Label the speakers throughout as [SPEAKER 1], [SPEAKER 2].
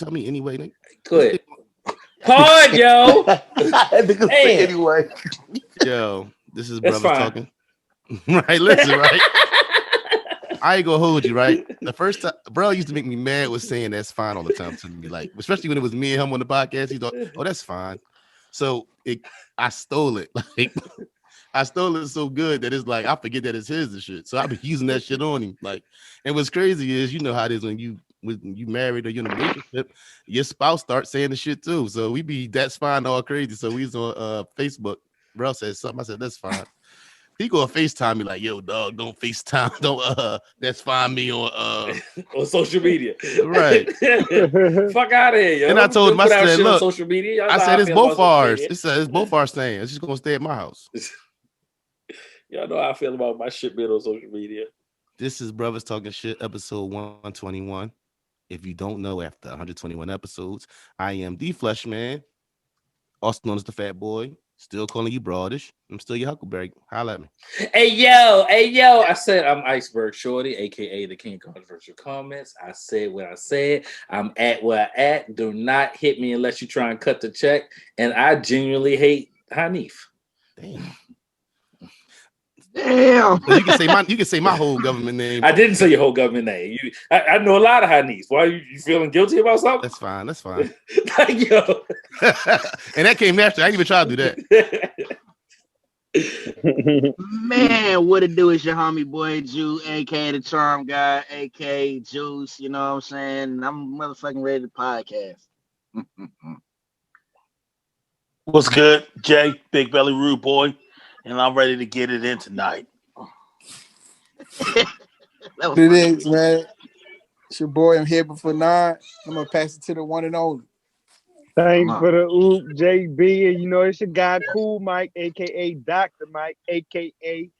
[SPEAKER 1] tell me anyway. Nigga.
[SPEAKER 2] Good. Hard, yo.
[SPEAKER 3] Say anyway.
[SPEAKER 1] Yo, this is
[SPEAKER 2] That's
[SPEAKER 1] brothers
[SPEAKER 2] fine.
[SPEAKER 1] talking. Right, listen, right. I ain't gonna hold you, right? The first time, bro used to make me mad with saying that's fine all the time to me, like, especially when it was me and him on the podcast. He thought, oh, that's fine. So I stole it. Like, I stole it so good that it's like I forget that it's his and shit. So I be using that shit on him. Like, and what's crazy is, you know how it is when you married or you're in a relationship, your spouse starts saying the shit too. So we be that's fine all crazy. So we was on Facebook. Bro said something. I said that's fine. He go FaceTime me like, yo, dog, don't FaceTime, don't that's fine me on
[SPEAKER 2] on social media.
[SPEAKER 1] Right.
[SPEAKER 2] Fuck out of here, yo.
[SPEAKER 1] And I told him, I said,
[SPEAKER 2] shit
[SPEAKER 1] look,
[SPEAKER 2] on social media. Y'all
[SPEAKER 1] I
[SPEAKER 2] know
[SPEAKER 1] said
[SPEAKER 2] how
[SPEAKER 1] it's
[SPEAKER 2] feel
[SPEAKER 1] both
[SPEAKER 2] about social
[SPEAKER 1] ours.
[SPEAKER 2] media.
[SPEAKER 1] It says it's both our staying. It's just gonna stay at my house.
[SPEAKER 2] Y'all know how I feel about my shit being on social media.
[SPEAKER 1] This is Brothers Talking Shit, episode 121. If you don't know, after 121 episodes, I am the Flesh Man, also known as the Fat Boy. Still calling you Broadish. I'm still your Huckleberry. Holla at me.
[SPEAKER 2] Hey yo. I said I'm Iceberg Shorty, aka the King of Controversial Comments. I said what I said. I'm at where I at. Do not hit me unless you try and cut the check. And I genuinely hate Hanif.
[SPEAKER 1] Damn.
[SPEAKER 3] Damn.
[SPEAKER 1] You can say my whole government name.
[SPEAKER 2] I didn't say your whole government name. I know a lot of Hanifs. Why you feeling guilty about something?
[SPEAKER 1] That's fine. That's fine.
[SPEAKER 2] Like, yo.
[SPEAKER 1] And that came after. I didn't even try to do that.
[SPEAKER 3] Man, what it do is your homie boy Jew, aka the Charm Guy, aka Juice. You know what I'm saying? I'm motherfucking ready to podcast.
[SPEAKER 4] What's good, Jay? Big Belly Rude Boy, and I'm ready to get it in tonight.
[SPEAKER 5] It is, man. It's your boy. I'm here before 9. I'm gonna pass it to the one and only.
[SPEAKER 6] Thanks for the oop, JB. And you know, it's your guy, Cool Mike, aka Dr. Mike, aka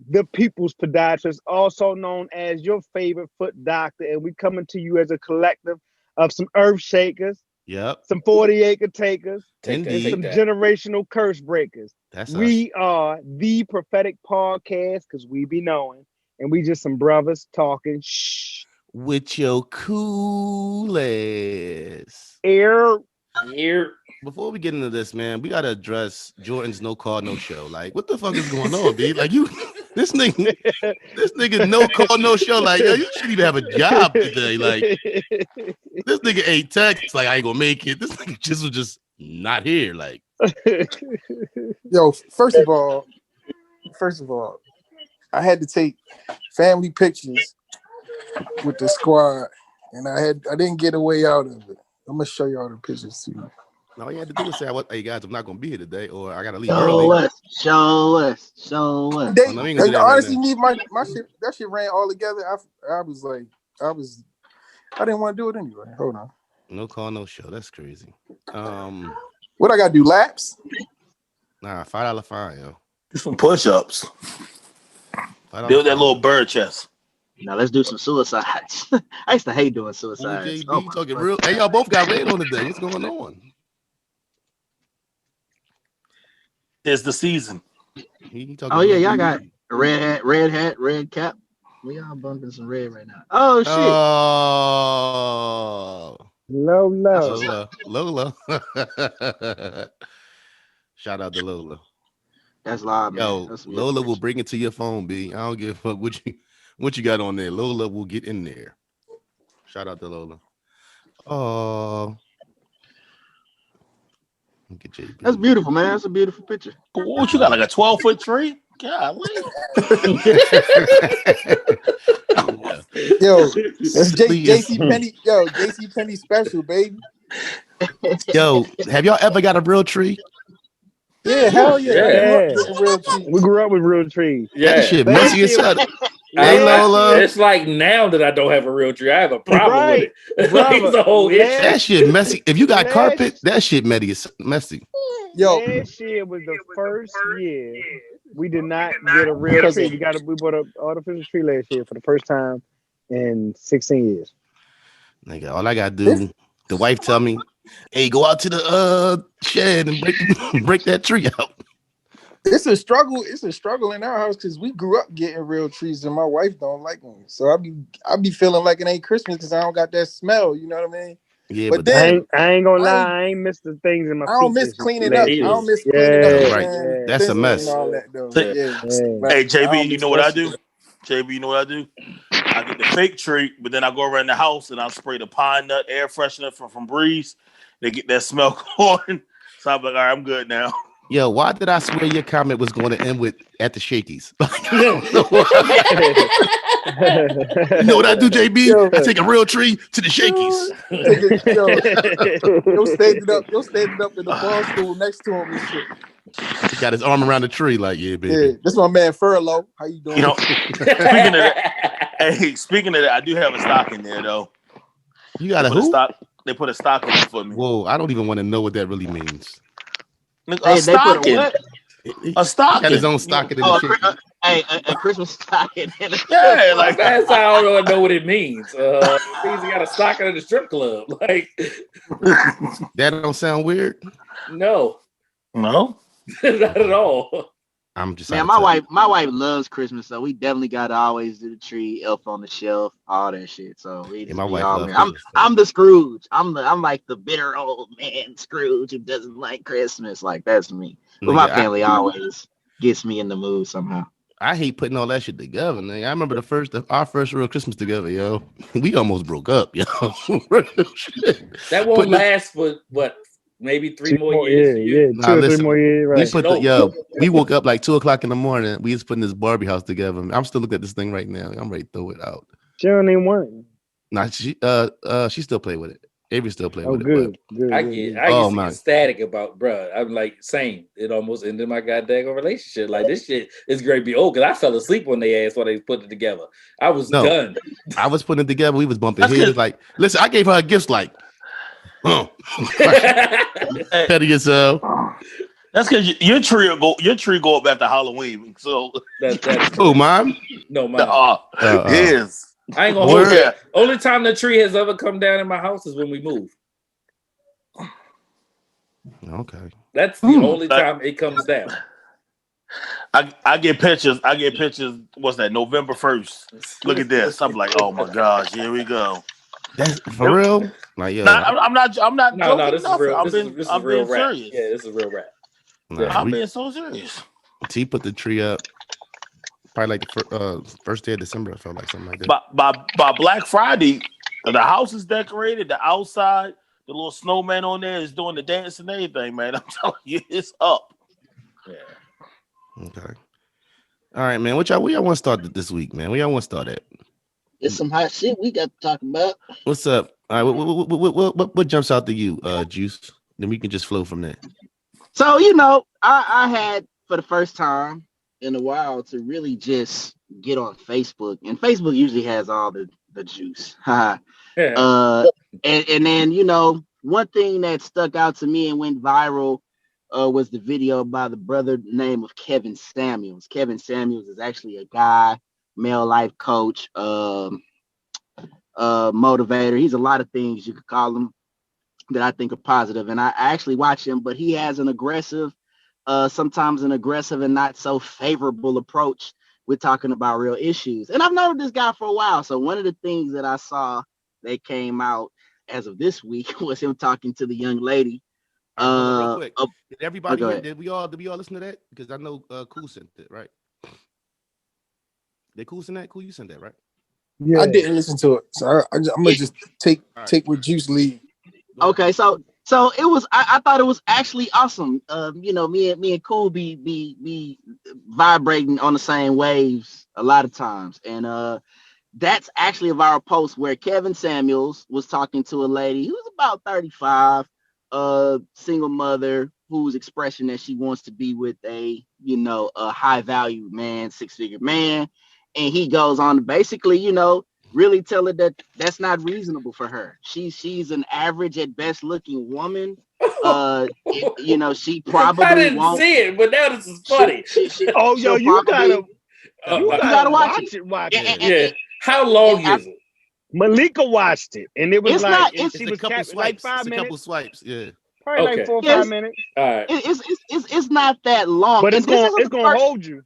[SPEAKER 6] the People's Podiatrist, also known as your favorite foot doctor. And we coming to you as a collective of some earth shakers, some 40-acre takers, and some generational curse breakers. We are the prophetic podcast because we be knowing, and we just some brothers talking shh
[SPEAKER 1] with your cool ass.
[SPEAKER 2] Here.
[SPEAKER 1] Before we get into this, man, we gotta address Jordan's no call, no show. Like, what the fuck is going on, B? Like, this nigga no call, no show. Like, yo, you shouldn't even have a job today. Like, this nigga ain't text. Like, I ain't gonna make it. This nigga was just not here. Like,
[SPEAKER 5] yo, first of all, I had to take family pictures with the squad, and I didn't get a way out of it. I'm gonna show y'all the pictures too.
[SPEAKER 1] All you had to do was say, "Hey guys, I'm not gonna be here today, or I gotta leave early."
[SPEAKER 3] Show us.
[SPEAKER 5] They honestly need my shit. That shit ran all together. I was like, I didn't want to do it anyway. Hold on.
[SPEAKER 1] No call, no show. That's crazy.
[SPEAKER 5] What I gotta do? Laps?
[SPEAKER 1] Nah, $5 fine, yo.
[SPEAKER 4] Do some push-ups. Build that little bird chest.
[SPEAKER 3] Now let's do some suicides. I used to hate doing suicides.
[SPEAKER 1] JB, talking real. Hey, y'all both got red on today. What's going on?
[SPEAKER 4] It's the season.
[SPEAKER 3] Oh yeah, y'all got a red hat, red cap. We all bumping some red right now. Oh shit.
[SPEAKER 1] Oh, Lola. Shout out to Lola.
[SPEAKER 3] That's live, man.
[SPEAKER 1] Yo, Lola will bring it to your phone, B. I don't give a fuck what you got on there. Lola will get in there. Shout out to Lola. Oh,
[SPEAKER 3] that's beautiful, man. That's a beautiful picture.
[SPEAKER 4] What you got, like a 12-foot tree? Golly.
[SPEAKER 5] Yo, that's JC Penny. Yo, JC Penny special, baby.
[SPEAKER 1] Yo, have y'all ever got a real tree?
[SPEAKER 5] Yeah, hell yeah.
[SPEAKER 6] We grew up with real trees.
[SPEAKER 2] Yeah.
[SPEAKER 1] That shit messy as hell.
[SPEAKER 2] Hey, Lola. It's like now that I don't have a real tree, I have a problem with it. It's a whole issue.
[SPEAKER 1] That shit messy. If you got carpet, that shit messy.
[SPEAKER 6] Yo, last year was the first year we did not get a real tree. We bought an artificial tree last year for the first time in 16 years.
[SPEAKER 1] Nigga, all I gotta do, the wife tell me, hey, go out to the shed and break that tree out.
[SPEAKER 5] It's a struggle. It's a struggle in our house because we grew up getting real trees, and my wife don't like them. So I be feeling like it ain't Christmas because I don't got that smell. You know what I mean?
[SPEAKER 1] Yeah,
[SPEAKER 5] But
[SPEAKER 1] but
[SPEAKER 5] then
[SPEAKER 6] I ain't gonna
[SPEAKER 5] I
[SPEAKER 6] lie,
[SPEAKER 5] ain't-
[SPEAKER 6] I ain't missed the things in my
[SPEAKER 5] I don't
[SPEAKER 6] feet
[SPEAKER 5] miss
[SPEAKER 6] this
[SPEAKER 5] cleaning up. I
[SPEAKER 2] Either.
[SPEAKER 5] don't miss cleaning up
[SPEAKER 6] Yeah,
[SPEAKER 1] right.
[SPEAKER 5] and
[SPEAKER 1] That's a
[SPEAKER 5] fencing and
[SPEAKER 1] mess.
[SPEAKER 5] all that though.
[SPEAKER 4] See,
[SPEAKER 5] Yeah.
[SPEAKER 6] yeah.
[SPEAKER 5] But
[SPEAKER 4] hey
[SPEAKER 5] I
[SPEAKER 4] JB,
[SPEAKER 5] don't
[SPEAKER 4] you
[SPEAKER 5] miss
[SPEAKER 4] know what
[SPEAKER 5] that
[SPEAKER 4] I
[SPEAKER 5] shit.
[SPEAKER 4] do? JB, you know what I do? I get the fake tree, but then I go around the house and I spray the pine nut air freshener from Breeze. They get that smell going. So I'm like, all right, I'm good now.
[SPEAKER 1] Yo, why did I swear your comment was going to end with at the Shakies? You know what I do, JB?
[SPEAKER 5] Yo,
[SPEAKER 1] I take a real tree to the Shakies.
[SPEAKER 5] take it, yo, standing up in the bar stool next to him and shit.
[SPEAKER 1] He got his arm around the tree, like, yeah,
[SPEAKER 5] Yeah,
[SPEAKER 1] baby.
[SPEAKER 5] this my man Furlough. How you doing?
[SPEAKER 4] You know, speaking of that, I do have a stock in there though.
[SPEAKER 1] You got
[SPEAKER 4] They
[SPEAKER 1] a
[SPEAKER 4] put a
[SPEAKER 1] who?
[SPEAKER 4] stock. They put a stock in there for me.
[SPEAKER 1] Whoa, I don't even want to know what that really means.
[SPEAKER 4] A
[SPEAKER 3] They put a
[SPEAKER 4] stocking.
[SPEAKER 3] what?
[SPEAKER 1] He
[SPEAKER 4] A stocking.
[SPEAKER 1] got his own stocking in the
[SPEAKER 3] Oh,
[SPEAKER 1] Shakies.
[SPEAKER 3] a Christmas stocking.
[SPEAKER 4] Yeah, like
[SPEAKER 2] That's how I don't know what it means. It means he got a stocking at the strip club. Like,
[SPEAKER 1] That don't sound weird.
[SPEAKER 2] no,
[SPEAKER 4] no.
[SPEAKER 2] not at all.
[SPEAKER 1] I'm just
[SPEAKER 3] Man,
[SPEAKER 1] out of touch.
[SPEAKER 3] my wife loves Christmas, so we definitely gotta always do the tree, elf on the shelf, all that shit. So we
[SPEAKER 1] Yeah,
[SPEAKER 3] just
[SPEAKER 1] my
[SPEAKER 3] be
[SPEAKER 1] wife
[SPEAKER 3] all
[SPEAKER 1] loves
[SPEAKER 3] man.
[SPEAKER 1] Christmas.
[SPEAKER 3] I'm the Scrooge. I'm like the bitter old man Scrooge who doesn't like Christmas. Like that's me. But my
[SPEAKER 1] Nigga,
[SPEAKER 3] family always gets me in the mood somehow.
[SPEAKER 1] I hate putting all that shit together, nigga. I remember our first real Christmas together, yo. We almost broke up, yo.
[SPEAKER 2] That won't
[SPEAKER 1] Putting this-
[SPEAKER 2] last for what? Maybe 3 more
[SPEAKER 6] Yeah,
[SPEAKER 2] years. for you?
[SPEAKER 6] yeah,
[SPEAKER 1] Nah,
[SPEAKER 6] 2 or 3
[SPEAKER 1] listen,
[SPEAKER 6] more years,
[SPEAKER 1] we
[SPEAKER 6] right?
[SPEAKER 1] put
[SPEAKER 2] shit
[SPEAKER 1] the we woke up like 2:00 in the morning. We was putting this Barbie house together. I'm still looking at this thing right now. I'm ready to throw it out.
[SPEAKER 6] She don't even want it.
[SPEAKER 1] Nah, she still play with it. Avery still play
[SPEAKER 6] Oh,
[SPEAKER 1] with it,
[SPEAKER 6] good,
[SPEAKER 1] but
[SPEAKER 6] good.
[SPEAKER 2] I
[SPEAKER 6] good,
[SPEAKER 2] get.
[SPEAKER 6] good.
[SPEAKER 2] I
[SPEAKER 1] Oh,
[SPEAKER 2] used to
[SPEAKER 1] man.
[SPEAKER 2] get static about, bruh. I'm like, same. It almost ended my goddamn relationship. Like this shit is great. Be old because I fell asleep on their ass while they put it together. I was
[SPEAKER 1] No.
[SPEAKER 2] done.
[SPEAKER 1] I was putting it together. We was bumping
[SPEAKER 4] That's
[SPEAKER 1] heads.
[SPEAKER 4] good.
[SPEAKER 1] Like, listen, I gave her gifts like,
[SPEAKER 4] Hey,
[SPEAKER 1] petty yourself.
[SPEAKER 4] that's because your tree go up after Halloween. So
[SPEAKER 2] That's
[SPEAKER 1] Oh, mom.
[SPEAKER 2] no mine.
[SPEAKER 4] yes.
[SPEAKER 2] I ain't gonna hold
[SPEAKER 1] Word?
[SPEAKER 2] you.
[SPEAKER 4] Yeah.
[SPEAKER 2] Only time the tree has ever come down in my house is when we move.
[SPEAKER 1] Okay.
[SPEAKER 2] That's the only time it comes down.
[SPEAKER 4] I get pictures. What's that? November 1st. Look at this. I'm like, oh my gosh, here we go.
[SPEAKER 1] That's for real. Like, yo,
[SPEAKER 4] Nah, I'm not
[SPEAKER 2] No,
[SPEAKER 4] joking.
[SPEAKER 2] this is
[SPEAKER 4] Nothing.
[SPEAKER 2] real. This is
[SPEAKER 4] I'm
[SPEAKER 2] real
[SPEAKER 4] being
[SPEAKER 2] rap.
[SPEAKER 4] serious.
[SPEAKER 2] Yeah, this is real rap.
[SPEAKER 1] nah,
[SPEAKER 4] I'm being so serious.
[SPEAKER 1] T put the tree up probably like the first day of December. I felt like something like that.
[SPEAKER 4] By Black Friday, the house is decorated. The outside, the little snowman on there is doing the dance and everything. Man, I'm telling you, it's up.
[SPEAKER 2] Yeah.
[SPEAKER 1] Okay. All right, man. Where y'all want to start this week, man? Where y'all want to start at?
[SPEAKER 3] It's some hot shit we got to talk about.
[SPEAKER 1] What's up? All right, what jumps out to you, Juice? Then we can just flow from there.
[SPEAKER 3] So, I had for the first time in a while to really just get on Facebook. And Facebook usually has all the juice.
[SPEAKER 2] Yeah.
[SPEAKER 3] And then, one thing that stuck out to me and went viral was the video by the brother named of Kevin Samuels. Kevin Samuels is actually a guy, male life coach, motivator. He's a lot of things you could call him that I think are positive. And I actually watch him, but he has sometimes an aggressive and not so favorable approach with talking about real issues. And I've known this guy for a while. So one of the things that I saw that came out as of this week was him talking to the young lady.
[SPEAKER 1] Real quick. Did everybody
[SPEAKER 3] go
[SPEAKER 1] hear?
[SPEAKER 3] ahead.
[SPEAKER 1] Did we all listen to that? Because I know Cool sent it, right? Did Cool send that? Cool, you sent that, right?
[SPEAKER 6] Yeah.
[SPEAKER 5] I didn't listen to it, so I'm gonna just take what Juice lead.
[SPEAKER 3] Okay, so it was. I thought it was actually awesome. Me and Cool be vibrating on the same waves a lot of times, and that's actually a viral post where Kevin Samuels was talking to a lady who's about 35, single mother who's expressing that she wants to be with a high value man, 6-figure man, and he goes on to basically really tell her that that's not reasonable for her. She's an average at best looking woman. She probably
[SPEAKER 2] I didn't
[SPEAKER 3] won't
[SPEAKER 2] see it, but now this is funny.
[SPEAKER 6] Oh, yo, you gotta
[SPEAKER 3] watch
[SPEAKER 6] it.
[SPEAKER 2] Yeah. How long is it?
[SPEAKER 6] Malika watched it, and it was
[SPEAKER 3] It's
[SPEAKER 6] like
[SPEAKER 3] not-
[SPEAKER 6] and
[SPEAKER 3] it's
[SPEAKER 6] she
[SPEAKER 1] It's a
[SPEAKER 6] was
[SPEAKER 1] couple
[SPEAKER 6] capping
[SPEAKER 1] swipes.
[SPEAKER 6] like 5
[SPEAKER 1] It's a
[SPEAKER 6] minutes,
[SPEAKER 1] couple swipes. Yeah.
[SPEAKER 6] probably
[SPEAKER 2] Okay.
[SPEAKER 6] like 4 or
[SPEAKER 3] Yes.
[SPEAKER 6] 5 minutes.
[SPEAKER 2] All right.
[SPEAKER 3] it's not that long,
[SPEAKER 6] But
[SPEAKER 3] and
[SPEAKER 6] it's gonna hold you.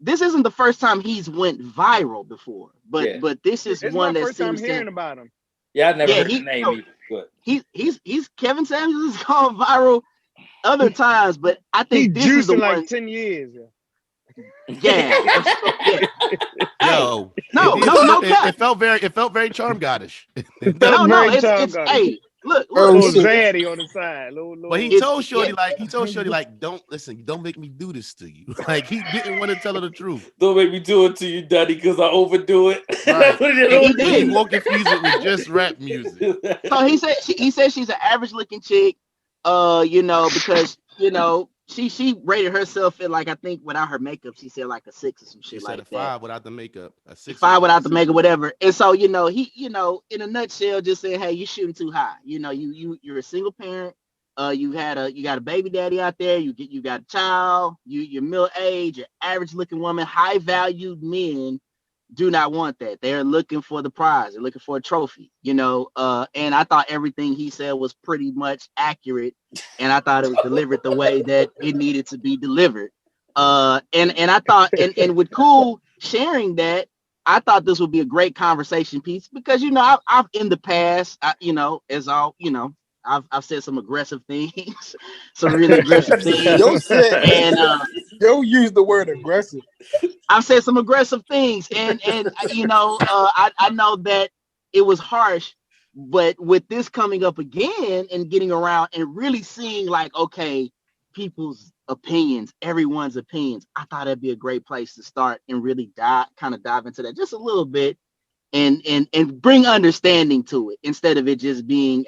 [SPEAKER 3] this isn't the first time he's went viral before, but
[SPEAKER 2] Yeah.
[SPEAKER 3] this is
[SPEAKER 6] It's
[SPEAKER 3] one
[SPEAKER 6] my
[SPEAKER 3] that
[SPEAKER 6] first time
[SPEAKER 3] seems
[SPEAKER 6] hearing
[SPEAKER 3] to
[SPEAKER 6] about him.
[SPEAKER 2] Yeah, I never
[SPEAKER 3] Yeah,
[SPEAKER 2] heard
[SPEAKER 3] he-
[SPEAKER 2] the name either. What?
[SPEAKER 3] He's Kevin Samuels has gone viral other times, but I
[SPEAKER 6] He
[SPEAKER 3] think this is the
[SPEAKER 6] juicing like
[SPEAKER 3] one.
[SPEAKER 6] 10 years.
[SPEAKER 3] Yeah, yeah. Hey,
[SPEAKER 1] Yo,
[SPEAKER 3] no, no cap.
[SPEAKER 1] it felt very charm goddish.
[SPEAKER 6] It felt
[SPEAKER 3] No.
[SPEAKER 6] very
[SPEAKER 3] It's
[SPEAKER 6] tongue.
[SPEAKER 3] hey, look,
[SPEAKER 5] Oh
[SPEAKER 6] Little
[SPEAKER 5] shit!
[SPEAKER 6] zaddy on the side.
[SPEAKER 1] But he
[SPEAKER 3] it's
[SPEAKER 1] told
[SPEAKER 3] yeah.
[SPEAKER 1] Shorty like, don't listen, don't make me do this to you. Like he didn't want to tell her the truth.
[SPEAKER 2] Don't make me do it to you, Daddy, because I overdo it.
[SPEAKER 1] Right.
[SPEAKER 3] And he
[SPEAKER 1] But he
[SPEAKER 3] did.
[SPEAKER 1] won't confuse it with just rap music.
[SPEAKER 3] So he said she's an average looking chick. Because she rated herself at like I think without her makeup she said like a 6 or some
[SPEAKER 1] She
[SPEAKER 3] shit
[SPEAKER 1] said
[SPEAKER 3] like
[SPEAKER 1] a
[SPEAKER 3] that.
[SPEAKER 1] 5 without the makeup, a 6
[SPEAKER 3] 5
[SPEAKER 1] with
[SPEAKER 3] without the
[SPEAKER 1] it.
[SPEAKER 3] makeup, whatever. And so he in a nutshell just said, hey, you're shooting too high. You're a single parent. You got a baby daddy out there. You got a child. You're middle age. You're average looking woman. High valued men do not want that. They're looking for the prize. They're looking for a trophy, and I thought everything he said was pretty much accurate, and I thought it was delivered the way that it needed to be delivered. And I thought, and with Cool sharing that, I thought this would be a great conversation piece because I've in the past, I've said some aggressive things, some really aggressive things,
[SPEAKER 5] Yo said
[SPEAKER 3] and
[SPEAKER 5] yo used the word aggressive.
[SPEAKER 3] I've said some aggressive things, and I know that it was harsh, but with this coming up again and getting around and really seeing like, okay, people's opinions, everyone's opinions, I thought that'd be a great place to start and really dive into that just a little bit and bring understanding to it instead of it just being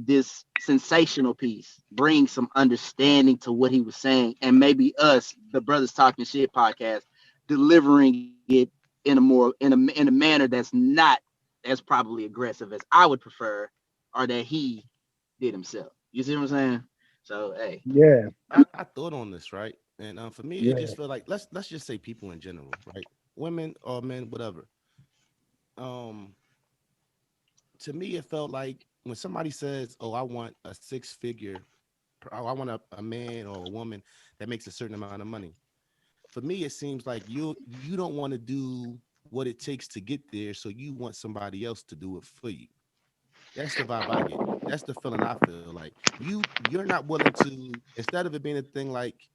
[SPEAKER 3] this sensational piece. Bring some understanding to what he was saying, and maybe us, the Brothers Talking Shit podcast, delivering it in a manner that's not as probably aggressive as I would prefer, or that he did himself. You see what I'm saying? So hey,
[SPEAKER 6] Yeah.
[SPEAKER 1] I thought on this, right? And for me, it
[SPEAKER 6] Yeah.
[SPEAKER 1] just felt like let's just say people in general, right? Women or men, whatever. Um, to me, it felt like when somebody says, "Oh, I want a 6 figure, I want a man or a woman that makes a certain amount of money." For me, it seems like you don't want to do what it takes to get there, so you want somebody else to do it for you. That's the vibe I get. That's the feeling I feel like you're not willing to, instead of it being a thing like,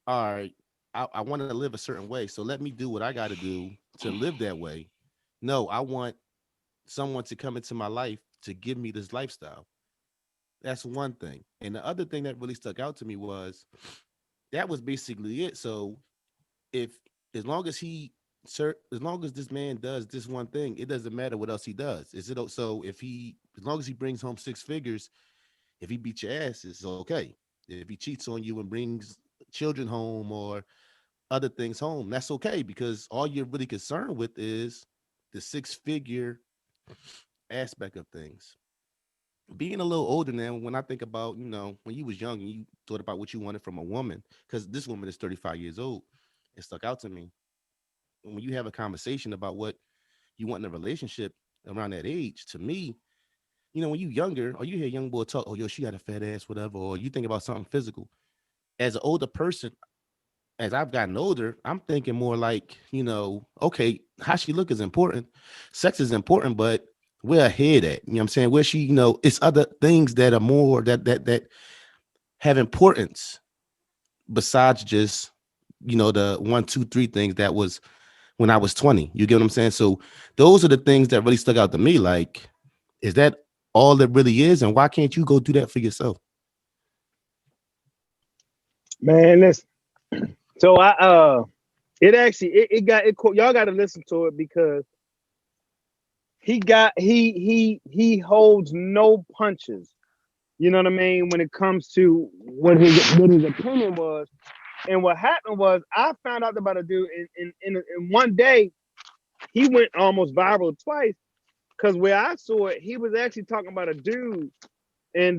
[SPEAKER 1] all right, I want to live a certain way, so let me do what I got to do to live that way. No, I want someone to come into my life to give me this lifestyle. That's one thing. And the other thing that really stuck out to me was that was basically it. So if as long as as long as this man does this one thing, it doesn't matter what else he does. Is it so if he as long as he brings home 6 figures, if he beats your ass, it's okay. If he cheats on you and brings children home or other things home, that's okay because all you're really concerned with is the 6 figure aspect of things. Being a little older now, when I think about, when you was young and you thought about what you wanted from a woman, because this woman is 35 years old, it stuck out to me. When you have a conversation about what you want in a relationship around that age, to me, when you younger or you hear a young boy talk, oh, yo, she got a fat ass, whatever, or you think about something physical. As an older person, as I've gotten older, I'm thinking more like, okay, how she look is important. Sex is important, but where her head at? You know what I'm saying? Where she, it's other things that are more that have importance besides just, the 1, 2, 3 things that was when I was 20. You get what I'm saying? So those are the things that really stuck out to me. Like, is that all it really is? And why can't you go do that for yourself?
[SPEAKER 6] Man, listen. So it actually y'all got to listen to it because he holds no punches. You know what I mean? When it comes to what his opinion was. And what happened was I found out about a dude in one day, he went almost viral twice. Cause where I saw it, he was actually talking about a dude and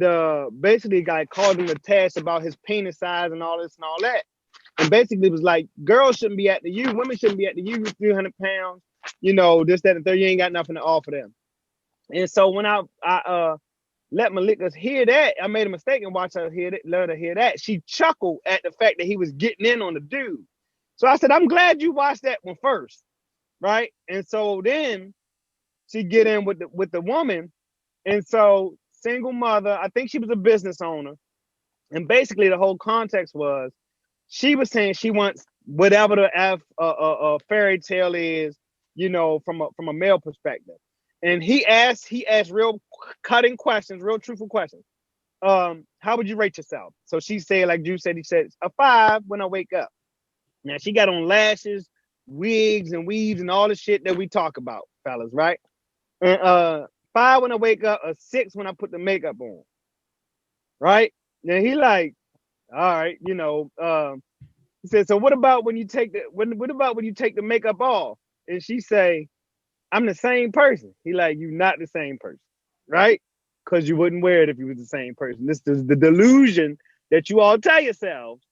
[SPEAKER 6] basically a guy called him a test about his penis size and all this and all that. And basically it was like, girls shouldn't be after you, women shouldn't be after you, 300 pounds, this, that, and third, you ain't got nothing to offer them. And so when I let Malika hear that, I made a mistake and watched her let her hear that. She chuckled at the fact that he was getting in on the dude. So I said, I'm glad you watched that one first, right? And so then she get in with the woman, And so, single mother, I think she was a business owner. And basically, the whole context was she was saying she wants whatever the fairy tale is, from a male perspective. And he asked real cutting questions, real truthful questions. How would you rate yourself? So she said, like Drew said, he said a 5 when I wake up. Now she got on lashes, wigs, and weaves, and all the shit that we talk about, fellas, right? And 5 when I wake up, a 6 when I put the makeup on, right? Now he like, all right, he said, so what about when you take the makeup off? And she say, I'm the same person. He like, you not the same person, right? Because you wouldn't wear it if you was the same person. This is the delusion that you all tell yourselves,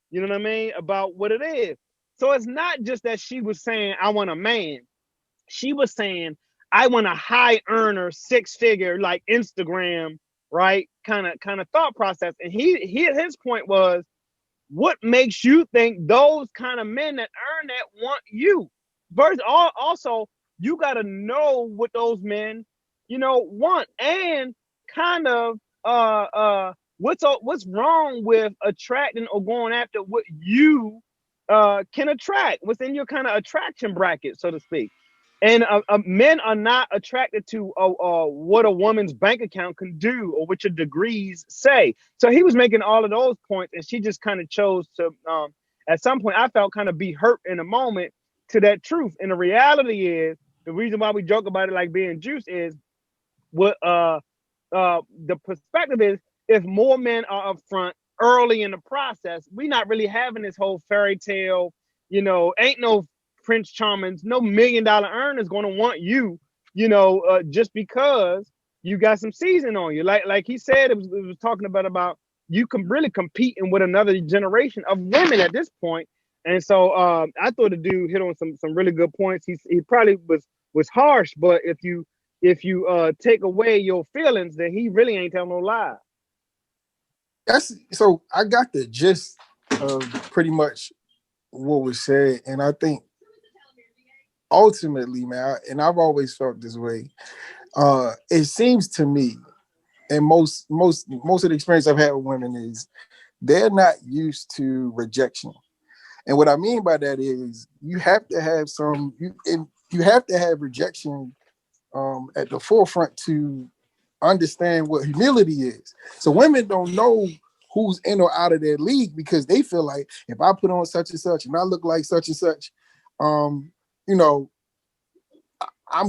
[SPEAKER 6] you know what I mean, about what it is. So it's not just that she was saying, I want a man. She was saying, I want a high earner, 6-figure, like Instagram, right? Kind of thought process. And his point was, what makes you think those kind of men that earn that want you? First, also, you got to know what those men, want, and kind of what's wrong with attracting or going after what you can attract, what's in your kind of attraction bracket, so to speak. And men are not attracted to what a woman's bank account can do or what your degrees say. So he was making all of those points, and she just kind of chose to, at some point, I felt kind of be hurt in a moment to that truth. And the reality is, the reason why we joke about it like being juice is what the perspective is, if more men are upfront early in the process, we not really having this whole fairy tale, ain't no Prince Charming's, no $1 million earner is going to want you, just because you got some season on you. Like he said, it was talking about you can really competing with another generation of women at this point. And so I thought the dude hit on some really good points. He probably was harsh, but if you take away your feelings, then he really ain't telling no lie.
[SPEAKER 5] So I got the gist of pretty much what was said, and I think ultimately, man, and I've always felt this way. It seems to me, and most of the experience I've had with women is they're not used to rejection. And what I mean by that is you have to have you have to have rejection at the forefront to understand what humility is. So women don't know who's in or out of their league because they feel like if I put on such and such and I look like such and such, I'm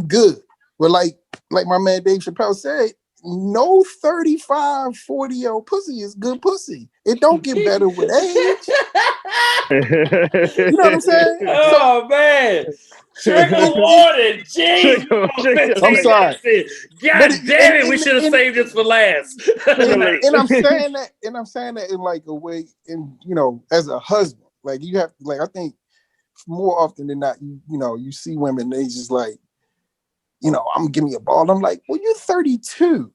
[SPEAKER 5] good. But like my man Dave Chappelle said, no 35, 40-year-old pussy is good pussy. It don't get better with age. You know what I'm saying?
[SPEAKER 2] Oh, man. Trigger warning, G.
[SPEAKER 5] I'm sorry.
[SPEAKER 2] God damn it, we should have saved this for last.
[SPEAKER 5] And I'm saying that in like a way, as a husband, like you have, like I think more often than not, you see women, they just like, I'm gonna give me a ball. I'm like, well, you're 32. You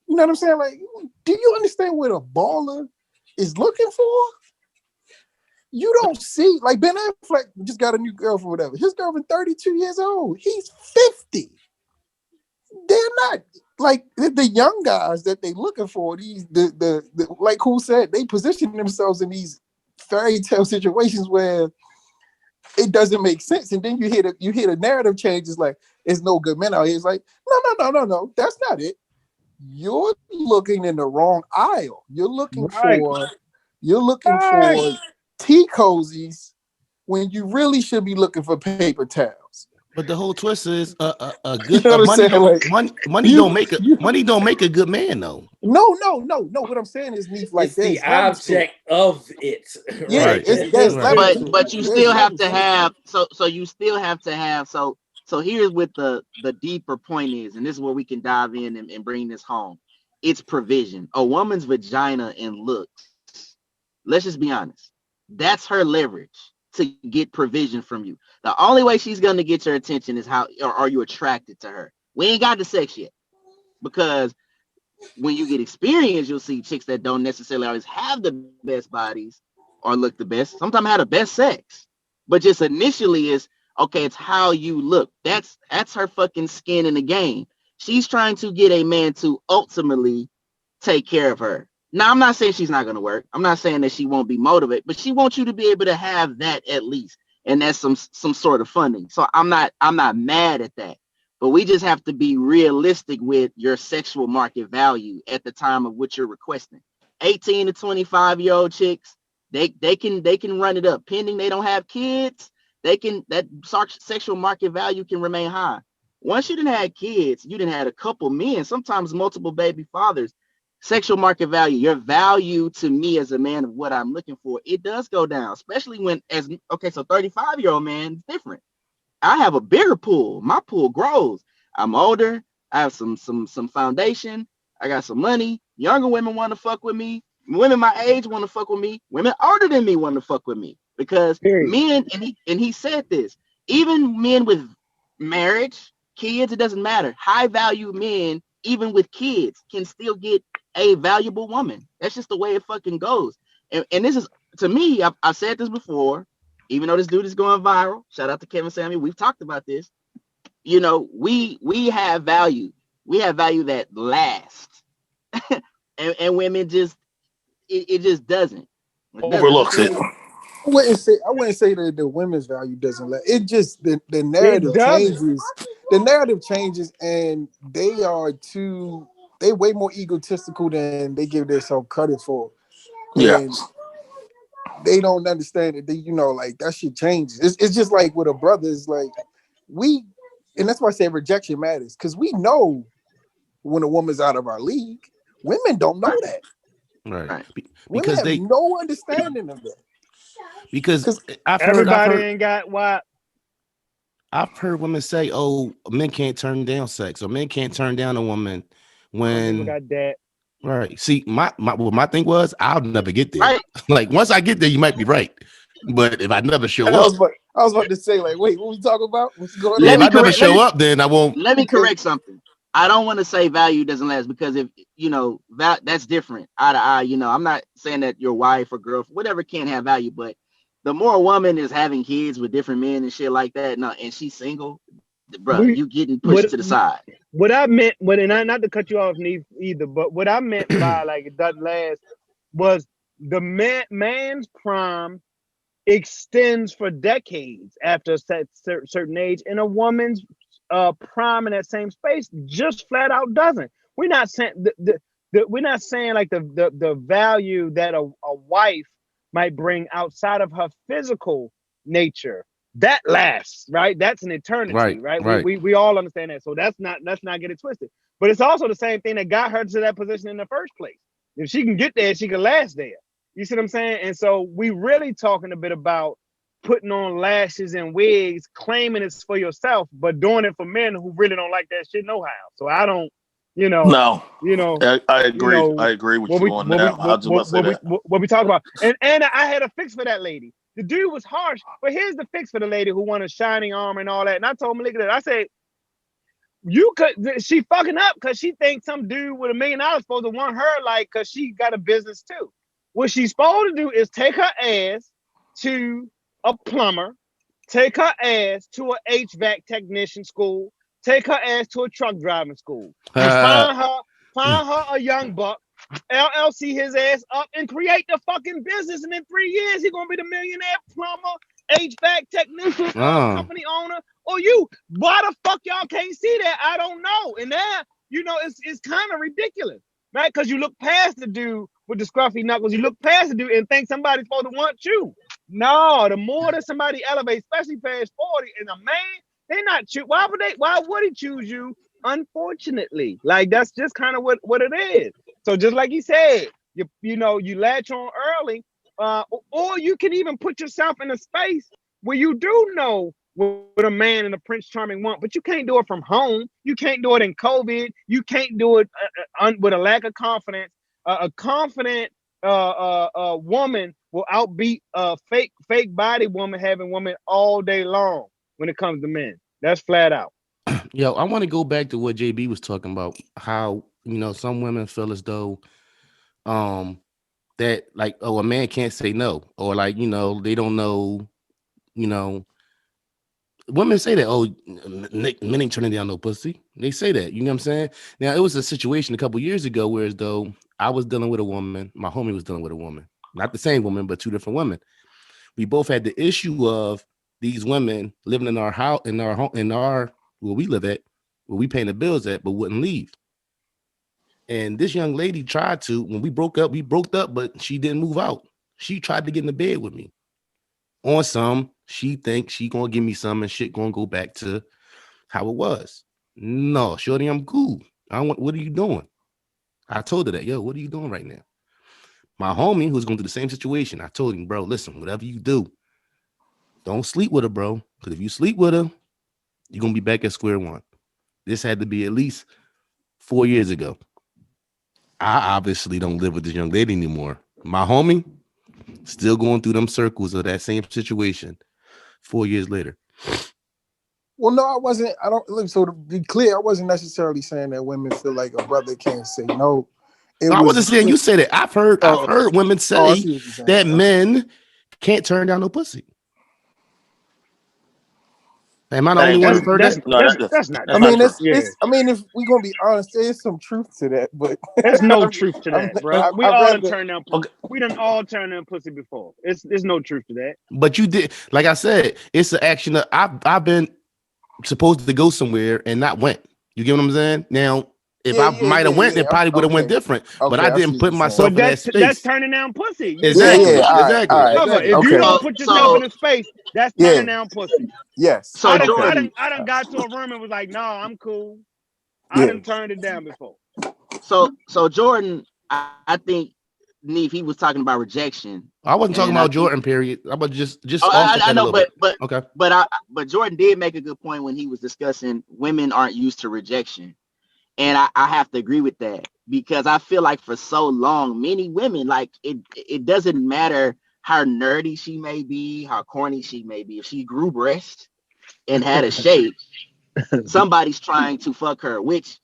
[SPEAKER 5] know what I'm saying? Like, do you understand what a baller is looking for? You don't see, like Ben Affleck just got a new girlfriend, whatever. His girlfriend 32 years old. He's 50. They're not like the young guys that they looking for. These the like who said, they position themselves in these fairy tale situations where it doesn't make sense. And then you hear the narrative changes, like it's no good men out here. It's like, no, that's not it. You're looking in the wrong aisle. You're looking for tea cozies when you really should be looking for paper towels.
[SPEAKER 1] But the whole twist is a good money don't make a good man though.
[SPEAKER 5] No. What I'm saying is, like
[SPEAKER 2] it's the object of it.
[SPEAKER 5] Yeah,
[SPEAKER 2] right.
[SPEAKER 3] But you still have to have so you still have to have so here's what the deeper point is, and this is where we can dive in and bring this home. It's provision. A woman's vagina and looks, let's just be honest, that's her leverage to get provision from you. The only way she's going to get your attention is how are you attracted to her. We ain't got the sex yet, because when you get experience, you'll see chicks that don't necessarily always have the best bodies or look the best, sometimes have the best sex, but just initially is okay, it's how you look. That's her fucking skin in the game. She's trying to get a man to ultimately take care of her. Now, I'm not saying she's not going to work. I'm not saying that she won't be motivated, but she wants you to be able to have that at least, and that's some sort of funding. So I'm not mad at that, but we just have to be realistic with your sexual market value at the time of what you're requesting. 18 to 25-year-old chicks, they can run it up, pending they don't have kids. They can that sexual market value can remain high. Once you didn't have kids, you didn't had a couple men, sometimes multiple baby fathers. Sexual market value, your value to me as a man of what I'm looking for, it does go down, especially when as okay, so 35-year-old man is different. I have a bigger pool. My pool grows. I'm older. I have some foundation. I got some money. Younger women want to fuck with me. Women my age want to fuck with me. Women older than me want to fuck with me because
[SPEAKER 6] Period.
[SPEAKER 3] men and he said this. Even men with marriage, kids, it doesn't matter. High value men, even with kids, can still get a valuable woman. That's just the way it fucking goes. And this is to me. I've said this before even though this dude is going viral. Shout out to Kevin Samuel. We've talked about this. We have value. We have value that lasts, and women just it just doesn't. It doesn't.
[SPEAKER 4] Overlooks it.
[SPEAKER 5] I wouldn't say that the women's value doesn't let it just the narrative
[SPEAKER 6] It doesn't.
[SPEAKER 5] changes. The narrative changes and they way more egotistical than they give themselves credit for.
[SPEAKER 4] Yeah.
[SPEAKER 5] And they don't understand that like that shit changes. It's just like with a brother, it's like we and that's why I say rejection matters, because we know when a woman's out of our league. Women don't know that.
[SPEAKER 3] Right.
[SPEAKER 5] Women
[SPEAKER 1] Because
[SPEAKER 5] have no understanding of that.
[SPEAKER 1] because
[SPEAKER 6] Everybody ain't got what.
[SPEAKER 1] I've heard women say, "Oh, men can't turn down sex, or men can't turn down a woman
[SPEAKER 6] Some people
[SPEAKER 1] when."
[SPEAKER 6] got that.
[SPEAKER 1] Right. See, my thing was, I'll never get there.
[SPEAKER 3] Right.
[SPEAKER 1] Like once I get there, you might be right, but if I never show
[SPEAKER 5] I was
[SPEAKER 1] up,
[SPEAKER 5] about, I was about to say, like, wait, what we talking about? What's going
[SPEAKER 1] yeah,
[SPEAKER 3] Let
[SPEAKER 1] if
[SPEAKER 5] on?
[SPEAKER 3] me
[SPEAKER 1] I never
[SPEAKER 3] correct.
[SPEAKER 1] show up, then I won't.
[SPEAKER 3] Let me
[SPEAKER 5] Because
[SPEAKER 3] correct something. I don't want to say value doesn't last because if that's different. Eye to eye. I'm not saying that your wife or girlfriend, whatever, can't have value, but the more a woman is having kids with different men and shit like that, no, and she's single, bruh,
[SPEAKER 6] We
[SPEAKER 3] you getting pushed
[SPEAKER 6] what
[SPEAKER 3] to the side.
[SPEAKER 6] what I meant, and not to cut you off either, but what I meant by like it doesn't last was the man's prime extends for decades after a certain age, and a woman's prime in that same space just flat out doesn't. We're not saying we're not saying like the value that a wife might bring outside of her physical nature that lasts, right? That's an eternity,
[SPEAKER 1] Right.
[SPEAKER 6] right? We
[SPEAKER 1] Right.
[SPEAKER 6] we we all understand that. So let's not get it twisted. But it's also the same thing that got her to that position in the first place. If she can get there, she can last there. You see what I'm saying? And so we really talking a bit about putting on lashes and wigs, claiming it's for yourself, but doing it for men who really don't like that shit no how. So I don't, you know,
[SPEAKER 4] No,
[SPEAKER 6] you know,
[SPEAKER 4] I
[SPEAKER 6] you
[SPEAKER 4] agree. I
[SPEAKER 6] know
[SPEAKER 4] agree with
[SPEAKER 6] what
[SPEAKER 4] you
[SPEAKER 6] we
[SPEAKER 4] on
[SPEAKER 6] what we
[SPEAKER 4] that. I was about to say that.
[SPEAKER 6] what we talk about. And I had a fix for that lady. The dude was harsh, but here's the fix for the lady who wanted shining armor and all that. And I told him, look at that. I said, she fucking up because she thinks some dude with $1 million supposed to want her like because she got a business too. What she's supposed to do is take her ass to a plumber, take her ass to an HVAC technician school, take her ass to a truck driving school. You find her a young buck, LLC his ass up and create the fucking business. And in 3 years, he's gonna be the millionaire plumber, HVAC technician, company owner. Or you, why the fuck y'all can't see that? I don't know. And now, it's kind of ridiculous, right? Because you look past the dude with the scruffy knuckles, you look past the dude and think somebody's supposed to want you. No, the more that somebody elevates, especially past 40, and a man, they not choose. Why would he choose you? Unfortunately, like that's just kind of what it is. So just like he said, you latch on early, or you can even put yourself in a space where you do know what a man and a Prince Charming want, but you can't do it from home. You can't do it in COVID. You can't do it with a lack of confidence. A confident woman will outbeat a fake body woman having women all day long when it comes to men. That's flat out.
[SPEAKER 1] Yo, I want to go back to what JB was talking about. How some women feel as though that like, oh, a man can't say no, or like they don't know, you know women say that, oh, men ain't turning down no pussy. They say that, you know what I'm saying? Now, it was a situation a couple years ago where as though I was dealing with a woman, my homie was dealing with a woman, not the same woman, but two different women. We both had the issue of these women living in our house, in our home, in our where we live at, where we paying the bills at, but wouldn't leave. And this young lady tried to, when we broke up, but she didn't move out. She tried to get in the bed with me. On some, she thinks she gonna give me some and shit gonna go back to how it was. No, shorty, I'm cool. What are you doing? I told her that, yo, what are you doing right now? My homie, who's going through the same situation, I told him, bro, listen, whatever you do, don't sleep with her, bro. Because if you sleep with her, you're gonna be back at square one. This had to be at least 4 years ago. I obviously don't live with this young lady anymore. My homie, still going through them circles of that same situation 4 years later.
[SPEAKER 5] Well, no, I wasn't. I don't look. So to be clear, I wasn't necessarily saying that women feel like a brother can't say no.
[SPEAKER 1] I wasn't saying you said it. I've heard women say that men can't turn down no pussy. Am I the only one who heard that?
[SPEAKER 6] That's not.
[SPEAKER 5] I mean, I mean, if we're gonna be honest, there's some truth to that, but
[SPEAKER 6] there's no truth to that, bro. We all done turned down. We done all turned down pussy before. There's no truth to that.
[SPEAKER 1] But you did, like I said, it's an action that I've been supposed to go somewhere and not went. You get what I'm saying? Now, if I might have went, it probably would have went different. But I didn't put myself in that space.
[SPEAKER 6] That's turning down pussy.
[SPEAKER 1] Exactly. Exactly.
[SPEAKER 6] If you don't put yourself in a space, that's turning down pussy.
[SPEAKER 5] Yes.
[SPEAKER 3] So
[SPEAKER 6] I done got to a room and was like, no, I'm cool. I done turned it down before.
[SPEAKER 3] So Jordan, I think Neef, he was talking about rejection.
[SPEAKER 1] I wasn't talking about Jordan, period. I'm about just
[SPEAKER 3] I know, but
[SPEAKER 1] okay.
[SPEAKER 3] But Jordan did make a good point when he was discussing women aren't used to rejection. And I have to agree with that, because I feel like for so long, many women, like it doesn't matter how nerdy she may be, how corny she may be. If she grew breasts and had a shape, somebody's trying to fuck her, which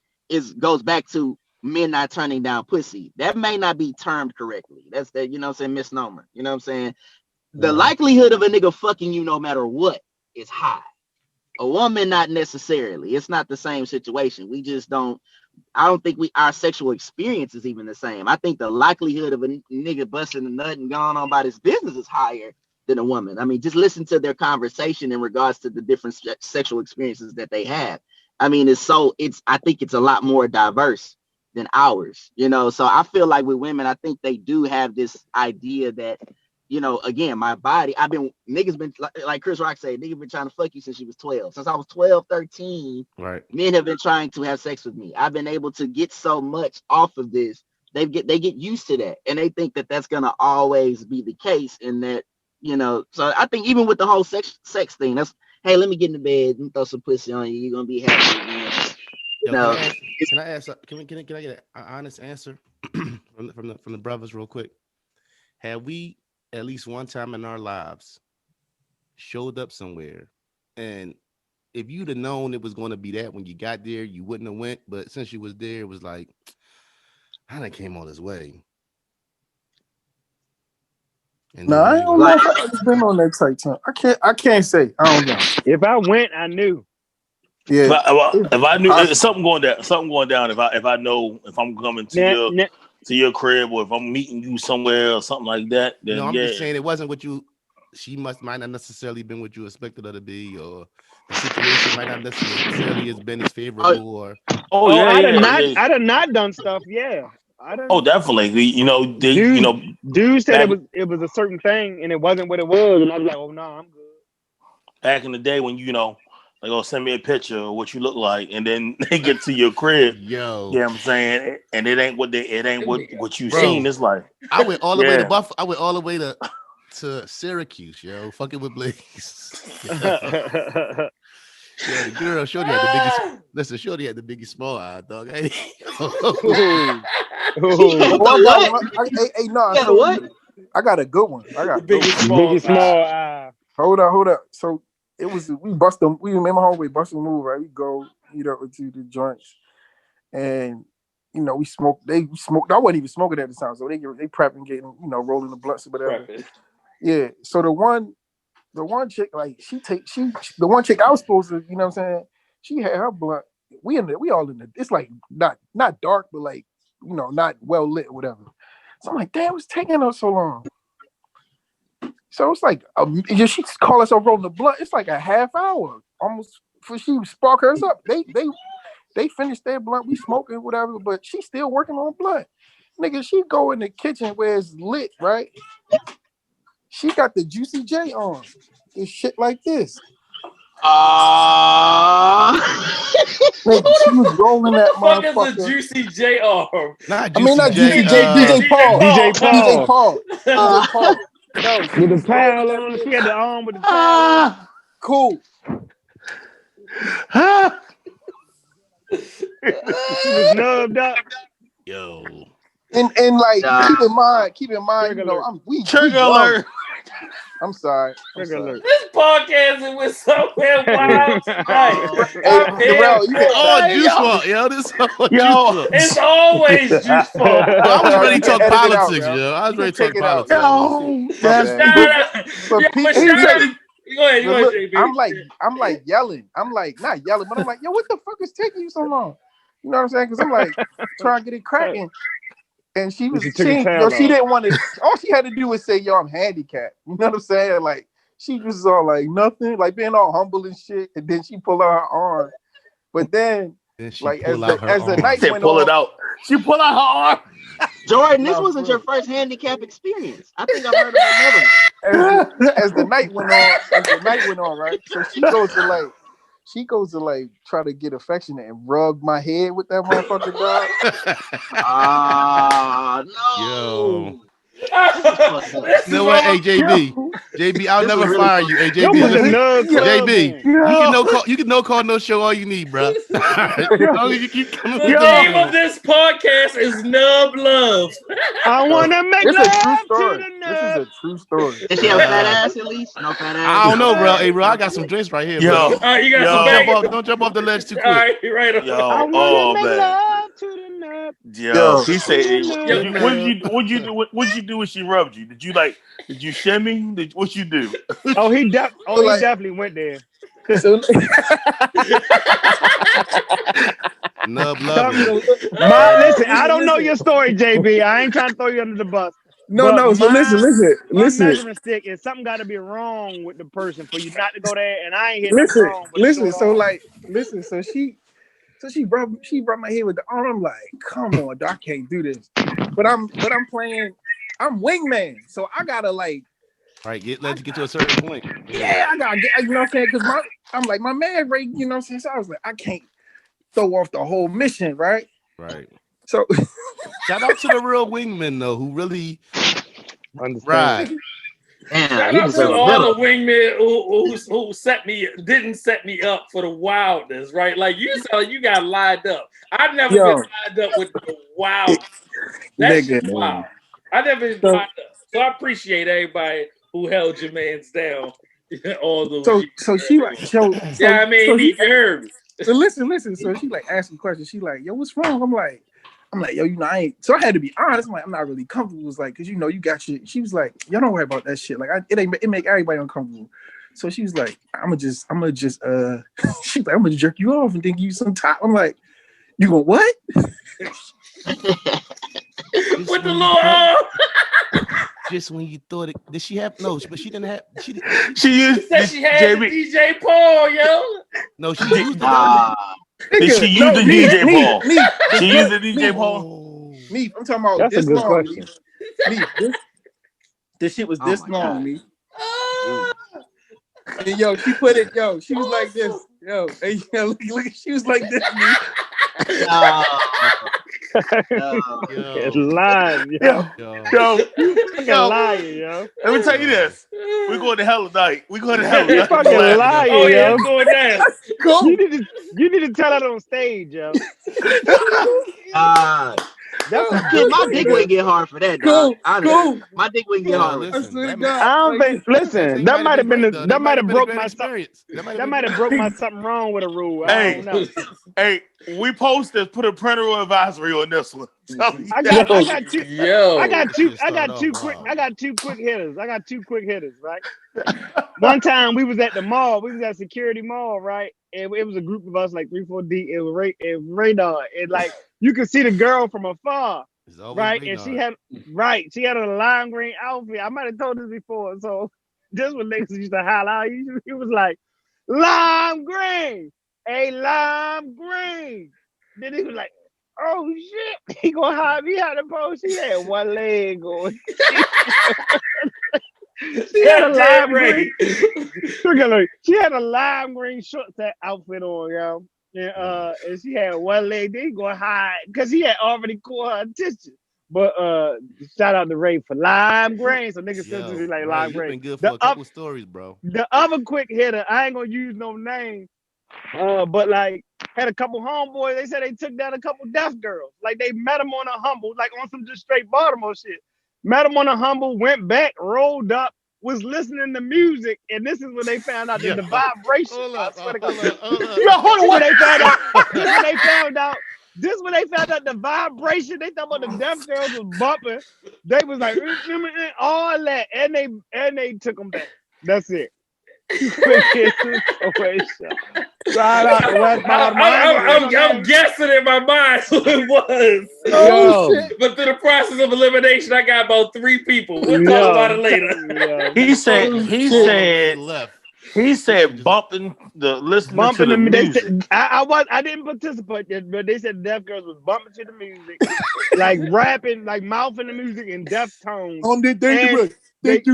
[SPEAKER 3] goes back to men not turning down pussy. That may not be termed correctly. That's the, you know what I'm saying, misnomer. You know what I'm saying? The likelihood of a nigga fucking you no matter what is high. A woman, not necessarily. It's not the same situation. We just don't. I don't think our sexual experience is even the same. I think the likelihood of a nigga busting a nut and going on about his business is higher than a woman. I mean, just listen to their conversation in regards to the different sexual experiences that they have. I mean, I think it's a lot more diverse than ours, you know? So I feel like with women, I think they do have this idea that, you know, again, my body, niggas been, like Chris Rock said, niggas been trying to fuck you since you was 12. Since I was 12, 13,
[SPEAKER 1] right.
[SPEAKER 3] Men have been trying to have sex with me. I've been able to get so much off of this. They get used to that. And they think that that's going to always be the case, and that, you know, so I think even with the whole sex thing, that's, hey, let me get in the bed and throw some pussy on you. You're going to be happy again.
[SPEAKER 1] Yo, can I ask? Can I get an honest answer from the brothers real quick? Have we at least one time in our lives showed up somewhere, and if you'd have known it was going to be that when you got there, you wouldn't have went, but since you was there, it was like, I done came all this way. And
[SPEAKER 5] no, I don't know if I've been on that type time. I can't say. I don't know.
[SPEAKER 6] If I went, I knew.
[SPEAKER 5] Yeah.
[SPEAKER 4] If I knew there's something going down, if I know if I'm coming to your crib, or if I'm meeting you somewhere or something like that, then
[SPEAKER 1] no, I'm just saying it wasn't what you. She might not necessarily been what you expected her to be, or the situation might not necessarily has been as favorable.
[SPEAKER 6] I done not done stuff. Yeah.
[SPEAKER 4] Definitely.
[SPEAKER 6] Dude said it was a certain thing and it wasn't what it was, and I was like, oh no, I'm good.
[SPEAKER 4] Back in the day when like, oh, send me a picture of what you look like, and then they get to your crib.
[SPEAKER 1] Yo,
[SPEAKER 4] you know what I'm saying? And it ain't what you seen. It's like
[SPEAKER 1] I went all the way to Buffalo. I went all the way to Syracuse, yo, fucking with Blaze. Yeah, the girl Shorty had the biggest. Listen, Shorty had the Biggie Small Eye, dog. Hey,
[SPEAKER 3] what?
[SPEAKER 5] I got a good one. I got
[SPEAKER 6] Biggie Small Eye.
[SPEAKER 5] Hold up. So it was we made my homeboy bust a move, right? We go eat up to the joints, and you know we smoked. They smoked. I wasn't even smoking at the time, so they prepping, getting rolling the blunts or whatever. Yeah. So the one the one chick, like the one chick I was supposed to, you know what I'm saying? She had her blunt. We all in the. It's like not dark, but like not well lit or whatever. So I'm like, damn, what's taking her so long? So it's like she call herself rolling the blunt. It's like a half hour almost for she spark hers up. They finished their blunt. We smoking whatever, but she's still working on blunt. Nigga, she go in the kitchen where it's lit, right? She got the Juicy J on. This shit like this. Nigga, she was rolling that motherfucker.
[SPEAKER 2] What the fuck is a Juicy J arm?
[SPEAKER 1] Not
[SPEAKER 5] Juicy
[SPEAKER 1] J.
[SPEAKER 5] DJ Paul.
[SPEAKER 6] DJ Paul.
[SPEAKER 5] DJ Paul. No,
[SPEAKER 6] with the towel on, she had the arm with the towel.
[SPEAKER 5] Cool.
[SPEAKER 6] She was nubbed up.
[SPEAKER 1] Yo.
[SPEAKER 5] And like keep in mind, we
[SPEAKER 4] alert.
[SPEAKER 5] I'm sorry.
[SPEAKER 2] This podcast went somewhere wild tonight.
[SPEAKER 1] Juice fault, yo. This all Juice fault.
[SPEAKER 2] It's always Juice fault.
[SPEAKER 1] I was ready to talk politics, yo. I was ready to talk politics.
[SPEAKER 2] Go ahead, JB.
[SPEAKER 5] I'm like yelling. I'm like not yelling, but I'm like, yo, what the fuck is taking you so long? You know what I'm saying? Because I'm like trying to get it cracking. And she didn't want to. All she had to do was say, "Yo, I'm handicapped." You know what I'm saying? Like she was all like nothing, like being all humble and shit. And then she pulled out her arm. But then like as the night went on,
[SPEAKER 4] she pulled out her arm.
[SPEAKER 3] Jordan, this wasn't your first handicap experience. I think I've heard of another one.
[SPEAKER 5] As the night went on, right? So she goes to like try to get affectionate and rub my head with that motherfucker dog.
[SPEAKER 3] No.
[SPEAKER 1] Yo. You know what? Hey, JB, I'll never fire you. Hey, JB, you can no call, no show all you need, bro.
[SPEAKER 2] The name of this podcast is Nub Love.
[SPEAKER 6] I want to make love to the nub.
[SPEAKER 5] This is a true story.
[SPEAKER 3] Did she have a fat ass at least? No fat ass.
[SPEAKER 1] I don't know, bro. Hey, bro, I got some drinks right here, bro.
[SPEAKER 2] All right, you got
[SPEAKER 1] don't jump off the ledge too quick.
[SPEAKER 2] All right, you're right.
[SPEAKER 6] I want to make love to the nub.
[SPEAKER 4] Yo, he said, "What'd you do when she rubbed you? Did you shimmy? What you do?"
[SPEAKER 6] He definitely went there.
[SPEAKER 1] Nub love.
[SPEAKER 6] Listen, I don't know your story, JB. I ain't trying to throw you under the bus.
[SPEAKER 5] No. So listen.
[SPEAKER 6] Measuring stick is something got to be wrong with the person for you not to go there. And I ain't hitting wrong.
[SPEAKER 5] So she brought my head with the arm. I'm like, come on, dog, I can't do this. But I'm playing. I'm wingman, so I gotta like.
[SPEAKER 1] All right, let's get to a certain point.
[SPEAKER 5] Yeah, I gotta get. You know what I'm saying? Because I'm like my man, Ray. You know what I'm saying? So I was like, I can't throw off the whole mission, right?
[SPEAKER 1] Right.
[SPEAKER 5] So
[SPEAKER 1] shout out to the real wingmen though, who really
[SPEAKER 6] understand.
[SPEAKER 1] Right.
[SPEAKER 2] Shout out to all the wingmen who didn't set me up for the wildness, right? Like you said, you got lined up. I've never been lined up with the wild. That's wild. I never been lined up. So I appreciate everybody who held your mans down all the way.
[SPEAKER 5] So she like
[SPEAKER 2] you heard me.
[SPEAKER 5] So listen. So she like asking questions. She like, yo, what's wrong? I'm like, yo, I ain't. So I had to be honest. I'm like, I'm not really comfortable. It was like, cause you got your. She was like, yo, don't worry about that shit. Like, it make everybody uncomfortable. So she was like, I'm gonna just. She's like, I'm gonna jerk you off and then give you some top. I'm like, you gonna what?
[SPEAKER 2] With the little arm.
[SPEAKER 1] Just when you thought it, did she have no? But she didn't have. She
[SPEAKER 2] said she had the DJ Paul, yo.
[SPEAKER 1] No, she used the.
[SPEAKER 4] Did she use the DJ Paul? She used the DJ Paul.
[SPEAKER 5] Me, I'm talking about this long. Me, this shit was this long, me. And yo, she put it. Yo, she was like this. Yo, hey, look, she was like this. Me.
[SPEAKER 6] It's lying, yo. Lying, yo.
[SPEAKER 4] Let me tell you this. We're going to hell tonight.
[SPEAKER 6] You fucking lying,
[SPEAKER 2] yo.
[SPEAKER 6] Yeah,
[SPEAKER 2] I'm going down.
[SPEAKER 6] You need to tell that on stage, yo.
[SPEAKER 3] My dick wouldn't get hard for that, dog. Honestly, my dick wouldn't get hard.
[SPEAKER 1] Listen,
[SPEAKER 6] I don't think. Listen, that might have been. That might have broke my
[SPEAKER 1] experience.
[SPEAKER 6] That might have broke my something wrong with a rule. I don't know.
[SPEAKER 4] Hey, we posted put a parental advisory on this one.
[SPEAKER 6] I got two.
[SPEAKER 2] Yo.
[SPEAKER 6] I got two quick hitters. Right. One time we was at the mall. We was at Security Mall, right? And it was a group of us, like 3-4 deep. It was radar. And like you could see the girl from afar, right? And she had a lime green outfit. I might have told this before. So this was niggas used to holler out. He was like, lime green, a lime green. Then he was like, oh shit, he gonna hide me out the post. She had one leg going. She had a lime green. She had a lime green short outfit on, yo. And she had one leg. Then he gonna hide because he had already caught her attention. But shout out to Ray for lime green. So niggas still do like lime green.
[SPEAKER 1] Been good for a couple stories, bro.
[SPEAKER 6] The other quick hitter, I ain't gonna use no name. But like had a couple homeboys. They said they took down a couple deaf girls. Like they met them on a humble, like on some just straight Baltimore shit. Met them on a humble, went back, rolled up, was listening to music, and this is when they found out that the vibration. I swear to God. Hold on, This when they found out the vibration. They thought about the deaf girls was bumping. They was like all that, and they took them back. That's it.
[SPEAKER 2] I'm guessing in my mind who it was. But through the process of elimination, I got about 3 people. We'll talk about it later.
[SPEAKER 4] He said bumping the listening to the music.
[SPEAKER 6] I didn't participate yet, but they said deaf girls was bumping to the music, like rapping, like mouthing the music in deaf tones.
[SPEAKER 5] On the dangerous. Right.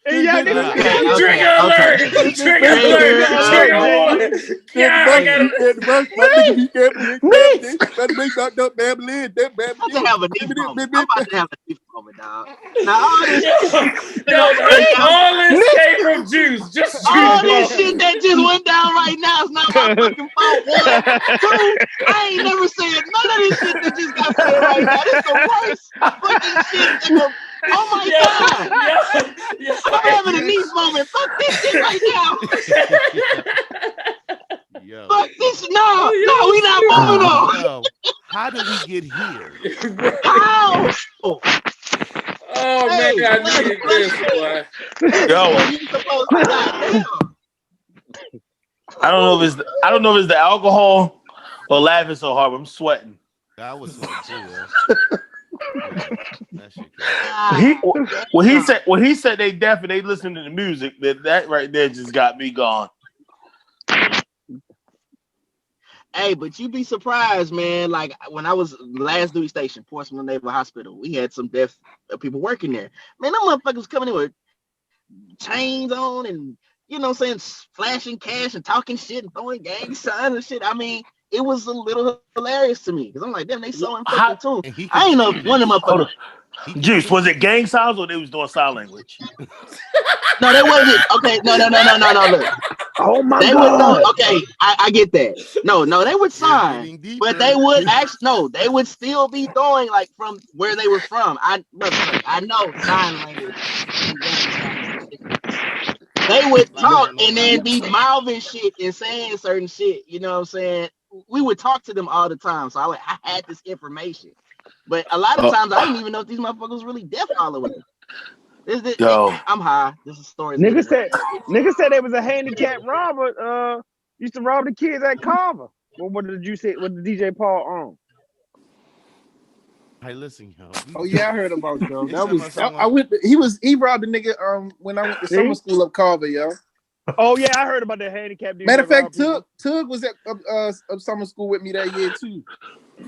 [SPEAKER 6] And yeah,
[SPEAKER 2] Trigger alert! Trigger alert! Trigger warning! Yeah, I got it.
[SPEAKER 3] I'm about to have a deep moment, dog. Now
[SPEAKER 2] all this came from Juice. Just Juice.
[SPEAKER 3] All this shit that just went down right now is not my fucking fault. 1, 2, I ain't never said none of this shit that just got said right now. This is the worst fucking shit ever. Oh my God! I'm having a niece moment. Fuck this shit right now. Fuck this. No, we not moving on.
[SPEAKER 1] How did we get here?
[SPEAKER 3] How?
[SPEAKER 2] Oh man, I needed this, boy.
[SPEAKER 4] Yo, I don't know if it's the alcohol or laughing so hard, but I'm sweating.
[SPEAKER 1] I was sweating too. That shit
[SPEAKER 4] When he said they deaf and they listen to the music, that right there just got me gone.
[SPEAKER 3] Hey, but you'd be surprised, man. Like when I was last duty station, Portsmouth Naval Hospital, we had some deaf people working there. Man, them motherfuckers coming in with chains on and flashing cash and talking shit and throwing gang signs and shit. I mean, it was a little hilarious to me because I'm like, damn, they so fucking too. I ain't know one of them motherfuckers.
[SPEAKER 4] Juice, was it gang signs or they was doing sign language?
[SPEAKER 3] No, that wasn't. Okay, no. Look.
[SPEAKER 6] Oh my God.
[SPEAKER 3] Okay, I get that. No, they would sign, but they would they would still be doing like from where they were from. I know sign language. They would talk and then be mouthing shit and saying certain shit. You know what I'm saying? We would talk to them all the time, so I had this information. But a lot of times I didn't even know if these motherfuckers really deaf all the way. I'm high. This is story.
[SPEAKER 6] Nigga said there was a handicapped robber used to rob the kids at Carver. What did you say? What did DJ Paul on?
[SPEAKER 1] Hey, listen, yo.
[SPEAKER 5] Oh yeah, I heard about yo. That was he robbed a nigga when I went to summer school up Carver, yo.
[SPEAKER 6] Oh yeah, I heard about the handicapped dude.
[SPEAKER 5] Matter of fact, Tug was at summer school with me that year too.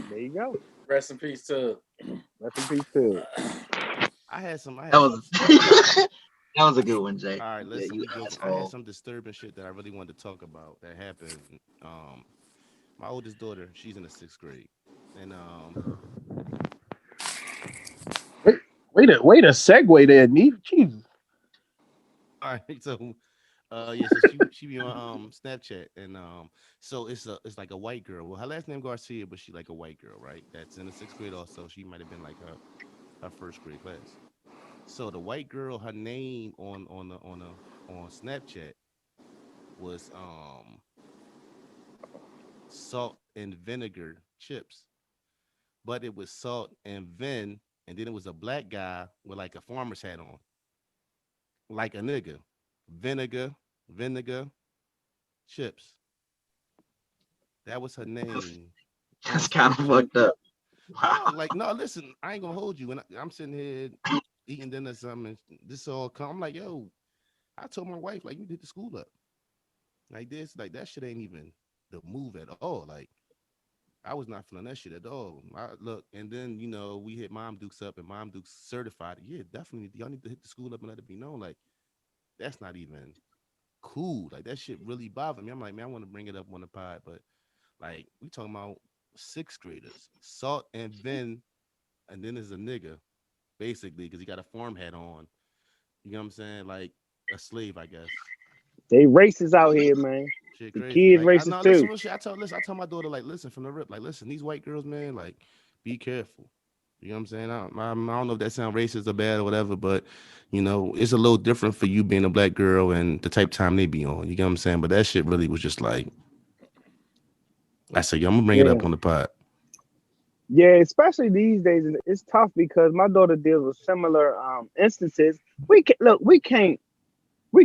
[SPEAKER 6] There you go.
[SPEAKER 2] Rest in peace, Tug.
[SPEAKER 6] Rest in peace, Tug.
[SPEAKER 3] That was a good one, Jay.
[SPEAKER 1] All right, listen. I had some disturbing shit that I really wanted to talk about that happened. My oldest daughter, she's in the 6th grade, and
[SPEAKER 5] Wait a segue there, Neef. Jesus.
[SPEAKER 1] All right, so Yeah, so she be on Snapchat, and so it's like a white girl. Well, her last name Garcia, but she like a white girl, right? That's in the sixth grade also. She might have been like her first grade class. So the white girl, her name on Snapchat was salt and vinegar chips, but it was salt and vin, and then it was a black guy with like a farmer's hat on, like a nigga, vinegar chips. That was her
[SPEAKER 3] That's,
[SPEAKER 1] name on
[SPEAKER 3] that's kind of
[SPEAKER 1] Snapchat.
[SPEAKER 3] fucked up.
[SPEAKER 1] Dog,
[SPEAKER 3] Wow.
[SPEAKER 1] like, no, listen, I ain't gonna hold you. When I'm sitting here eating dinner or something, and this all come. I'm like, yo, I told my wife, like, you did the school up. Like this, like that shit ain't even the move at all. Like, I was not feeling that shit at all. I look, and then we hit Mom Dukes up, and Mom Dukes certified it. Yeah, definitely. Y'all need to hit the school up and let it be known. Like, that's not even cool. Like that shit really bothered me. I'm like, man, I want to bring it up on the pod, but like we talking about sixth graders, salt and vin, and then there's a nigga, basically, because he got a farm hat on. You know what I'm saying? Like a slave, I guess.
[SPEAKER 6] They racist out here, man.
[SPEAKER 1] Shit
[SPEAKER 6] The
[SPEAKER 1] crazy.
[SPEAKER 6] kids
[SPEAKER 1] Like I
[SPEAKER 6] racist
[SPEAKER 1] know, listen,
[SPEAKER 6] too.
[SPEAKER 1] real shit. I tell my daughter, like, listen from the rip, like, listen, these white girls, man, like, be careful. You know what I'm saying? I don't know if that sounds racist or bad or whatever, but it's a little different for you being a black girl and the type of time they be on. You get what I'm saying? But that shit really was just like, I said, yo, I'm gonna bring it
[SPEAKER 6] Yeah.
[SPEAKER 1] up on the pod.
[SPEAKER 6] Yeah, especially these days, and it's tough because my daughter deals with similar instances. We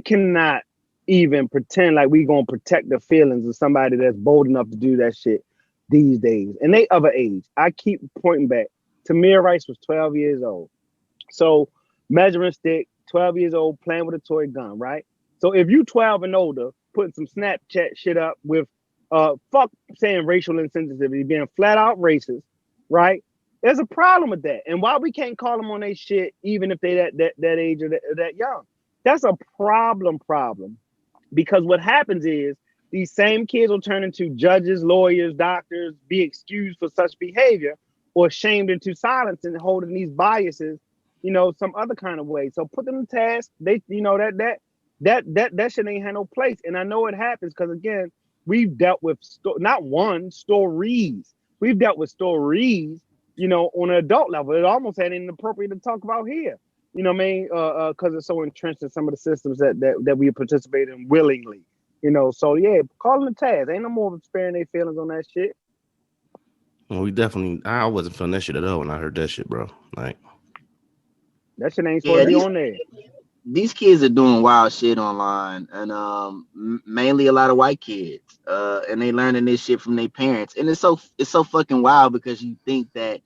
[SPEAKER 6] cannot even pretend like we gonna protect the feelings of somebody that's bold enough to do that shit these days. And they of an age. I keep pointing back. Tamir Rice was 12 years old. So measuring stick, 12 years old, playing with a toy gun, right? So if you 12 and older, putting some Snapchat shit up with fuck saying racial insensitivity, being flat out racist, right? There's a problem with that. And why we can't call them on their shit, even if they that age or that young. That's a problem. Because what happens is these same kids will turn into judges, lawyers, doctors, be excused for such behavior, or shamed into silence and holding these biases, some other kind of way. So put them to task. They, that shit ain't had no place. And I know it happens because again, we've dealt with not one stories. We've dealt with stories, on an adult level. It almost ain't inappropriate to talk about here. You know what I mean? Because it's so entrenched in some of the systems that we participate in willingly. So yeah, calling the task. Ain't no more sparing their feelings on that shit.
[SPEAKER 1] Well, we definitely. I wasn't feeling that shit at all when I heard that shit, bro. Like,
[SPEAKER 6] That shit ain't supposed
[SPEAKER 3] Yeah,
[SPEAKER 6] to be on there.
[SPEAKER 3] these kids are doing wild shit online, and mainly a lot of white kids, and they learning this shit from their parents, and it's so fucking wild because you think that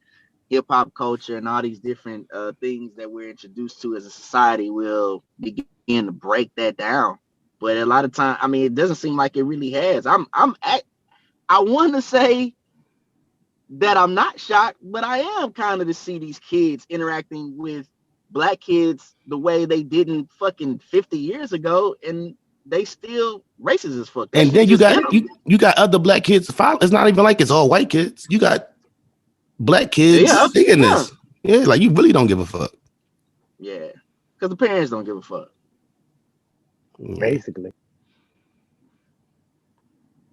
[SPEAKER 3] hip hop culture and all these different things that we're introduced to as a society will begin to break that down. But a lot of time, I mean, it doesn't seem like it really has. I want to say that I'm not shocked, but I am kind of to see these kids interacting with black kids the way they didn't fucking 50 years ago, and they still racist as fuck. That
[SPEAKER 1] and
[SPEAKER 3] shit
[SPEAKER 1] then you
[SPEAKER 3] just in
[SPEAKER 1] got
[SPEAKER 3] them.
[SPEAKER 1] you got other black kids follow. It's not even like it's all white kids. You got black kids
[SPEAKER 3] Yeah,
[SPEAKER 1] seeing
[SPEAKER 3] yeah,
[SPEAKER 1] this. Yeah, like you really don't give a fuck.
[SPEAKER 3] yeah. Because the parents don't give a fuck.
[SPEAKER 1] Yeah.
[SPEAKER 6] Basically.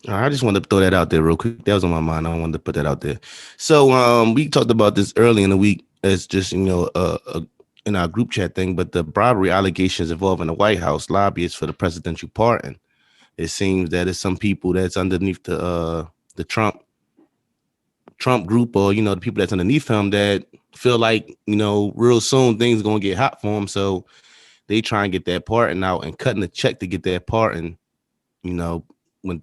[SPEAKER 1] I just wanted to throw that out there real quick. That was on my mind. I wanted to put that out there. So we talked about this early in the week as just in our group chat thing, but the bribery allegations involving the White House lobbyists for the presidential pardon. It seems that it's some people that's underneath the Trump group, or the people that's underneath him that feel like real soon things gonna get hot for him. So they try and get that pardon out and cutting the check to get that pardon. You know when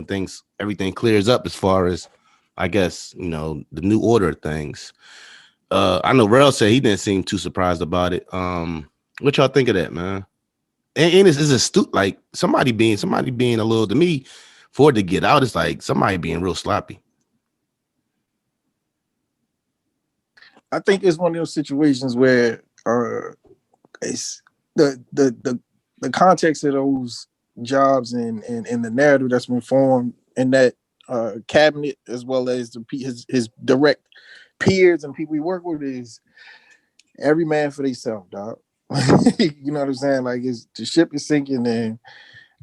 [SPEAKER 1] things everything clears up as far as I guess the new order of things. I know Rel said he didn't seem too surprised about it. What y'all think of that, man? And it's astute, like somebody being a little, to me, for it to get out, it's like somebody being real sloppy.
[SPEAKER 5] I think it's one of those situations where it's the context of those jobs and the narrative that's been formed in that cabinet, as well as his direct peers and people he work with, is every man for themselves, dog. You know what I'm saying? Like, the ship is sinking, and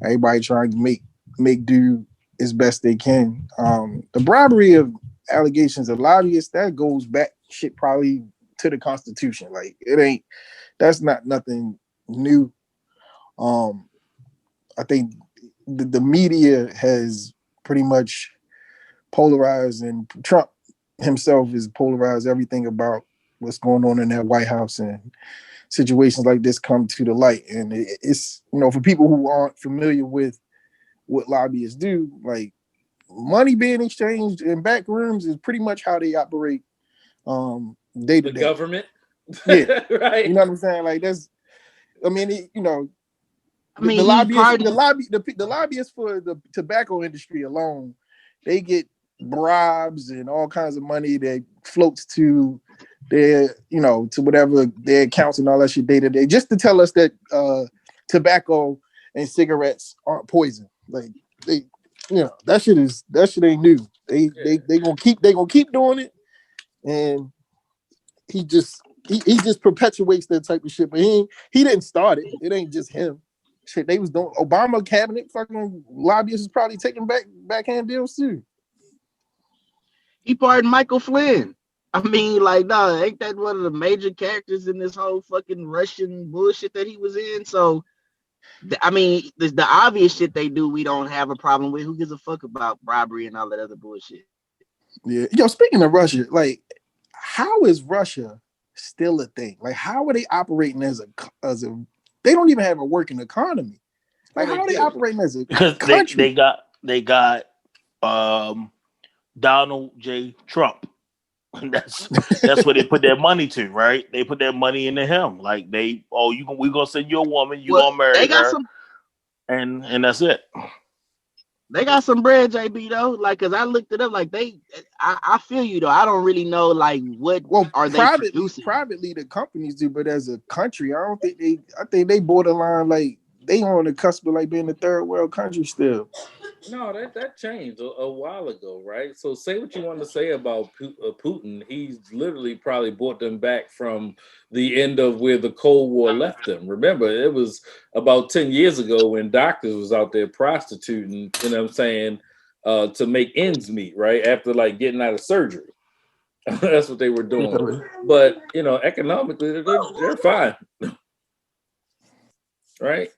[SPEAKER 5] Everybody trying to make do as best they can. The bribery of allegations of lobbyists, that goes back shit probably to the Constitution. Like that's not nothing new. I think the media has pretty much polarized, and Trump himself has polarized everything about what's going on in that White House, and situations like this come to the light. And it's, for people who aren't familiar with what lobbyists do, like money being exchanged in back rooms is pretty much how they operate day to day.
[SPEAKER 2] The government.
[SPEAKER 5] Yeah.
[SPEAKER 2] Right.
[SPEAKER 5] You know what I'm saying? Like that's, I mean, the lobbyists for the tobacco industry alone, they get bribes and all kinds of money that floats to their, to whatever their accounts and all that shit day to day, just to tell us that tobacco and cigarettes aren't poison. Like they, that shit ain't new. They gonna keep doing it, and he just perpetuates that type of shit. But he didn't start it. It ain't just him. Shit, they was doing Obama cabinet fucking lobbyists is probably taking backhand deals too.
[SPEAKER 3] He pardoned Michael Flynn. I mean, like, nah, ain't that one of the major characters in this whole fucking Russian bullshit that he was in? So, I mean, the obvious shit they do, we don't have a problem with. Who gives a fuck about bribery and all that other bullshit?
[SPEAKER 5] Yeah. Speaking of Russia, like, how is Russia still a thing? Like, how are they operating as a they don't even have a working economy. Like, how are they operating as a country?
[SPEAKER 4] They got Donald J. Trump. That's where they put their money to, right? They put their money into him. Like we gonna send you a woman, gonna marry her, and that's it.
[SPEAKER 3] They got some bread, JB, though. Like, cause I looked it up. Like I feel you though. I don't really know like what are they producing.
[SPEAKER 5] Privately, the companies do, but as a country, I think they borderline like they on the cusp of like being a third world country still.
[SPEAKER 2] No, that changed a while ago, right? So say what you want to say about Putin. He's literally probably brought them back from the end of where the Cold War left them. Remember, it was about 10 years ago when doctors was out there prostituting, you know what I'm saying, to make ends meet, right? After like getting out of surgery. That's what they were doing. But, economically, they're fine. Right?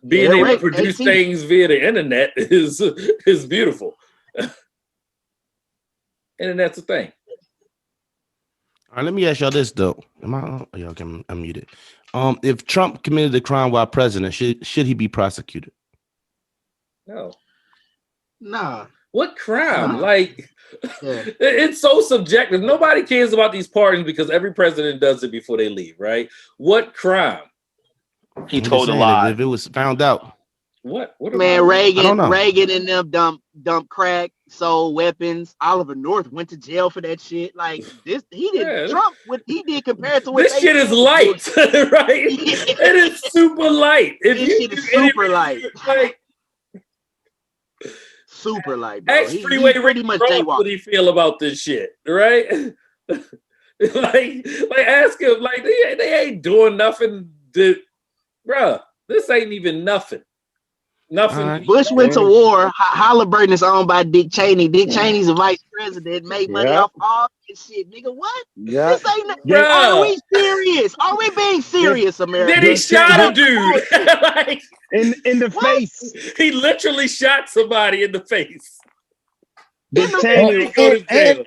[SPEAKER 2] Being able to produce things via the internet is beautiful. Internet's a thing.
[SPEAKER 1] All right, let me ask y'all this though. Y'all can unmute it. If Trump committed a crime while president, should he be prosecuted?
[SPEAKER 2] No.
[SPEAKER 3] Nah.
[SPEAKER 2] What crime? Nah. Like, it's so subjective. Nobody cares about these pardons because every president does it before they leave, right? What crime?
[SPEAKER 4] He told a lie.
[SPEAKER 1] If it was found out.
[SPEAKER 2] What
[SPEAKER 3] man, Reagan and them dump crack, sold weapons. Oliver North went to jail for that shit. Like this, he did Trump what he did compared to what
[SPEAKER 2] this shit is light, right? It is super light.
[SPEAKER 3] This shit is super light. Like, super light, bro.
[SPEAKER 2] Ask Freeway pretty much what he feel about this shit, right? like ask him, like they ain't doing nothing. Bruh, this ain't even nothing. Nothing.
[SPEAKER 3] Bush went to war. Halliburton is owned by Dick Cheney. Dick Cheney's a vice president. Made money off all this shit, nigga. What? This ain't. Are we serious? Are we being serious, America?
[SPEAKER 2] Then he shot a dude like,
[SPEAKER 6] in the face.
[SPEAKER 2] He literally shot somebody in the face.
[SPEAKER 6] Dick Cheney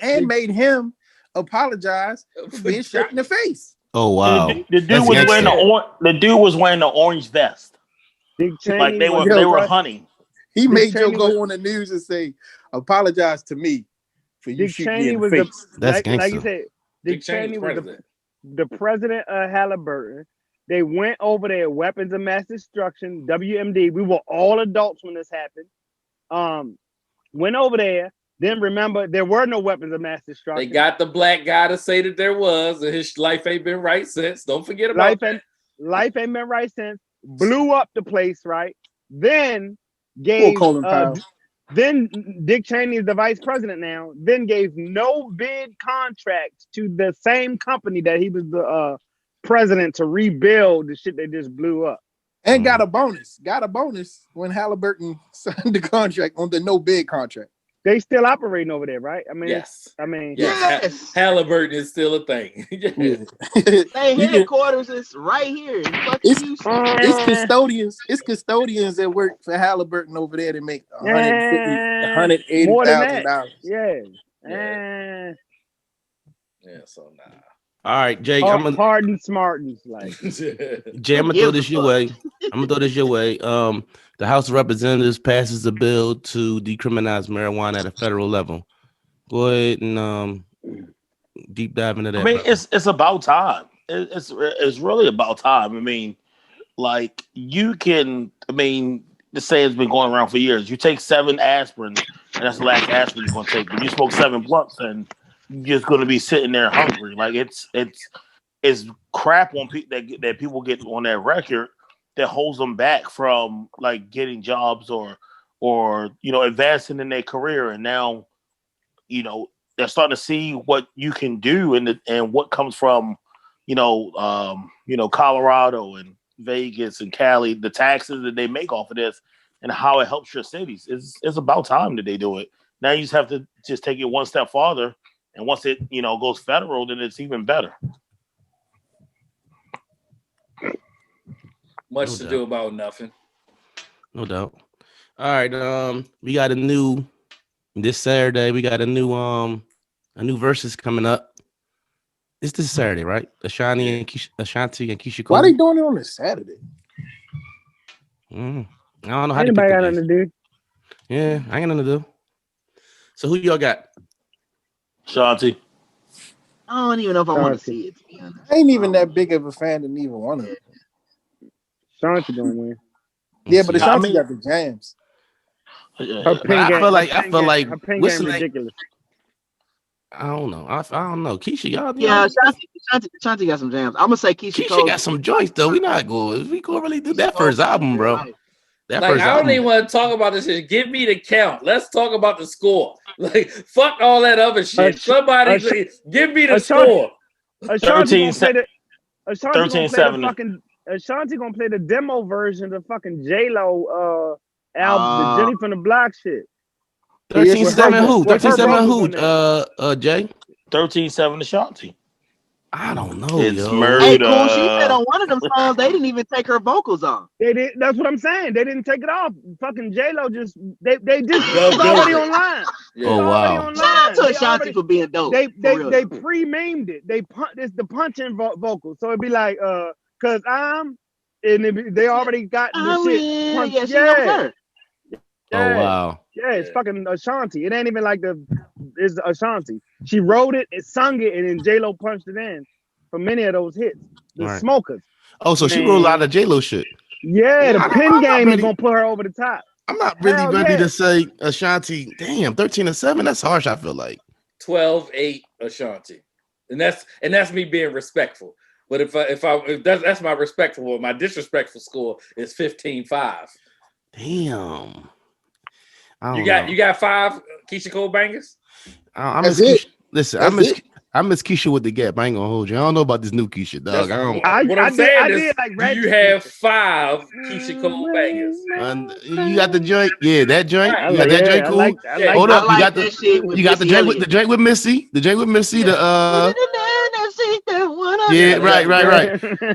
[SPEAKER 5] and made him apologize for being shot in the face.
[SPEAKER 1] Oh wow!
[SPEAKER 4] The dude was wearing the orange vest.
[SPEAKER 6] Dick Cheney,
[SPEAKER 4] like they were hunting.
[SPEAKER 5] He made Joe go on the news and say, "Apologize to me for you shooting me in the face."
[SPEAKER 1] That's gangster.
[SPEAKER 6] Like you said, Dick Cheney was the president of Halliburton. They went over there, weapons of mass destruction, WMD. We were all adults when this happened. Went over there. Then remember, there were no weapons of mass destruction.
[SPEAKER 2] They got the black guy to say that there was, and his life ain't been right since. Don't forget about that.
[SPEAKER 6] Life ain't been right since. Blew up the place, right? Then gave then Dick Cheney is the vice president now. Then gave no bid contracts to the same company that he was the president to rebuild the shit they just blew up.
[SPEAKER 5] And got a bonus. Got a bonus when Halliburton signed the contract on the no bid contract.
[SPEAKER 6] They still operating over there, right?
[SPEAKER 2] Yes.
[SPEAKER 3] Yes.
[SPEAKER 2] Halliburton is still a thing.
[SPEAKER 3] Their headquarters is right here in fucking Houston.
[SPEAKER 5] It's custodians. It's custodians that work for Halliburton over there to make $180,000.
[SPEAKER 2] Yeah, so nah.
[SPEAKER 1] All right, Jay.
[SPEAKER 6] Pardon smartens like.
[SPEAKER 1] Jay, I'm gonna throw this your way. The House of Representatives passes a bill to decriminalize marijuana at a federal level. Go ahead and deep dive into that.
[SPEAKER 4] I mean, it's about time. It's really about time. I mean, like you can. I mean, the saying's been going around for years. You take 7 aspirin, and that's the last aspirin you're gonna take. But you smoke 7 blunts, and you're just gonna be sitting there hungry. Like it's crap on people that people get on that record that holds them back from like getting jobs or advancing in their career. And now, they're starting to see what you can do and what comes from, Colorado and Vegas and Cali, the taxes that they make off of this and how it helps your cities. It's about time that they do it. Now you just have to just take it one step farther. And once it, goes federal, then it's even better.
[SPEAKER 2] Much to do about nothing.
[SPEAKER 1] No doubt. All right. We got this Saturday. We got a new versus coming up. It's this Saturday, right? Ashanti and Keisha Cole.
[SPEAKER 5] Why are they doing it on a Saturday?
[SPEAKER 1] I don't know how
[SPEAKER 6] anybody got nothing to do.
[SPEAKER 1] Yeah, I ain't nothing to do. So who y'all got?
[SPEAKER 4] Ashanti.
[SPEAKER 3] I don't even know if I want to see it, to be honest.
[SPEAKER 5] I ain't even that big of a fan of neither one of them.
[SPEAKER 6] Ashanti gonna win.
[SPEAKER 5] Yeah, but Ashanti got the jams.
[SPEAKER 6] I feel like her pin game ridiculous.
[SPEAKER 1] I don't know. I don't know. Keisha, y'all.
[SPEAKER 3] Yeah, Ashanti got some jams. I'm gonna say Keisha Cole
[SPEAKER 1] got some joints though. We gonna really do that first album, bro.
[SPEAKER 2] I don't even want to talk about this shit. Give me the count. Let's talk about the score. Like, fuck all that other shit. Somebody give me the score.
[SPEAKER 6] Ashanti gonna play the demo version of fucking J-Lo album, the Jenny from the Block shit.
[SPEAKER 1] 13-7 who? 13-7 who? Jay?
[SPEAKER 4] 13-7 Ashanti.
[SPEAKER 1] I don't know.
[SPEAKER 4] It's
[SPEAKER 1] yo.
[SPEAKER 4] murder.
[SPEAKER 3] Hey, cool. She said on one of them songs they didn't even take her vocals off.
[SPEAKER 6] They did. That's what I'm saying. They didn't take it off. Fucking J-Lo just it's already online.
[SPEAKER 1] Oh wow!
[SPEAKER 3] Shout out to Ashanti for being dope.
[SPEAKER 6] They pre-named it. It's the punching vocal. So it'd be like cause they already got the shit.
[SPEAKER 3] Yeah.
[SPEAKER 1] Oh wow!
[SPEAKER 6] Yeah, it's fucking Ashanti. It ain't even like it's Ashanti. She wrote it, sung it, and then J-Lo punched it in for many of those hits. The Smokers.
[SPEAKER 1] Oh, so she wrote a lot of J-Lo shit.
[SPEAKER 6] Yeah, the pin game is gonna put her over the top.
[SPEAKER 1] I'm not really ready to say Ashanti. Damn, 13-7. That's harsh. I feel like
[SPEAKER 2] 12-8 Ashanti, and that's me being respectful. But if that's my respectful, or my disrespectful score is 15-5.
[SPEAKER 1] Damn.
[SPEAKER 2] You got 5 Keisha Cole bangers.
[SPEAKER 1] I miss Keisha. Listen, I miss Keisha with the gap. I ain't gonna hold you. I don't know about this new Keisha, dog.
[SPEAKER 2] What I'm saying is, you have 5 Keisha Cole bangers.
[SPEAKER 1] You got the joint, that joint. You got that joint, cool. Hold up, you got the joint with Missy. The joint with Missy. Right.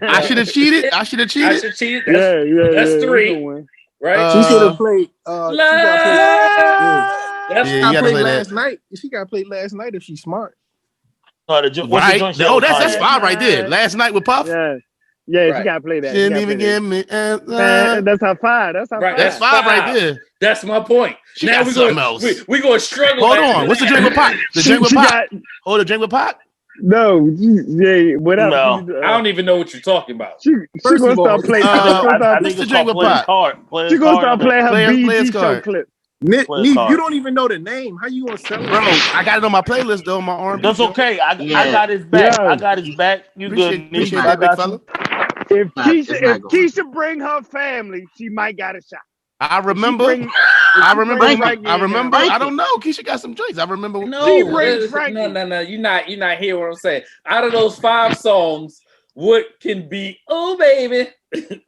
[SPEAKER 1] I should have cheated.
[SPEAKER 2] That's 3. Right?
[SPEAKER 5] She should have played. She got played last night if she's smart.
[SPEAKER 1] That's 5 right there. Last night with Puff.
[SPEAKER 6] Yeah,
[SPEAKER 2] right.
[SPEAKER 6] She got to play that.
[SPEAKER 1] She didn't even give me.
[SPEAKER 6] That's her 5. That's 5.
[SPEAKER 2] That's
[SPEAKER 1] 5 right there.
[SPEAKER 2] That's my point.
[SPEAKER 1] She now we're
[SPEAKER 2] gonna struggle.
[SPEAKER 1] Hold on. What's the drink with Pac? The drink with Pac. Oh, the drink with Pac.
[SPEAKER 6] No, whatever.
[SPEAKER 2] No, I don't even know what you're talking about.
[SPEAKER 6] She gonna start playing.
[SPEAKER 4] I think it's called Players Card.
[SPEAKER 6] She gonna start playing her BET show clip.
[SPEAKER 5] Nick, you don't even know the name. How you gonna sell it?
[SPEAKER 1] Bro, I got it on my playlist though. My R&B.
[SPEAKER 4] That's okay. I got his back. I got his back. You good?
[SPEAKER 1] Appreciate that, big fella.
[SPEAKER 6] If Keisha bring her family, she might got a shot.
[SPEAKER 1] I remember. I don't know. Keisha got some joints. I remember.
[SPEAKER 2] No. You're not hearing what I'm saying. Out of those 5 songs, what can be? Oh baby,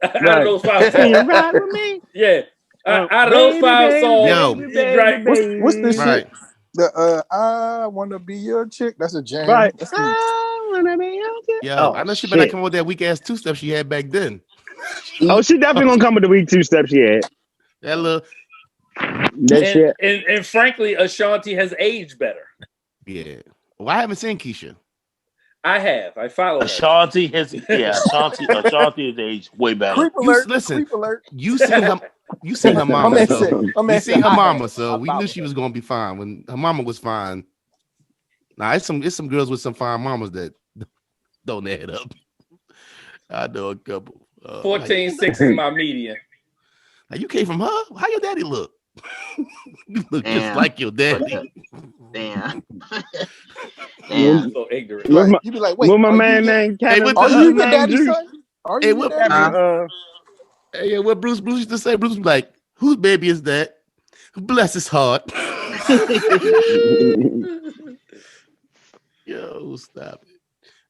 [SPEAKER 2] Out of those 5 songs.
[SPEAKER 6] You ride with me?
[SPEAKER 2] Yeah. Out of those 5 songs,
[SPEAKER 1] Yo.
[SPEAKER 2] right?
[SPEAKER 5] What's this
[SPEAKER 1] Right.
[SPEAKER 5] shit? The I wanna be your chick. That's a jam.
[SPEAKER 6] Right.
[SPEAKER 5] That's
[SPEAKER 6] I wanna be your chick.
[SPEAKER 1] Yo, I know she better come with that weak ass 2-step she had back then.
[SPEAKER 6] Oh, she definitely gonna come with the week 2-step she had.
[SPEAKER 1] That little.
[SPEAKER 6] That shit.
[SPEAKER 2] And frankly, Ashanti has aged better.
[SPEAKER 1] Yeah. Well, I haven't seen Keisha.
[SPEAKER 2] I have. I follow
[SPEAKER 4] Ashanti has Ashanti has aged way better.
[SPEAKER 5] Creep alert.
[SPEAKER 1] Listen,
[SPEAKER 5] Creep alert.
[SPEAKER 1] you seen her mama.
[SPEAKER 5] man
[SPEAKER 1] So
[SPEAKER 5] said- my man
[SPEAKER 1] we seen
[SPEAKER 5] said
[SPEAKER 1] her
[SPEAKER 5] I
[SPEAKER 1] mama,
[SPEAKER 5] have.
[SPEAKER 1] so
[SPEAKER 5] I
[SPEAKER 1] we knew
[SPEAKER 5] followed
[SPEAKER 1] she
[SPEAKER 5] that.
[SPEAKER 1] was gonna be fine. When her mama was fine. Now it's some girls with some fine mamas that don't add up. I know a couple.
[SPEAKER 2] 14.6 is my median.
[SPEAKER 1] Now you came from her? How your daddy look? You look just like your daddy.
[SPEAKER 3] Damn.
[SPEAKER 2] I'm so ignorant.
[SPEAKER 6] What's my,
[SPEAKER 5] You be like, wait,
[SPEAKER 6] what my
[SPEAKER 5] are you
[SPEAKER 6] man
[SPEAKER 5] your-
[SPEAKER 6] named
[SPEAKER 1] Hey,
[SPEAKER 6] Kevin?
[SPEAKER 1] what
[SPEAKER 5] Are you your
[SPEAKER 6] named
[SPEAKER 5] daddy's
[SPEAKER 6] Drew?
[SPEAKER 5] son? Are
[SPEAKER 1] Hey,
[SPEAKER 5] you
[SPEAKER 1] what-
[SPEAKER 5] your daddy's son?
[SPEAKER 1] Hey, yeah, what Bruce used to say? Bruce was like, "Whose baby is that? Bless his heart." Yo, stop it.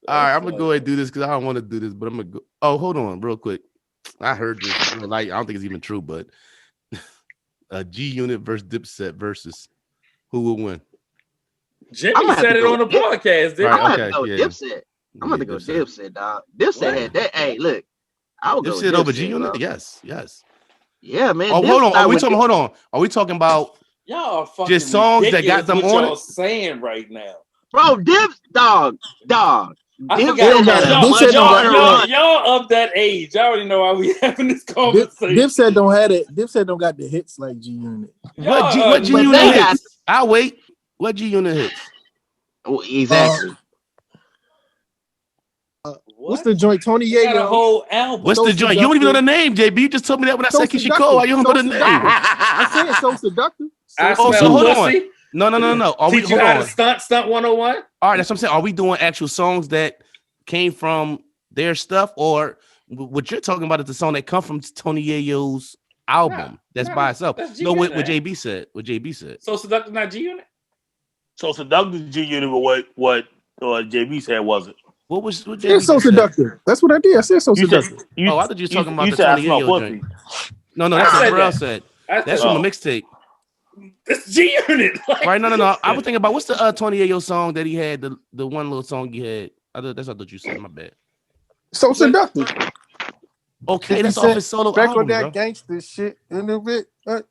[SPEAKER 1] All right, I'm gonna go ahead and do this because I don't want to do this, but I'm gonna go. Oh, hold on, real quick. I heard this. Like, I don't think it's even true, but G Unit versus Dipset versus who will win?
[SPEAKER 2] Jimmy said it on the podcast, didn't
[SPEAKER 3] I'm
[SPEAKER 2] he?
[SPEAKER 3] gonna go Dipset. I'm gonna go Dipset, dog. Dipset had that. Hey, look, I would go
[SPEAKER 1] Dipset over G Unit.
[SPEAKER 3] bro.
[SPEAKER 1] Yes.
[SPEAKER 3] Yeah, man.
[SPEAKER 1] Oh, hold on. Hold on. Are we talking about
[SPEAKER 2] Y'all are fucking
[SPEAKER 1] just songs that got them
[SPEAKER 2] what
[SPEAKER 1] on
[SPEAKER 2] y'all
[SPEAKER 1] it?
[SPEAKER 2] saying right now.
[SPEAKER 3] Bro, dog.
[SPEAKER 2] I
[SPEAKER 3] Dipset
[SPEAKER 2] forgot.
[SPEAKER 3] had a
[SPEAKER 5] Dipset
[SPEAKER 3] much
[SPEAKER 5] don't
[SPEAKER 3] harder
[SPEAKER 5] got-
[SPEAKER 3] run.
[SPEAKER 2] Y'all of that age. I already know why we having this conversation.
[SPEAKER 5] Dipset don't have it. Dipset don't got the hits like G Unit.
[SPEAKER 1] What G
[SPEAKER 3] but
[SPEAKER 1] Unit
[SPEAKER 3] they got-
[SPEAKER 1] hits? I'll wait. What G Unit hits?
[SPEAKER 3] Oh, exactly.
[SPEAKER 5] What's the joint? Tony
[SPEAKER 2] They got a
[SPEAKER 5] Yayo.
[SPEAKER 2] whole album.
[SPEAKER 1] What's the joint? You don't even know the name, JB. You just told me that when I said Keisha Cole. You don't know the name.
[SPEAKER 5] I said so seductive.
[SPEAKER 2] I
[SPEAKER 1] Oh,
[SPEAKER 2] smell
[SPEAKER 1] so hold on.
[SPEAKER 2] pussy.
[SPEAKER 1] No. Are we
[SPEAKER 2] Teach you
[SPEAKER 1] hold
[SPEAKER 2] how
[SPEAKER 1] on?
[SPEAKER 2] to stunt 101.
[SPEAKER 1] All right, that's what I'm saying. Are we doing actual songs that came from their stuff, or what you're talking about is the song that come from Tony Yayo's album that's by itself?
[SPEAKER 2] that's
[SPEAKER 1] No, what
[SPEAKER 2] G-Unit.
[SPEAKER 1] JB said. What JB said.
[SPEAKER 2] So seductive, not G Unit.
[SPEAKER 4] So seductive G Unit, but what JB said wasn't.
[SPEAKER 1] What
[SPEAKER 5] It's
[SPEAKER 1] JB
[SPEAKER 5] so
[SPEAKER 1] said?
[SPEAKER 5] seductive. That's what I did. I said so seductive.
[SPEAKER 1] I thought you were talking about
[SPEAKER 4] you
[SPEAKER 1] the
[SPEAKER 4] said
[SPEAKER 1] Tony
[SPEAKER 4] I smell
[SPEAKER 1] Yayo
[SPEAKER 4] pussy.
[SPEAKER 1] joint. No, that's
[SPEAKER 2] I
[SPEAKER 1] what
[SPEAKER 2] said
[SPEAKER 1] Burrell
[SPEAKER 2] that.
[SPEAKER 1] said.
[SPEAKER 2] I
[SPEAKER 1] That's
[SPEAKER 2] said,
[SPEAKER 1] from a mixtape.
[SPEAKER 2] It's G Unit.
[SPEAKER 1] Right? No. I was thinking about what's the Tony Yayo song that he had, the one little song he had. That's what you said. My bad.
[SPEAKER 5] So seductive.
[SPEAKER 1] Okay, that's off his solo
[SPEAKER 5] back
[SPEAKER 1] album,
[SPEAKER 5] on that
[SPEAKER 1] bro.
[SPEAKER 5] gangster shit in a bit. That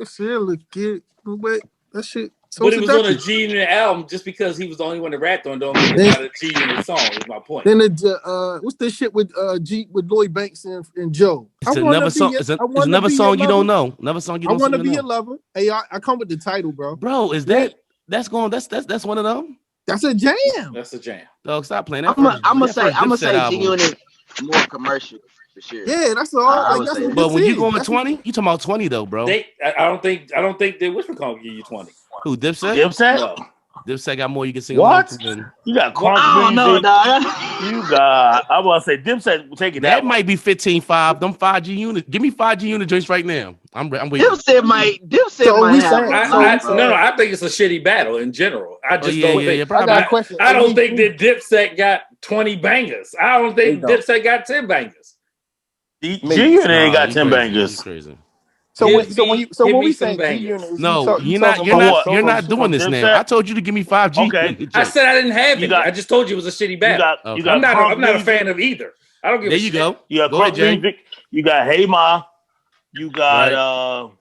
[SPEAKER 5] shit look good. Wait, that shit. So
[SPEAKER 2] But it was
[SPEAKER 5] seductive.
[SPEAKER 2] on a G Unit album just because he was the only one that rapped on. Don't make it not a G Unit song. Is my point.
[SPEAKER 5] Then what's this shit with with Lloyd Banks and Joe?
[SPEAKER 1] It's another song. It's another song you don't know. Another song you don't.
[SPEAKER 5] I want to be
[SPEAKER 1] know.
[SPEAKER 5] a lover. Hey, I come with the title, bro.
[SPEAKER 1] Bro, is that's one of them?
[SPEAKER 5] That's a jam.
[SPEAKER 2] That's a jam.
[SPEAKER 1] Dog, stop playing that.
[SPEAKER 3] I'm gonna say G Unit more commercial for sure.
[SPEAKER 5] Yeah, that's all. That's what
[SPEAKER 1] but when you
[SPEAKER 5] go
[SPEAKER 1] going 20, you talking about 20 though, bro.
[SPEAKER 2] I don't think they wish we call give you 20.
[SPEAKER 1] Who, Dipset?
[SPEAKER 4] Dipset?
[SPEAKER 2] No.
[SPEAKER 1] Dipset got more you can sing.
[SPEAKER 4] What?
[SPEAKER 1] Than...
[SPEAKER 4] You got crunk
[SPEAKER 3] music.
[SPEAKER 4] You got. I want to say Dipset taking
[SPEAKER 1] that might be 15.5. Them 5G units. Give me 5G unit joints right now. I'm waiting.
[SPEAKER 3] Dipset might have.
[SPEAKER 2] I think it's a shitty battle in general. I just don't think.
[SPEAKER 5] I got a question.
[SPEAKER 2] I don't think that Dipset got 20 bangers. I don't think Dipset got 10 bangers.
[SPEAKER 4] G Unit ain't got 10
[SPEAKER 1] crazy.
[SPEAKER 4] bangers.
[SPEAKER 1] Crazy.
[SPEAKER 5] So when we say G Unit,
[SPEAKER 1] you're not doing this now. I told you to give me 5G.
[SPEAKER 4] Okay.
[SPEAKER 2] I said I didn't have it. I just told you it was a shitty battle. I'm not a fan of either. I don't give a shit.
[SPEAKER 1] There you go.
[SPEAKER 4] You got crunk music. You got Hey Ma. You got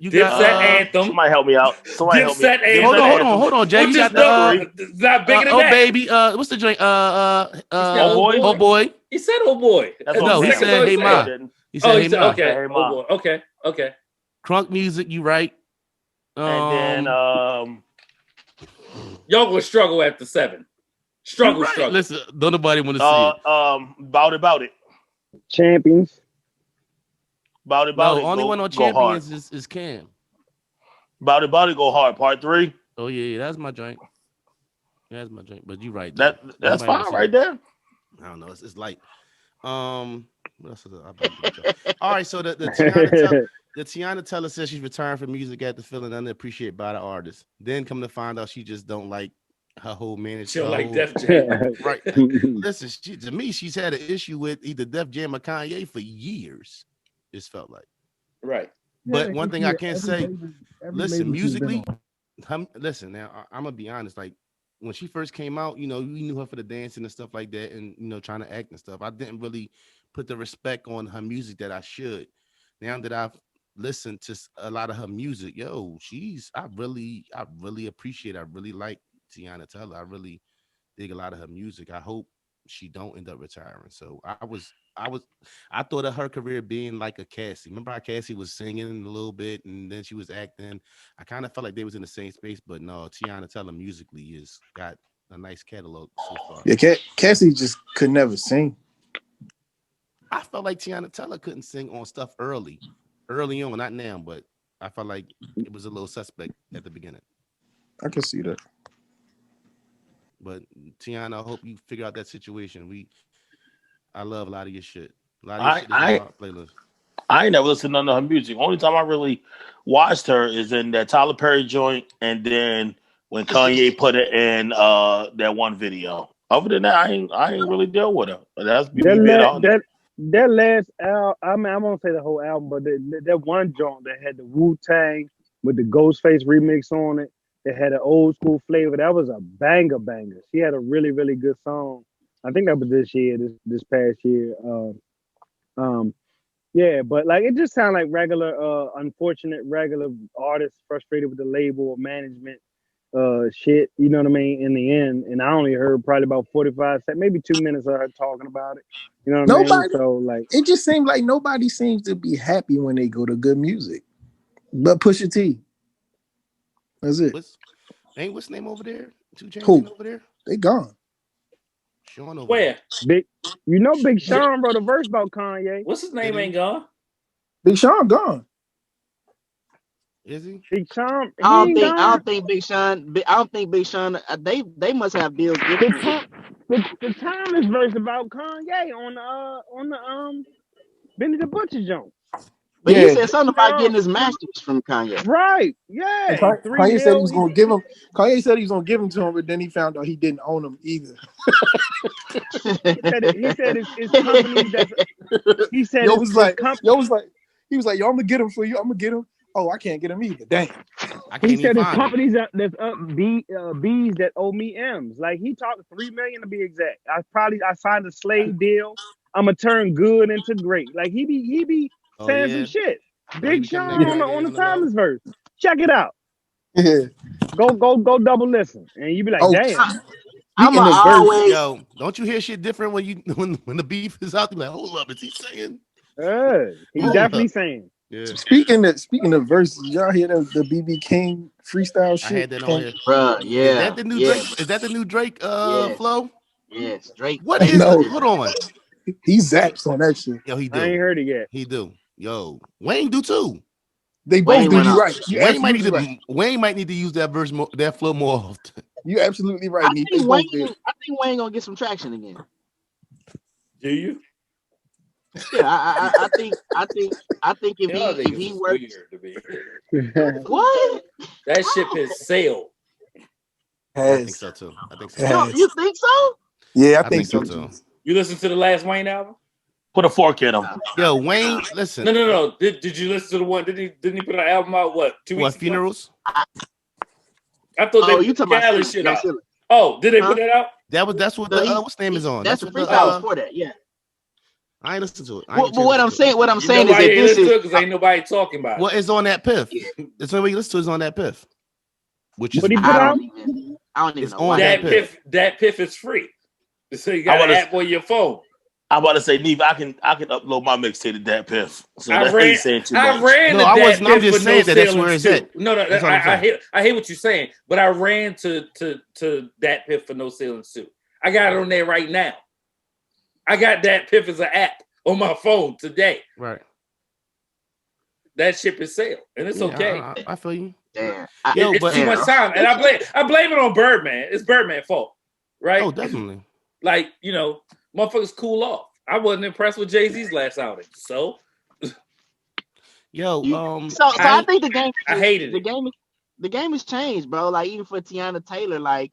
[SPEAKER 2] Dipset Anthem.
[SPEAKER 4] Somebody help me out.
[SPEAKER 2] Dipset Anthem.
[SPEAKER 1] Hold on, Jay. You got
[SPEAKER 2] not bigger than
[SPEAKER 1] oh
[SPEAKER 2] that.
[SPEAKER 1] Baby. What's the joint? Oh boy.
[SPEAKER 2] He said oh boy.
[SPEAKER 1] No, he said Hey Ma. He said Hey Ma.
[SPEAKER 2] Okay.
[SPEAKER 4] Hey Ma.
[SPEAKER 2] Oh boy. Okay.
[SPEAKER 1] Crunk music. You right?
[SPEAKER 4] And then
[SPEAKER 2] y'all gonna struggle after 7. Struggle.
[SPEAKER 1] Listen, don't nobody want to see
[SPEAKER 4] it. Bout it.
[SPEAKER 6] Champions.
[SPEAKER 4] Bout it.
[SPEAKER 1] Only one on Champions is Cam.
[SPEAKER 4] Bout it. Go hard. Part 3.
[SPEAKER 1] Oh yeah, that's my joint. That's my joint. But you right.
[SPEAKER 4] That's fine right there.
[SPEAKER 1] I don't know. It's like, what else is it? All right. So the Tiana Teller says she's returned from music after feeling unappreciated by the artist. Then come to find out she just don't like her whole management.
[SPEAKER 2] She don't like Def Jam.
[SPEAKER 1] Right. Listen, to me, she's had an issue with either Def Jam or Kanye for years. It's felt like.
[SPEAKER 2] Right.
[SPEAKER 1] But one thing I can say, listen, musically, listen, now I'm gonna be honest. Like when she first came out, you know, we knew her for the dancing and stuff like that, and you know, trying to act and stuff. I didn't really put the respect on her music that I should. Now that I've listened to a lot of her music, I really appreciate. I really like Tiana Taylor. I really dig a lot of her music. I hope she don't end up retiring. So I thought of her career being like a Cassie. Remember how Cassie was singing a little bit and then she was acting? I kind of felt like they was in the same space, but no, Tiana Taylor musically is got a nice catalog so far.
[SPEAKER 5] Yeah, Cassie just could never sing.
[SPEAKER 1] I felt like Tiana Taylor couldn't sing on stuff early on, not now, but I felt like it was a little suspect at the beginning.
[SPEAKER 5] I can see that.
[SPEAKER 1] But Tiana, I hope you figure out that situation. I love a lot of your shit. A lot of your shit is on our playlist.
[SPEAKER 4] I ain't never listened to none of her music. Only time I really watched her is in that Tyler Perry joint, and then when Kanye put it in that one video. Other than that, I ain't really deal with her. That's
[SPEAKER 6] that last album. I mean, I won't say the whole album, but that one joint that had the Wu-Tang with the Ghostface remix on it. It had an old school flavor. That was a banger. She had a really, really good song. I think that was this past year. Yeah, but like it just sounded like regular, unfortunate regular artists frustrated with the label or management shit. You know what I mean? In the end, and I only heard probably about 45 seconds, maybe 2 minutes of her talking about it. You know what I mean? So like,
[SPEAKER 5] it just seemed like nobody seems to be happy when they go to good music, but Pusha T. That's it.
[SPEAKER 1] What's name over there? 2 Chainz over there?
[SPEAKER 5] They gone.
[SPEAKER 1] Sean over
[SPEAKER 2] Where?
[SPEAKER 1] there.
[SPEAKER 6] Big Sean wrote a verse about Kanye.
[SPEAKER 2] What's his name? Ain't gone.
[SPEAKER 5] Big Sean gone.
[SPEAKER 1] Is he?
[SPEAKER 6] Big Sean.
[SPEAKER 3] I don't think Big Sean. They must have deals different.
[SPEAKER 6] The Thomas verse about Kanye on the Benny the Butcher joint.
[SPEAKER 3] But he said something about getting his masters from Kanye.
[SPEAKER 6] Right. Yeah.
[SPEAKER 5] Kanye said he was gonna give him. Kanye said he was gonna give them to him, but then he found out he didn't own them either.
[SPEAKER 6] he said his company. He said
[SPEAKER 5] he was like, yo, I'm gonna get him for you. I'm gonna get him. Oh, I can't get him either. Dang.
[SPEAKER 6] He said his companies that's B's that owe me M's. Like he talked $3 million to be exact. I signed a slave deal. I'm gonna turn good into great. Like he be saying some shit. Big Sean on the Thomas verse. Check it out.
[SPEAKER 5] Yeah.
[SPEAKER 6] Go double listen, and you be like, damn.
[SPEAKER 1] Yo, don't you hear shit different when the beef is out? You like, hold up, is he saying?
[SPEAKER 6] He's definitely saying.
[SPEAKER 1] Yeah.
[SPEAKER 5] Speaking of verses, y'all hear the BB King freestyle shit?
[SPEAKER 1] I had that on here,
[SPEAKER 3] bro. Yeah.
[SPEAKER 1] Is that the new Drake? Is that the new Drake flow?
[SPEAKER 3] Yes, Drake.
[SPEAKER 1] What is it? Hold on.
[SPEAKER 5] He zaps on that shit.
[SPEAKER 1] Yo, he do.
[SPEAKER 6] I ain't heard it yet.
[SPEAKER 1] He do. Yo, Wayne do too.
[SPEAKER 5] They both do. You right.
[SPEAKER 1] Wayne might need to use that verse that flow more often.
[SPEAKER 5] You absolutely right.
[SPEAKER 3] I think Wayne gonna get some traction again.
[SPEAKER 2] Do you?
[SPEAKER 3] Yeah, I think if he works. What?
[SPEAKER 2] That ship has sailed.
[SPEAKER 1] I think so too.
[SPEAKER 3] You think so?
[SPEAKER 5] Yeah, I think so too.
[SPEAKER 2] You listen to the last Wayne album?
[SPEAKER 4] Put a fork in him.
[SPEAKER 1] Yo, Wayne, listen.
[SPEAKER 2] No. Did you listen to the one? Didn't he put an album out? What? 2 weeks?
[SPEAKER 1] What, Funerals?
[SPEAKER 2] I thought they put the shit out. Oh, did they put that out?
[SPEAKER 1] That's what what's name is on.
[SPEAKER 3] That's the freestyle for that. Yeah.
[SPEAKER 1] I ain't listened to it.
[SPEAKER 3] But what I'm saying is that this is
[SPEAKER 2] because ain't nobody talking about it.
[SPEAKER 1] What is on that piff? It's only way you listen to is on that piff. Which is
[SPEAKER 6] what he put out?
[SPEAKER 3] I don't even know.
[SPEAKER 1] That
[SPEAKER 2] piff. That piff is free. So you got an app on your phone.
[SPEAKER 4] I'm about to say, Neve, I can upload my mixtape to that piff. So
[SPEAKER 2] I ran
[SPEAKER 1] I'm just saying that's where it's at.
[SPEAKER 2] No, I hear what you're saying, but I ran to that piff for no sale and sue. I got it on there right now. I got that piff as an app on my phone today.
[SPEAKER 1] Right.
[SPEAKER 2] That ship is sailed, and it's okay.
[SPEAKER 1] I feel you.
[SPEAKER 3] Damn.
[SPEAKER 2] It's too much time, and I blame it on Birdman. It's Birdman's fault, right?
[SPEAKER 1] Oh, definitely.
[SPEAKER 2] Like, motherfuckers cool off. I wasn't impressed with Jay-Z's last outing, so.
[SPEAKER 1] Yo,
[SPEAKER 3] I think the game.
[SPEAKER 2] I hated
[SPEAKER 3] it. The game has changed, bro. Like even for Tiana Taylor, like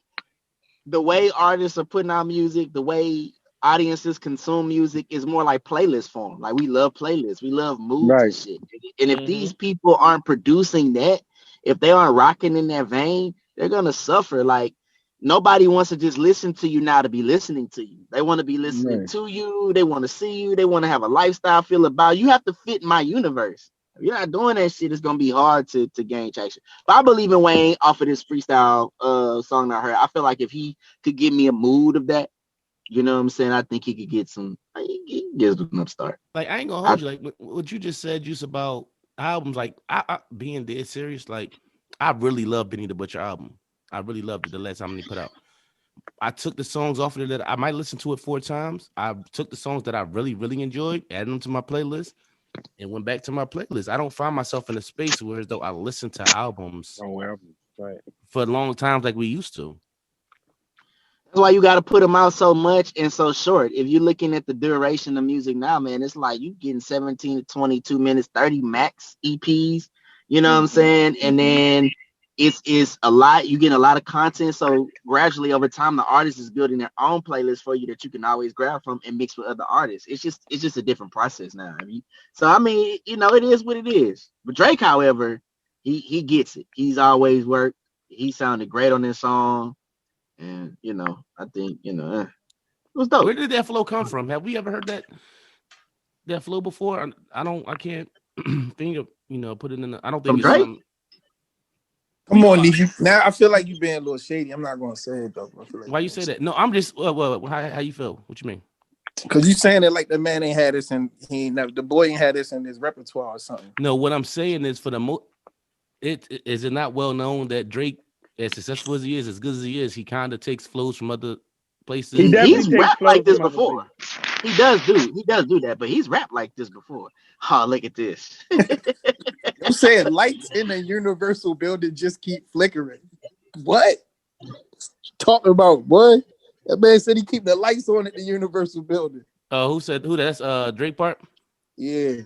[SPEAKER 3] the way artists are putting out music, the way audiences consume music is more like playlist form. Like we love playlists, we love moods and shit. And if these people aren't producing that, if they aren't rocking in that vein, they're gonna suffer. Like nobody wants to just listen to you now to be listening to you. They want to be listening to you. They want to see you. They want to have a lifestyle feel about you. You have to fit my universe. If you're not doing that shit, it's gonna be hard to gain traction. But I believe in Wayne off of this freestyle song that I heard. I feel like if he could give me a mood of that, you know what I'm saying? I think he could get some. He gives an upstart.
[SPEAKER 1] Like I ain't gonna hold you. Like what you just said, just about albums. Like I being dead serious. Like I really love Benny the Butcher album. I really loved it the last time he put out. I took the songs off of it that I might listen to it 4 times. I took the songs that I really, really enjoyed, added them to my playlist, and went back to my playlist. I don't find myself in a space where as though I listen to albums for long times like we used to.
[SPEAKER 3] That's why you got to put them out so much and so short. If you're looking at the duration of music now, man, it's like you getting 17 to 22 minutes, 30 max EPs. You know what I'm saying? And then it's a lot. You get a lot of content. So gradually over time, the artist is building their own playlist for you that you can always grab from and mix with other artists. It's just a different process now. I mean, it is what it is. But Drake, however, he gets it. He's always worked. He sounded great on this song. And I think it was dope.
[SPEAKER 1] Where did that flow come from? Have we ever heard that flow before? I can't think of put it in. I don't think
[SPEAKER 3] from
[SPEAKER 1] it's
[SPEAKER 3] Drake.
[SPEAKER 5] Come on, Nisha. Now I feel like you being a little shady. I'm not gonna say it though.
[SPEAKER 1] Why you say that? No, I'm just. How you feel? What you mean?
[SPEAKER 5] Because you saying that like the man ain't had this and the boy ain't had this in his repertoire or something.
[SPEAKER 1] No, what I'm saying is for the is it not well known that Drake, as successful as he is, as good as he is, he kind of takes flows from other places.
[SPEAKER 3] He's rapped like this before. He does do that, but he's rapped like this before. Oh, look at this.
[SPEAKER 5] I'm saying lights in a Universal building just keep flickering. What? Talking about what? That man said he keep the lights on at the Universal building.
[SPEAKER 1] Who said who? That's Drake part.
[SPEAKER 5] Yeah.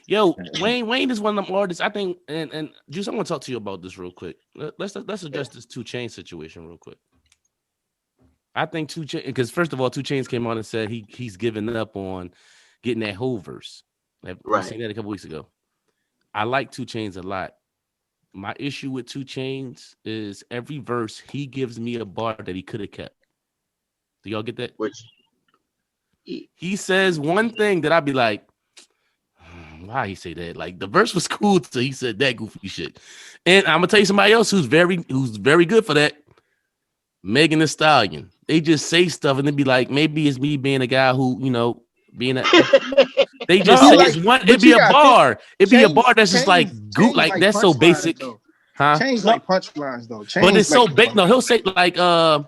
[SPEAKER 1] Yo, Wayne is one of them artists. I think, and Juice, I want to talk to you about this real quick. Let's address this 2 Chainz situation real quick. I think 2 Chainz, because first of all, 2 Chainz came on and said he's given up on getting that whole verse. Right. Seen that a couple weeks ago. I like 2 Chainz a lot. My issue with 2 Chainz is every verse he gives me a bar that he could have kept. Do y'all get that?
[SPEAKER 3] Which
[SPEAKER 1] he says one thing that I'd be like, why he say that? Like the verse was cool till he said that goofy shit. And I'm gonna tell you somebody else who's very good for that. Megan Thee Stallion. They just say stuff and then be like, maybe it's me being a guy who, being a they just say it's one, it'd be a bar. It'd be a bar that's just like good, like that's so basic. Huh?
[SPEAKER 5] Change like punchlines though.
[SPEAKER 1] But it's so big. No, he'll say like I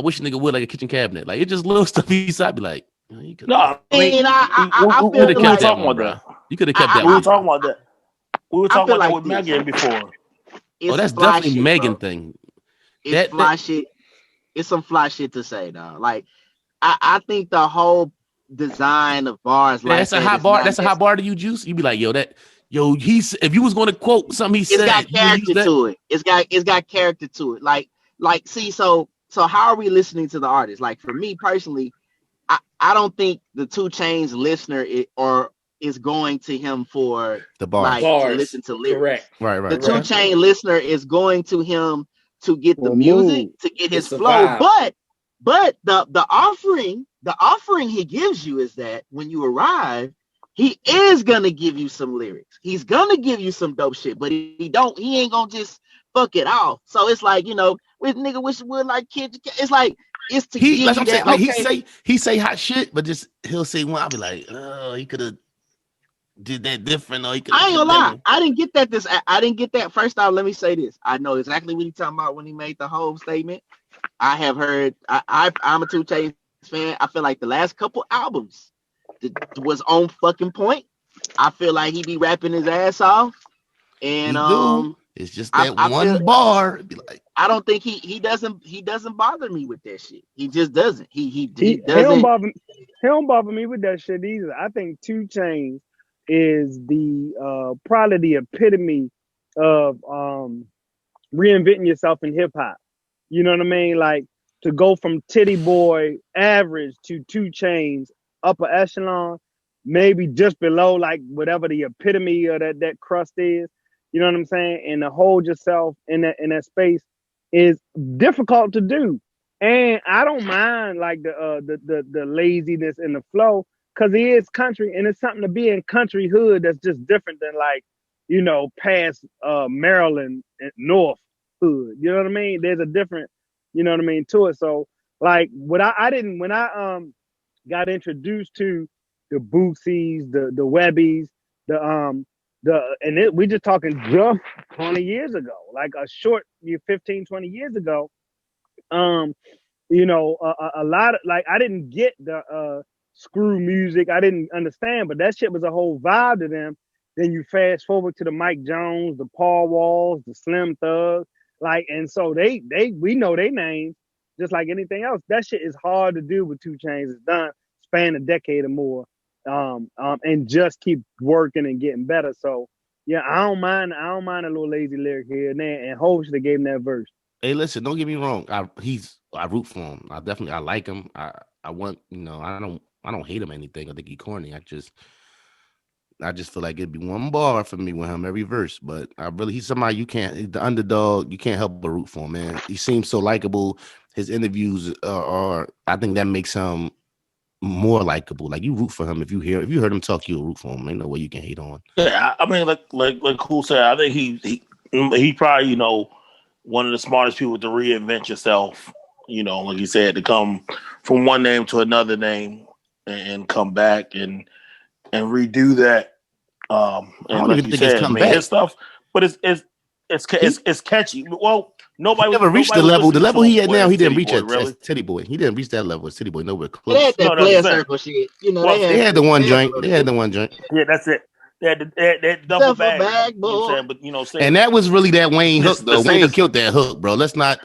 [SPEAKER 1] wish a nigga would like a kitchen cabinet. Like it's just little stuff I'd be like, you could have kept that one, bro. You could have kept that.
[SPEAKER 4] We were talking about that. We were talking about that with Megan before.
[SPEAKER 1] That's definitely Megan thing.
[SPEAKER 3] It's fly shit. It's some fly shit to say, though. Like I think the whole design of bars, like
[SPEAKER 1] that's a hot bar. That's a hot bar to you, Juice. You be like, he's if you was going to quote something he said,
[SPEAKER 3] it's got character to it. It's got character to it. Like see, so how are we listening to the artist? Like for me personally, I don't think the 2 Chainz listener is going to him for
[SPEAKER 1] the bars.
[SPEAKER 3] To listen to lyrics.
[SPEAKER 2] Correct.
[SPEAKER 1] Right.
[SPEAKER 3] The 2 Chainz listener is going to him to get the music, to get his flow. But the offering he gives you is that when you arrive, he is gonna give you some lyrics. He's gonna give you some dope shit, but he ain't gonna just fuck it off. So it's like, with nigga wish would like kids. It's like it's to give you that.
[SPEAKER 1] Like he say hot shit, but just he'll say one. I'll be like, oh, he could have did that different. Or he
[SPEAKER 3] I ain't gonna lie, I didn't get that. I didn't get that. First off, let me say this: I know exactly what he's talking about when he made the whole statement. I have heard. I'm a 2 Chainz fan. I feel like the last couple albums was on fucking point. I feel like he be rapping his ass off, and
[SPEAKER 1] it's just that one bar. Be like,
[SPEAKER 3] I don't think he doesn't bother me with that shit. He just doesn't. He doesn't.
[SPEAKER 6] He don't bother me with that shit either. I think 2 Chainz is the probably the epitome of reinventing yourself in hip hop. You know what I mean? Like to go from Titty Boy average to 2 Chainz upper echelon, maybe just below like whatever the epitome of that crust is. You know what I'm saying? And to hold yourself in that space is difficult to do. And I don't mind like the laziness in the flow because it is country and it's something to be in country hood that's just different than like, past Maryland and North hood. You know what I mean? There's a different, to it. So like what I didn't when I got introduced to the Boosies, the Webbies, we just talking just 20 years ago, like a short 15, 20 years ago. A lot of like I didn't get the screw music. I didn't understand, but that shit was a whole vibe to them. Then you fast forward to the Mike Jones, the Paul Walls, the Slim Thugs, like, and so we know their names just like anything else. That shit is hard to do with 2 Chainz. It's done span a decade or more, and just keep working and getting better. So yeah, I don't mind a little lazy lyric here and there, and Hov should have gave him that verse.
[SPEAKER 1] Hey, listen, don't get me wrong. I root for him. I like him. I want, I don't hate him or anything. I think he's corny. I just feel like it'd be one bar for me with him every verse. But he's somebody the underdog, you can't help but root for him, man. He seems so likable. His interviews are I think that makes him more likable. Like you root for him if you heard him talk, you'll root for him. Ain't no way you can hate on.
[SPEAKER 4] Yeah, I mean, like Cool said, I think he probably one of the smartest people to reinvent yourself. Like you said, to come from one name to another name and come back and redo that. And
[SPEAKER 1] I don't
[SPEAKER 4] like
[SPEAKER 1] even
[SPEAKER 4] you
[SPEAKER 1] think
[SPEAKER 4] said,
[SPEAKER 1] it's come back.
[SPEAKER 4] His stuff, but it's catchy. Well, nobody
[SPEAKER 1] never reached the level. The level he had now, he didn't reach
[SPEAKER 4] at
[SPEAKER 1] Teddy Boy. He didn't reach that level. Teddy Boy nowhere close.
[SPEAKER 3] They had that player circle shit.
[SPEAKER 1] They had the one joint. They had the one joint.
[SPEAKER 4] Yeah, that's it. They had that double bag.
[SPEAKER 1] And that was really that Wayne hook though. Wayne killed that hook, bro. Let's not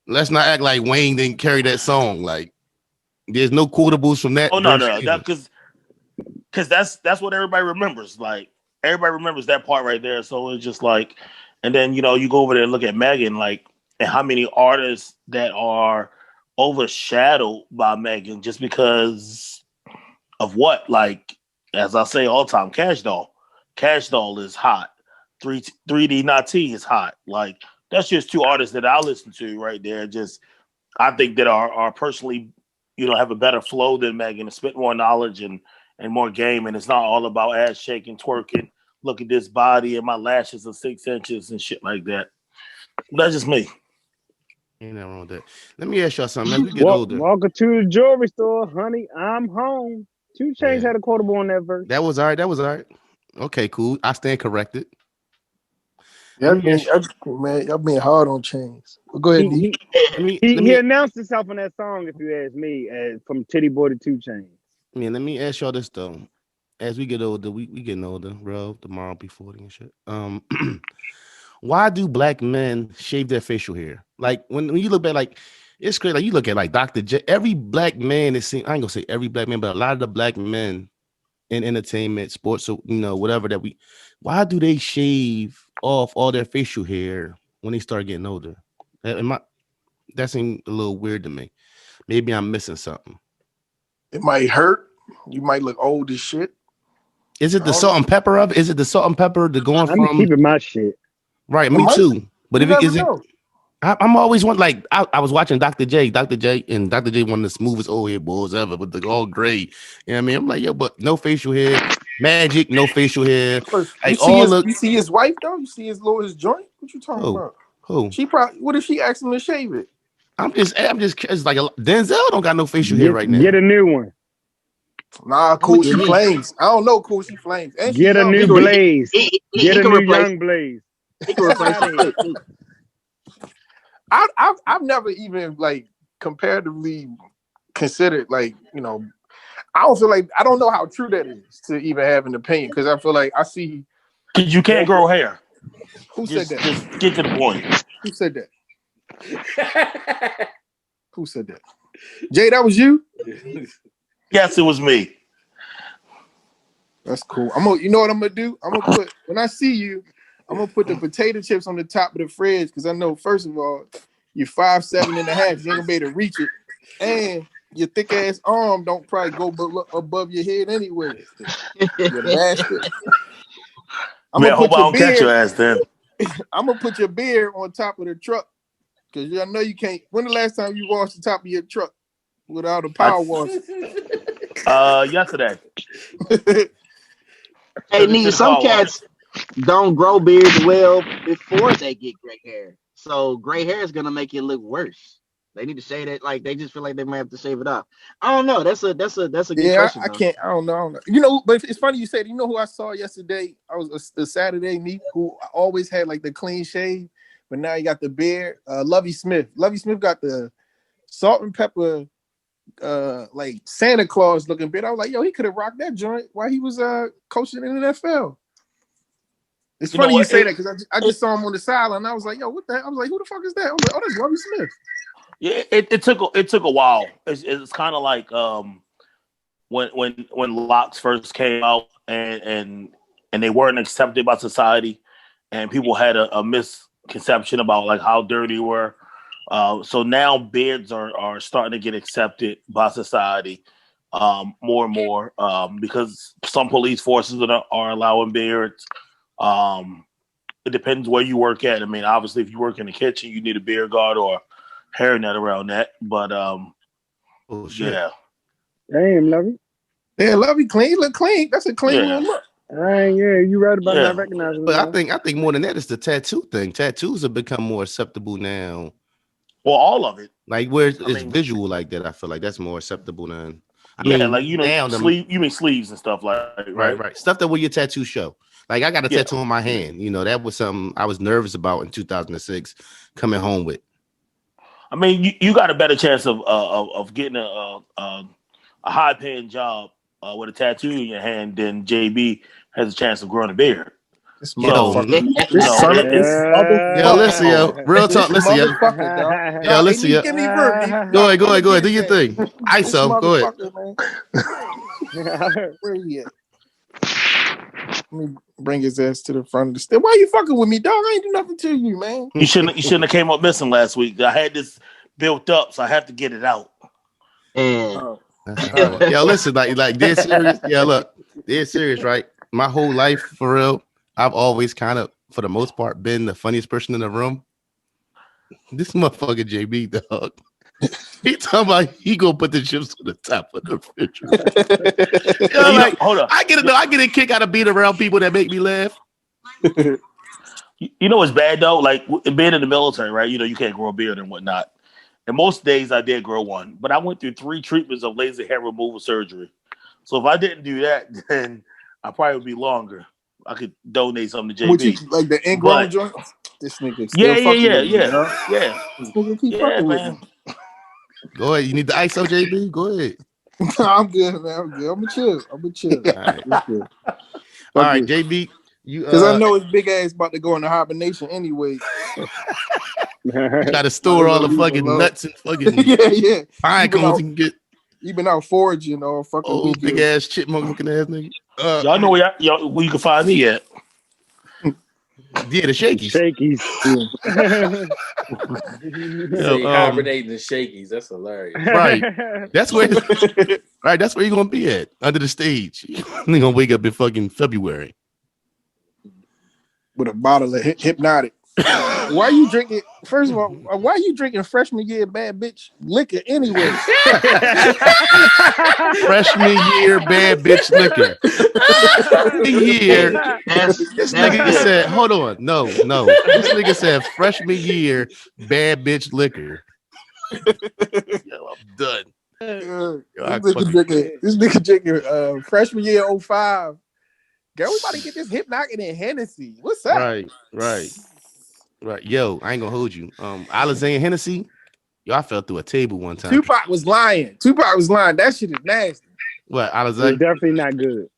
[SPEAKER 1] act like Wayne didn't carry that song. Like there's no quotables from that.
[SPEAKER 4] Oh no, because that's what everybody remembers. Like everybody remembers that part right there. So it's just like, and then you go over there and look at Megan, like, and how many artists that are overshadowed by Megan just because of what? Like, as I say all the time, Cash Doll is hot. 3D Nati is hot. Like that's just 2 artists that I listen to right there. Just I think that are personally, have a better flow than Megan and spit more knowledge and more game. And it's not all about ass shaking, twerking. Look at this body and my lashes are 6 inches and shit like that. That's just me.
[SPEAKER 1] Ain't nothing wrong with that. Let me ask y'all something. As we get older,
[SPEAKER 6] welcome to the jewelry store, honey. I'm home. 2 Chainz had a quotable on that verse.
[SPEAKER 1] That was all right. Okay, cool. I stand corrected.
[SPEAKER 5] Yeah, man, y'all being hard on Chainz. Well, go ahead.
[SPEAKER 6] He announced himself on that song, if you ask me, from Titty Boy to 2 Chainz.
[SPEAKER 1] Man, let me ask y'all this though. As we get older, we getting older, bro. Tomorrow be 40 and shit. Why do black men shave their facial hair? Like when you look back, like it's crazy. Like you look at like Dr. J. Every black man is seen. I ain't gonna say every black man, but a lot of the black men in entertainment, sports, so whatever that we. Why do they shave off all their facial hair when they start getting older? That seemed a little weird to me. Maybe I'm missing something.
[SPEAKER 5] It might hurt. You might look old as shit.
[SPEAKER 1] Is it the salt and pepper of it? Is it the salt and pepper
[SPEAKER 6] I'm keeping my shit.
[SPEAKER 1] Right, me too. But if it is it, I'm always one like I was watching Dr. J, and Dr. J one of the smoothest old head boys ever with the all gray. You know what I mean? I'm like, yo, but no facial hair, Magic, no facial hair. Like
[SPEAKER 5] you see his wife though? You see his joint? What you talking about?
[SPEAKER 1] Who?
[SPEAKER 5] She probably. What if she asked him to shave it?
[SPEAKER 1] I'm just. It's like Denzel don't got no facial hair right now.
[SPEAKER 6] Get a new one.
[SPEAKER 5] Nah, cool. She flames. I don't know. Cool. She flames. And
[SPEAKER 6] get a new Blaze. Get a new young Blaze.
[SPEAKER 5] I've never even like comparatively considered like I don't feel like I don't know how true that is to even have an opinion because I feel like I see
[SPEAKER 4] you can't grow hair.
[SPEAKER 5] Who said that?
[SPEAKER 4] Just get to the point.
[SPEAKER 5] Who said that? Who said that? Jay, that was you?
[SPEAKER 4] Yes, it was me.
[SPEAKER 5] That's cool. You know what I'm gonna do? I'm gonna put when I see you, I'm gonna put the potato chips on the top of the fridge because I know first of all, You're 5'7.5". You ain't gonna be able to reach it, and your thick ass arm don't probably go above your head anyway. You bastard.
[SPEAKER 4] I hope I don't catch your ass then.
[SPEAKER 5] I'm gonna put your beard on top of the truck because I know you can't. When the last time you washed the top of your truck without a power wash?
[SPEAKER 4] Yesterday.
[SPEAKER 3] Hey, Neve, some cats don't grow beards well before they get gray hair. So gray hair is gonna make it look worse. They need to shave it. Like they just feel like they might have to shave it off. I don't know. That's a good question.
[SPEAKER 5] I can't. I don't know. You know, but it's funny you said. You know who I saw yesterday? I was a Saturday meet who always had like the clean shave, but now he got the beard. Lovey Smith. Lovey Smith got the salt and pepper, like Santa Claus looking beard. I was like, yo, he could have rocked that joint while he was coaching in the NFL. It's funny you say that because I just saw him on the sideline. I was like, yo, what the hell? I was like, who the fuck is that? I was like, oh, that's Lovey Smith.
[SPEAKER 4] Yeah, it took a while. It's kind of like when locks first came out and they weren't accepted by society, and people had a misconception about like how dirty they were. So now beards are starting to get accepted by society more and more because some police forces are allowing beards. It depends where you work at. I mean, obviously, if you work in the kitchen, you need a beard guard or hairnet around that. But yeah.
[SPEAKER 6] Damn, Lovey.
[SPEAKER 5] Yeah, Lovey clean. Look clean. That's a clean little look.
[SPEAKER 6] Yeah, you right about not recognizing.
[SPEAKER 1] But I think more than that is the tattoo thing. Tattoos have become more acceptable now.
[SPEAKER 4] Well, all of it.
[SPEAKER 1] Like where it's visual like that, I feel like that's more acceptable than.
[SPEAKER 4] I mean, like you know, you mean sleeves and stuff like
[SPEAKER 1] right. Stuff that will your tattoo show. Like I got a tattoo on my hand. You know, that was something I was nervous about in 2006 coming home with.
[SPEAKER 4] I mean, you got a better chance of getting a high paying job with a tattoo in your hand than JB has a chance of growing a beard.
[SPEAKER 1] Yo, listen, yo. Real talk, listen, yo. Yo, listen, yo.
[SPEAKER 5] Give me room.
[SPEAKER 1] Go ahead. Do your thing. ISO, go ahead.
[SPEAKER 5] Where he at? Let me bring his ass to the front of the stage. Why you fucking with me, dog? I ain't do nothing to you, man.
[SPEAKER 4] You shouldn't have came up missing last week. I had this built up, so I have to get it out.
[SPEAKER 1] Yo, listen, like they're serious. Yeah, look, they're serious, right? My whole life, for real, I've always kind of, for the most part, been the funniest person in the room. This motherfucker JB, dog. He talking about he gonna put the chips on the top of the refrigerator. Yo, like, hold on. I get a kick out of being around people that make me laugh.
[SPEAKER 4] You know what's bad though? Like being in the military, right? You know, you can't grow a beard and whatnot. And most days I did grow one, but I went through 3 treatments of laser hair removal surgery. So if I didn't do that, then I probably would be longer. I could donate something to JB.
[SPEAKER 5] Like the ingrown joint? This nigga
[SPEAKER 4] yeah.
[SPEAKER 5] This nigga keep fucking
[SPEAKER 4] man.
[SPEAKER 5] with me.
[SPEAKER 1] Go ahead. You need the ISO, JB? Go ahead.
[SPEAKER 5] I'm good, man. I'm gonna chill. All
[SPEAKER 1] right, JB.
[SPEAKER 5] Because I know his big ass about to go into hibernation anyway.
[SPEAKER 1] You gotta store all the fucking nuts and fucking pine cones you can get.
[SPEAKER 5] You been out foraging all fucking
[SPEAKER 1] old big ass chipmunk looking ass nigga.
[SPEAKER 4] Y'all know where you can find me at.
[SPEAKER 1] Yeah, the shakies.
[SPEAKER 2] Hibernating the shakies. That's hilarious.
[SPEAKER 1] Right. That's where you're gonna be at, under the stage. You're gonna wake up in fucking February.
[SPEAKER 5] With a bottle of Hypnotic. Why are you drinking? First of all, why are you drinking freshman year bad bitch liquor anyway?
[SPEAKER 1] Freshman year bad bitch liquor. This nigga said, hold on. No. This nigga said freshman year bad bitch liquor. Yo, I'm done.
[SPEAKER 5] This nigga drinking freshman year 05. Girl, we about to get this Hypnotic and Hennessy. What's up?
[SPEAKER 1] Right. Yo, I ain't gonna hold you. Alizé and Hennessy. Yo, I fell through a table one time.
[SPEAKER 5] Tupac was lying. That shit is nasty.
[SPEAKER 1] What, Alizé?
[SPEAKER 6] It's definitely not good.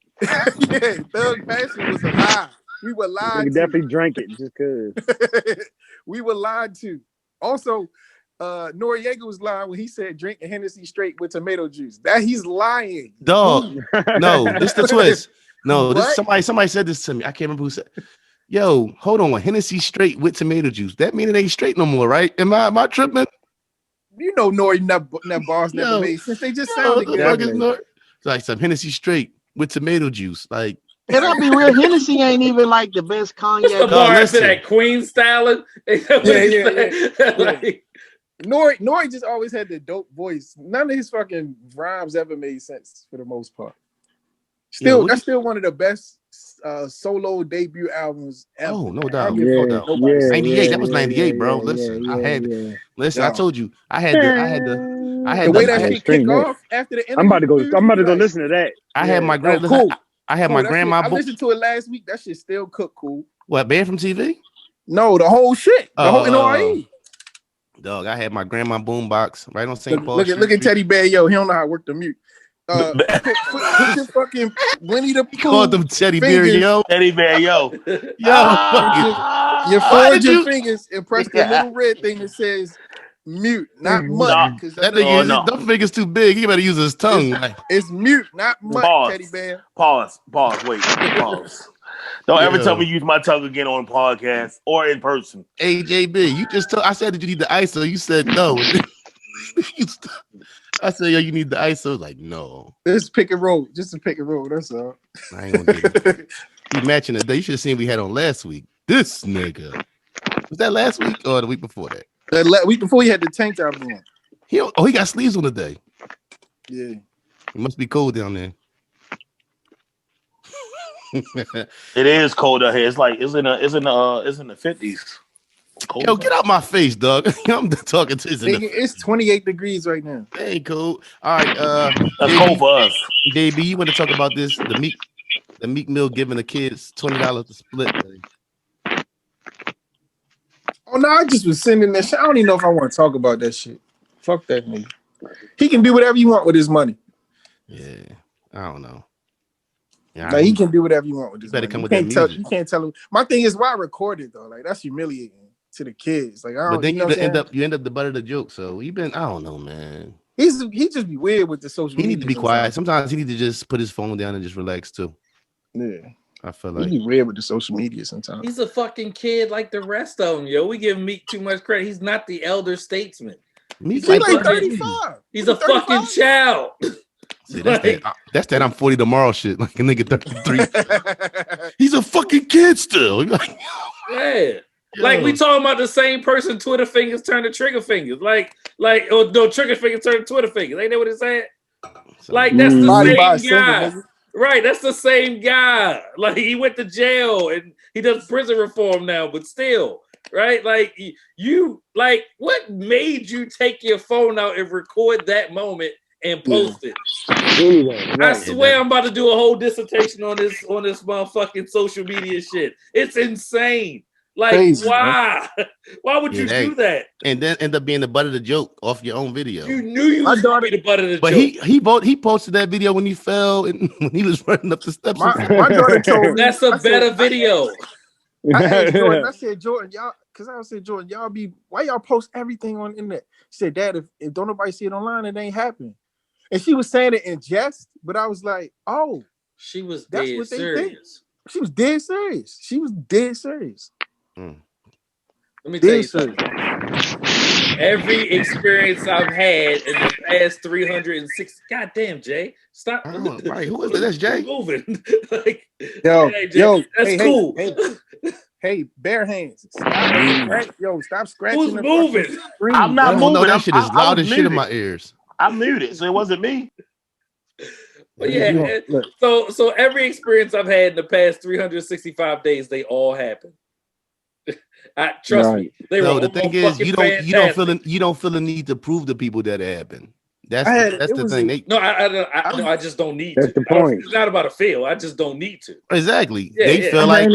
[SPEAKER 5] Yeah, Thug Passion was a lie. We were lied to.
[SPEAKER 6] Definitely drank it just cause.
[SPEAKER 5] We were lied to. Also, Noriega was lying when he said drink a Hennessy straight with tomato juice. That he's lying.
[SPEAKER 1] Dog. No, this the twist. No, this somebody said this to me. I can't remember who said. Yo, hold on. Hennessy straight with tomato juice. That mean it ain't straight no more, right? Am I tripping?
[SPEAKER 5] You know, Nori bars never made since they just sounded good.
[SPEAKER 1] It's like some Hennessy straight with tomato juice. Like,
[SPEAKER 3] can I be real? Hennessy ain't even like the best cognac.
[SPEAKER 2] What's the bar after that? Queen Stylin'?
[SPEAKER 5] Like, Nori just always had the dope voice. None of his fucking rhymes ever made sense for the most part. That's still one of the best solo debut albums ever.
[SPEAKER 1] Oh, no doubt.
[SPEAKER 6] Yeah,
[SPEAKER 1] no doubt.
[SPEAKER 6] yeah,
[SPEAKER 1] 98. That was 98, bro.
[SPEAKER 6] Yeah,
[SPEAKER 1] listen,
[SPEAKER 6] yeah,
[SPEAKER 1] I had
[SPEAKER 6] yeah.
[SPEAKER 1] listen, I told you, I had
[SPEAKER 5] the way that shit kick off after the interview.
[SPEAKER 6] I'm about to go listen to that.
[SPEAKER 1] I had my grandma.
[SPEAKER 5] Cool.
[SPEAKER 1] I had my grandma.
[SPEAKER 5] I listened to it last week. That shit still cook cool.
[SPEAKER 1] What, Banned from TV?
[SPEAKER 5] No, the whole shit. The whole NOIE.
[SPEAKER 1] Dog, I had my grandma boombox right on St. Paul.
[SPEAKER 5] Look at Teddy Bear, yo. He don't know how to work the mute. Put your fucking Winnie the Pooh.
[SPEAKER 1] Called them Teddy Bear, yo.
[SPEAKER 4] Teddy Bear, yo.
[SPEAKER 5] You fold your fingers and press the little red thing that says mute, not mute.
[SPEAKER 1] That nigga, them fingers too big. He better use his tongue.
[SPEAKER 5] It's mute, not mute, Teddy Bear.
[SPEAKER 4] Pause. Wait. Pause. Don't ever tell me use my tongue again on podcast or in person.
[SPEAKER 1] Hey, JB, you just told. I said, did you need the ISO? You said no. I said, yo, you need the ISO. I was like, no.
[SPEAKER 5] It's pick and roll. Just a pick and roll. That's all.
[SPEAKER 1] I ain't gonna do it. We matching the day. You should have seen we had on last week. This nigga. Was that last week or the week before that?
[SPEAKER 5] The week before he had the tank top on.
[SPEAKER 1] He got sleeves on today.
[SPEAKER 5] Yeah.
[SPEAKER 1] It must be cold down there.
[SPEAKER 4] It is cold out here. It's like it's in the 50s. Cold.
[SPEAKER 1] Yo, get out my face, dog. I'm talking to you.
[SPEAKER 5] It's 28 degrees right now.
[SPEAKER 1] Hey, cool. All right.
[SPEAKER 4] That's cold for us.
[SPEAKER 1] JB, you want to talk about this? The Meek Mill giving the kids $20 to split.
[SPEAKER 5] Oh no, I just was sending that shit. I don't even know if I want to talk about that shit. Fuck that nigga. He can do whatever you want with his money.
[SPEAKER 1] Yeah, I don't know. Yeah,
[SPEAKER 5] like, he can do whatever you want with his money.
[SPEAKER 1] Come with that music.
[SPEAKER 5] You can't tell him. My thing is, why record it though? Like, that's humiliating to the kids. Like, I don't.
[SPEAKER 1] But then
[SPEAKER 5] you end up
[SPEAKER 1] the butt of the joke. So I don't know, man.
[SPEAKER 5] He just be weird with the social media.
[SPEAKER 1] He need to be quiet. Sometimes he need to just put his phone down and just relax too.
[SPEAKER 5] Yeah.
[SPEAKER 1] I feel like
[SPEAKER 5] he be weird with the social media sometimes.
[SPEAKER 2] He's a fucking kid like the rest of them, yo. We give Meek too much credit. He's not the elder statesman.
[SPEAKER 5] He's like 35.
[SPEAKER 2] He's a 35? Fucking child.
[SPEAKER 1] See, that's that I'm 40 tomorrow shit. Like a nigga 33. He's a fucking kid still.
[SPEAKER 2] Yeah. Like we talking about the same person, Twitter fingers turn to trigger fingers. Like no trigger fingers turn to Twitter fingers. Ain't that what it said? Like that's the same guy. Right, that's the same guy. Like he went to jail and he does prison reform now, but still, right? Like you, like what made you take your phone out and record that moment and post it? Right. I swear I'm about to do a whole dissertation on this motherfucking social media shit. It's insane. Like crazy, why? Man. Why would you do that?
[SPEAKER 1] And then end up being the butt of the joke off your own video.
[SPEAKER 2] You knew you was going to be the butt of the
[SPEAKER 1] joke. But he posted that video when he fell and when he was running up the steps.
[SPEAKER 5] My daughter told me
[SPEAKER 2] that's a better video.
[SPEAKER 5] I said, Jordan, y'all, because I said, Jordan, why y'all post everything on the internet? She said, Dad, if don't nobody see it online, it ain't happening. And she was saying it in jest, but I was like, oh,
[SPEAKER 2] she was dead serious.
[SPEAKER 5] She was dead serious. She was dead serious.
[SPEAKER 2] Let me tell you something. Every experience I've had in the past 360. Goddamn, Jay, stop!
[SPEAKER 1] Right, who is that? That's Jay.
[SPEAKER 2] Moving. Like,
[SPEAKER 5] yo,
[SPEAKER 2] that's cool.
[SPEAKER 5] Hey, bare hands. Stop scratching.
[SPEAKER 2] Who's moving?
[SPEAKER 4] I'm not moving.
[SPEAKER 1] No, that shit is loud as shit in my ears.
[SPEAKER 4] I'm muted, so it wasn't me.
[SPEAKER 2] But yeah, so every experience I've had in the past 365 days, they all happen. Trust me.
[SPEAKER 1] The thing is, you don't feel the need to prove to people that it happened. That's the thing.
[SPEAKER 2] I just don't need
[SPEAKER 6] that's
[SPEAKER 2] to.
[SPEAKER 6] The point.
[SPEAKER 2] It's not about a feel. I just don't need to.
[SPEAKER 1] Exactly.
[SPEAKER 2] Yeah,
[SPEAKER 1] they feel like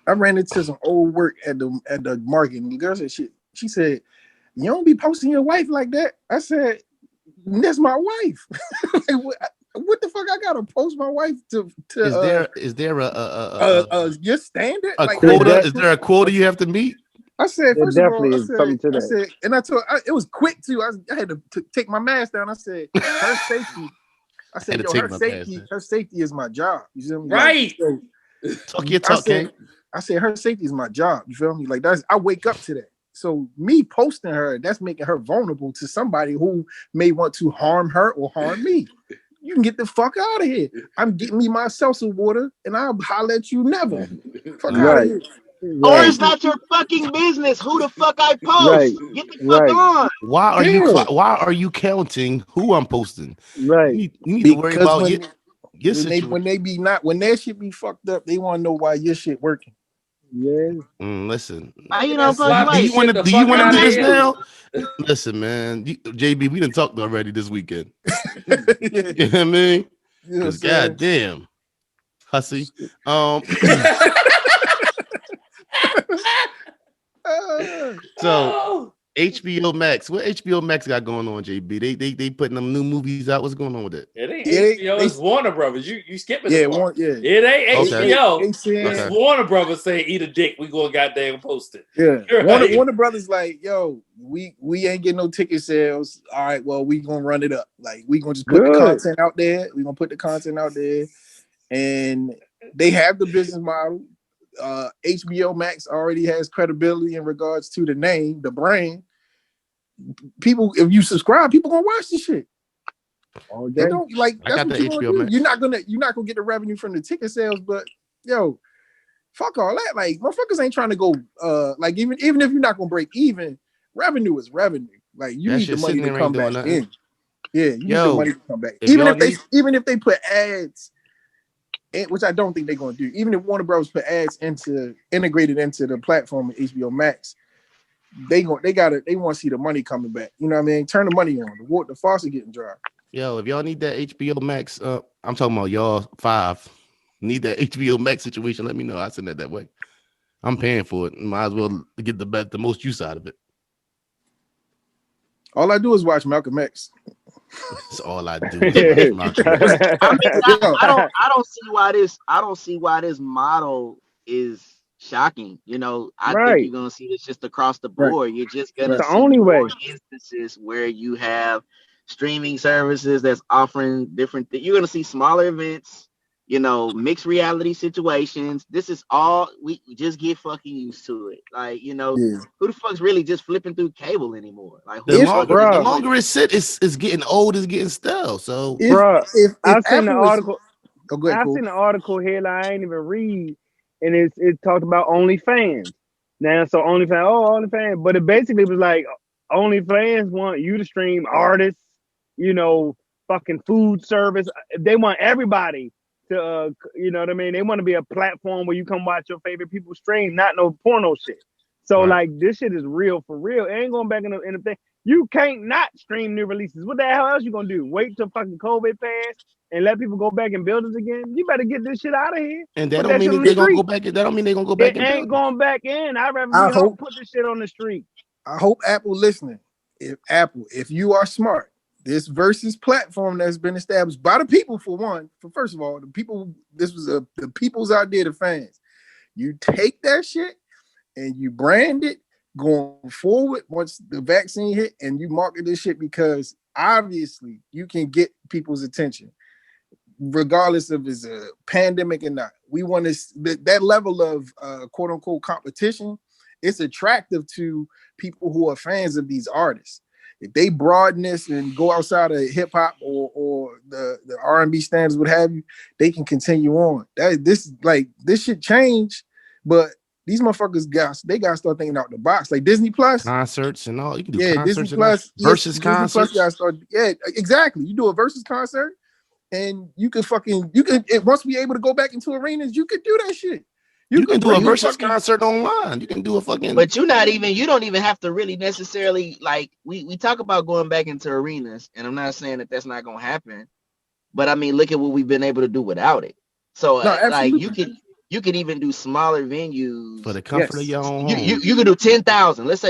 [SPEAKER 5] I ran into some old work at the market, and the girl said, she said, "You don't be posting your wife like that." I said, "That's my wife." What the fuck? I gotta post my wife to
[SPEAKER 1] is there a
[SPEAKER 5] your standard
[SPEAKER 1] quota? Is there a quota you have to meet?
[SPEAKER 5] I said,
[SPEAKER 6] first of all, I
[SPEAKER 5] said, and I told it was quick too. I had to take my mask down. I said, her safety. I said, her safety is my job. You see what I mean?
[SPEAKER 2] Right.
[SPEAKER 1] Talk your talk,
[SPEAKER 5] I said her safety is my job. You feel me? Like I wake up to that. So me posting her, that's making her vulnerable to somebody who may want to harm her or harm me. You can get the fuck out of here. I'm getting me my seltzer water, and I'll holler at you never. Fuck out of here.
[SPEAKER 3] Or it's not your fucking business who the fuck I post. Get the fuck on.
[SPEAKER 1] Why are you counting who I'm posting?
[SPEAKER 6] Right.
[SPEAKER 1] You need to worry about
[SPEAKER 5] when their shit be fucked up, they want to know why your shit working.
[SPEAKER 6] Yeah.
[SPEAKER 1] Listen.
[SPEAKER 3] Do you want
[SPEAKER 1] to do this now? Listen, man. JB, we done talked already this weekend. You know what I mean? Because goddamn, hussy. So HBO Max. What HBO Max got going on, JB? They putting them new movies out. What's going on with it?
[SPEAKER 2] It ain't HBO. It's Warner Brothers. You skipping? It ain't HBO. It's Warner Brothers saying eat a dick. We gonna goddamn post it.
[SPEAKER 5] Yeah. Right. Warner Brothers like, yo, we ain't getting no ticket sales. All right, well, we gonna run it up. Like we gonna just put the content out there. We gonna put the content out there, and they have the business model. HBO Max already has credibility in regards to the name, the brand. People, if you subscribe, people gonna watch this shit. They don't like. That's what you HBO Max. You're not gonna get the revenue from the ticket sales, but yo, fuck all that. Like motherfuckers ain't trying to go. Like even if you're not gonna break even, revenue is revenue. Like you need the money to come back in. Yeah, you need the money to come back. Even if they put ads. Which I don't think they're going to do. Even if Warner Bros. Put ads integrated into the platform of HBO Max, they want to see the money coming back. You know what I mean? Turn the money on. The faucet getting dry.
[SPEAKER 1] Yo, if y'all need that HBO Max, I'm talking about y'all 5. Need that HBO Max situation? Let me know. I send that way. I'm paying for it. Might as well get the most use out of it.
[SPEAKER 3] All I do is watch Malcolm X.
[SPEAKER 1] That's all I do. Is watch Malcolm X.
[SPEAKER 3] I don't see why this model is shocking. You know, I think you're gonna see this just across the board. You're just gonna see more instances where you have streaming services that's offering different things. You're gonna see smaller events. You know, mixed reality situations. This is all we just get fucking used to it. Like, you know, who the fuck's really just flipping through cable anymore? Like,
[SPEAKER 1] the longer it sit, it's getting old, it's getting stale. So,
[SPEAKER 6] if I've seen the article, I've seen the article here. Like, I ain't even read, and it talked about OnlyFans. Now, so OnlyFans, but it basically was like OnlyFans want you to stream artists, you know, fucking food service. They want everybody to, you know what I mean? They want to be a platform where you come watch your favorite people stream, not no porno shit. So like this shit is real for real. It ain't going back in the thing. You can't not stream new releases. What the hell else you gonna do? Wait till fucking COVID pass and let people go back and build it again? You better get this shit out of here.
[SPEAKER 1] And that don't mean they're gonna go back. That don't mean they're gonna go back.
[SPEAKER 6] It ain't going back in. I'd rather put this shit on the street.
[SPEAKER 5] I hope Apple listening. If you are smart. This versus platform that's been established by the people for first of all, the people, this was the people's idea, the fans. You take that shit and you brand it going forward once the vaccine hit and you market this shit because obviously you can get people's attention regardless of it's a pandemic or not. We want that level of quote unquote competition. It's attractive to people who are fans of these artists. If they broaden this and go outside of hip hop or the R&B standards, what have you, they can continue on. This should change, but these motherfuckers got to start thinking out the box. Like Disney Plus
[SPEAKER 1] concerts and all. You can do concerts
[SPEAKER 5] Disney Plus
[SPEAKER 1] versus concerts.
[SPEAKER 5] Disney Plus exactly. You do a versus concert, and you can once we able to go back into arenas, you could do that shit.
[SPEAKER 1] You can do a versus concert online. You can do a fucking.
[SPEAKER 3] But you don't even have to really necessarily like. We talk about going back into arenas, and I'm not saying that that's not gonna happen. But I mean, look at what we've been able to do without it. So like you could even do smaller venues
[SPEAKER 1] for the comfort of your own home.
[SPEAKER 3] You could do 10,000. Let's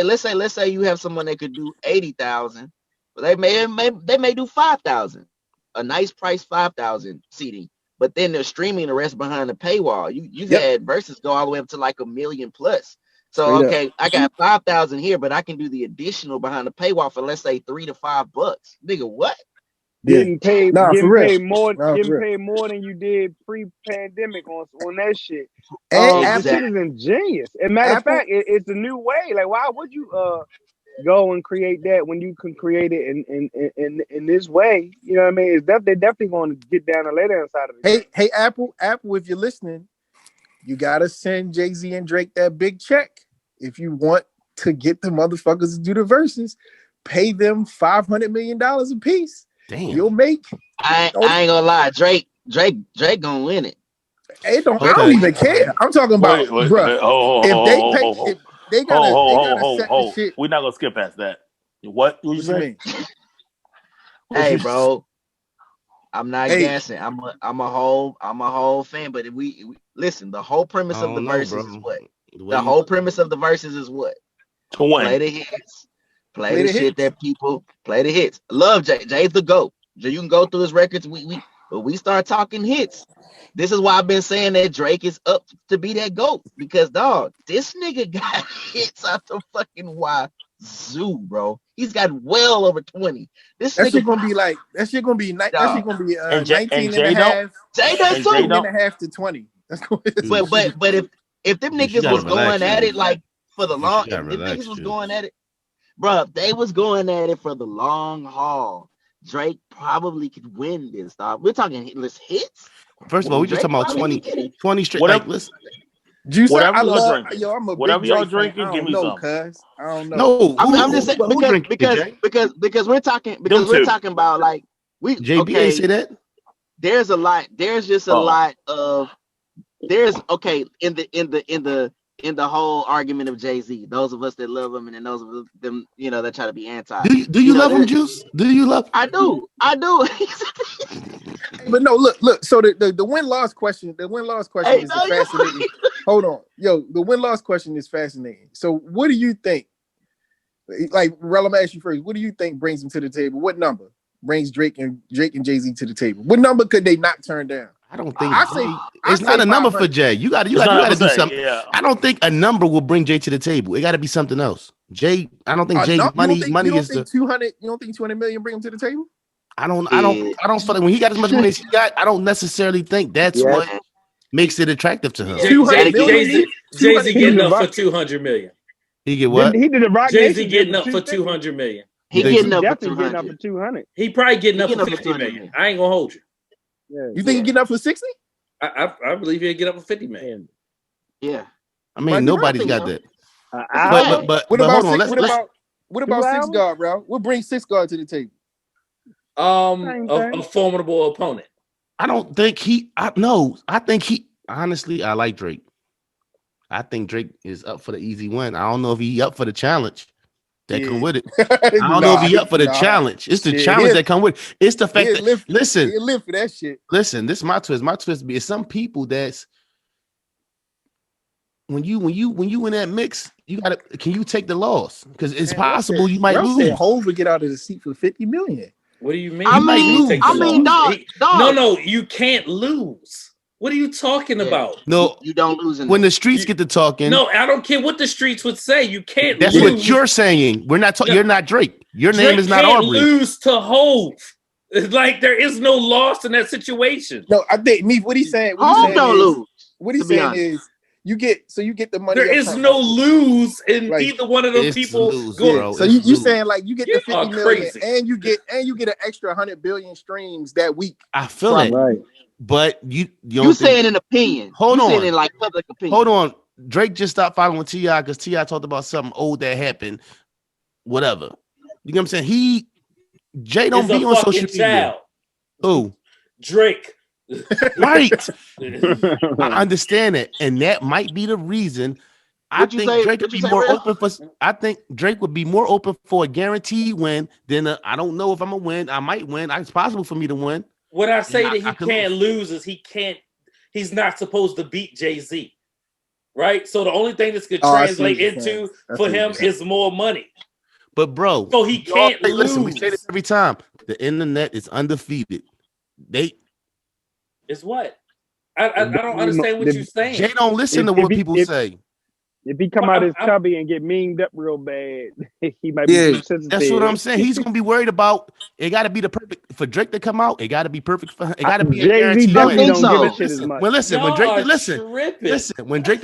[SPEAKER 3] say you have someone that could do 80,000, but they may do 5,000. A nice price 5,000 seating. But then they're streaming the rest behind the paywall. You've had verses go all the way up to like 1 million plus. So I got 5,000 here, but I can do the additional behind the paywall for let's say $3 to $5. Nigga, what?
[SPEAKER 6] Getting paid more
[SPEAKER 5] real.
[SPEAKER 6] than you did pre-pandemic on that shit.
[SPEAKER 5] And
[SPEAKER 6] This shit is ingenious. And matter of fact, it's a new way. Like, why would you go and create that when you can create it in this way? You know what I mean? It's definitely going to get down the later side of the game.
[SPEAKER 5] Hey, Apple, if you're listening, you gotta send Jay-Z and Drake that big check if you want to get the motherfuckers to do the verses. Pay them $500 million a piece.
[SPEAKER 1] Damn.
[SPEAKER 5] You'll make.
[SPEAKER 3] I ain't gonna lie, Drake gonna win it.
[SPEAKER 5] I don't even care. I'm talking about, bro. If they gotta set the shit.
[SPEAKER 4] We're not gonna skip past that. What you saying?
[SPEAKER 3] Hey, bro, I'm not guessing. I'm a whole fan. But if we listen, the whole premise of the verses is what? The whole premise of the verses is what?
[SPEAKER 4] To win.
[SPEAKER 3] Play the hits. Play the shit that people play the hits. Love Jay. Jay's the GOAT. Jay, you can go through his records. But we start talking hits. This is why I've been saying that Drake is up to be that GOAT. Because dog, this nigga got hits out the fucking wazoo, bro. He's got well over 20. That shit gonna be
[SPEAKER 5] 19 and a half.
[SPEAKER 3] Jay does too.
[SPEAKER 5] 19 and a half to 20. That's cool.
[SPEAKER 3] But if them niggas was going at it like for the long, if them niggas was going at it, bro, if they was going at it for the long haul, Drake probably could win this, dog. We're talking hits.
[SPEAKER 1] First of all, we just talking about 20 straight. Like, listen.
[SPEAKER 5] Juice,
[SPEAKER 4] whatever
[SPEAKER 5] y'all
[SPEAKER 4] drinking, give me some.
[SPEAKER 5] Cuz I don't know.
[SPEAKER 1] No,
[SPEAKER 3] I'm just saying because we're talking about like
[SPEAKER 1] JB ain't say that.
[SPEAKER 3] There's a lot. There's just a lot of in the whole argument of Jay-Z. Those of us that love him and then those of them that try to be anti.
[SPEAKER 1] Do you love him, Juice? Do you love him?
[SPEAKER 3] I do.
[SPEAKER 5] But no, look. So the win-loss question. The win-loss question is fascinating. Hold on, the win-loss question is fascinating. So, what do you think? Like, Rel, I'm gonna ask you first. What do you think brings them to the table? What number brings Drake and Jay-Z to the table? What number could they not turn down?
[SPEAKER 1] I don't think it's not a number for Jay. You got to do something. Yeah. I don't think a number will bring Jay to the table. It got to be something else. Jay, I don't think Jay money is the
[SPEAKER 5] 200. You don't think 200 million bring him to the table?
[SPEAKER 1] I don't feel like when he got as much money as he got, I don't necessarily think that's what makes it attractive to him.
[SPEAKER 2] Jay-Z getting up for 200 million.
[SPEAKER 1] He get what?
[SPEAKER 6] He did the Rock
[SPEAKER 2] Jay-Z getting up for 200 million.
[SPEAKER 3] He getting up
[SPEAKER 6] for 200.
[SPEAKER 2] He probably getting up for 50 million. I ain't gonna hold you.
[SPEAKER 5] Yeah, you think he getting up for 60?
[SPEAKER 2] I believe he'll get up for 50 million.
[SPEAKER 3] Yeah.
[SPEAKER 1] I mean, nobody's got that.
[SPEAKER 5] But what about Six Guard, bro? What brings Six Guard to the table?
[SPEAKER 2] A formidable opponent.
[SPEAKER 1] I like Drake. I think Drake is up for the easy win. I don't know if he up for the challenge that come with it. I don't know if he up for the challenge. It's the challenge that come with it. It's the fact that listen,
[SPEAKER 5] he live for that shit.
[SPEAKER 1] Listen, this is my twist. My twist be some people that's when you in that mix, can you take the loss? Because it's possible you might lose.
[SPEAKER 5] Hov would get out of the seat for 50 million.
[SPEAKER 2] What do you mean?
[SPEAKER 3] Dog.
[SPEAKER 2] No, you can't lose. What are you talking about?
[SPEAKER 1] No,
[SPEAKER 3] you don't lose.
[SPEAKER 1] When the streets get to talking.
[SPEAKER 2] No, I don't care what the streets would say. You can't.
[SPEAKER 1] That's
[SPEAKER 2] lose.
[SPEAKER 1] what you're saying. We're not. You're not Drake. Your name is not
[SPEAKER 2] Aubrey.
[SPEAKER 1] Aubrey.
[SPEAKER 2] Lose to Hov. Like there is no loss in that situation.
[SPEAKER 5] No, I think what he's saying.
[SPEAKER 3] Hov don't lose.
[SPEAKER 5] What he's saying is you get the money.
[SPEAKER 2] There is no lose in either one of those people.
[SPEAKER 5] So you saying like you get the 50 million and you get an extra 100 billion streams that week.
[SPEAKER 1] I feel it. Right. But you
[SPEAKER 3] saying an opinion. Hold on. Saying in like public opinion.
[SPEAKER 1] Hold on. Drake just stopped following T.I. because T.I. talked about something old that happened. Whatever. You know what I'm saying? Jay don't be on social media. Who?
[SPEAKER 2] Drake.
[SPEAKER 1] Right. I understand it. And that might be the reason I think Drake would be more open for. I think Drake would be more open for a guaranteed win than I don't know if I'm gonna win. I might win. It's possible for me to win.
[SPEAKER 2] What I say that he can't lose is he's not supposed to beat Jay-Z. Right? So the only thing this could translate into for him is more money.
[SPEAKER 1] But bro,
[SPEAKER 2] so he can't lose.
[SPEAKER 1] Listen, we say this every time. The internet is undefeated.
[SPEAKER 2] It's what? I don't understand what you're saying.
[SPEAKER 1] Jay don't listen to what people say.
[SPEAKER 6] If he come out as chubby and get memed up real bad, he might be sensitive.
[SPEAKER 1] That's what I'm saying. He's gonna be worried about. It got to be the perfect for Drake to come out. It got to be perfect for him. It got to be a guaranteed win.
[SPEAKER 6] Don't give a shit as much.
[SPEAKER 1] Well, listen. When Drake did when Drake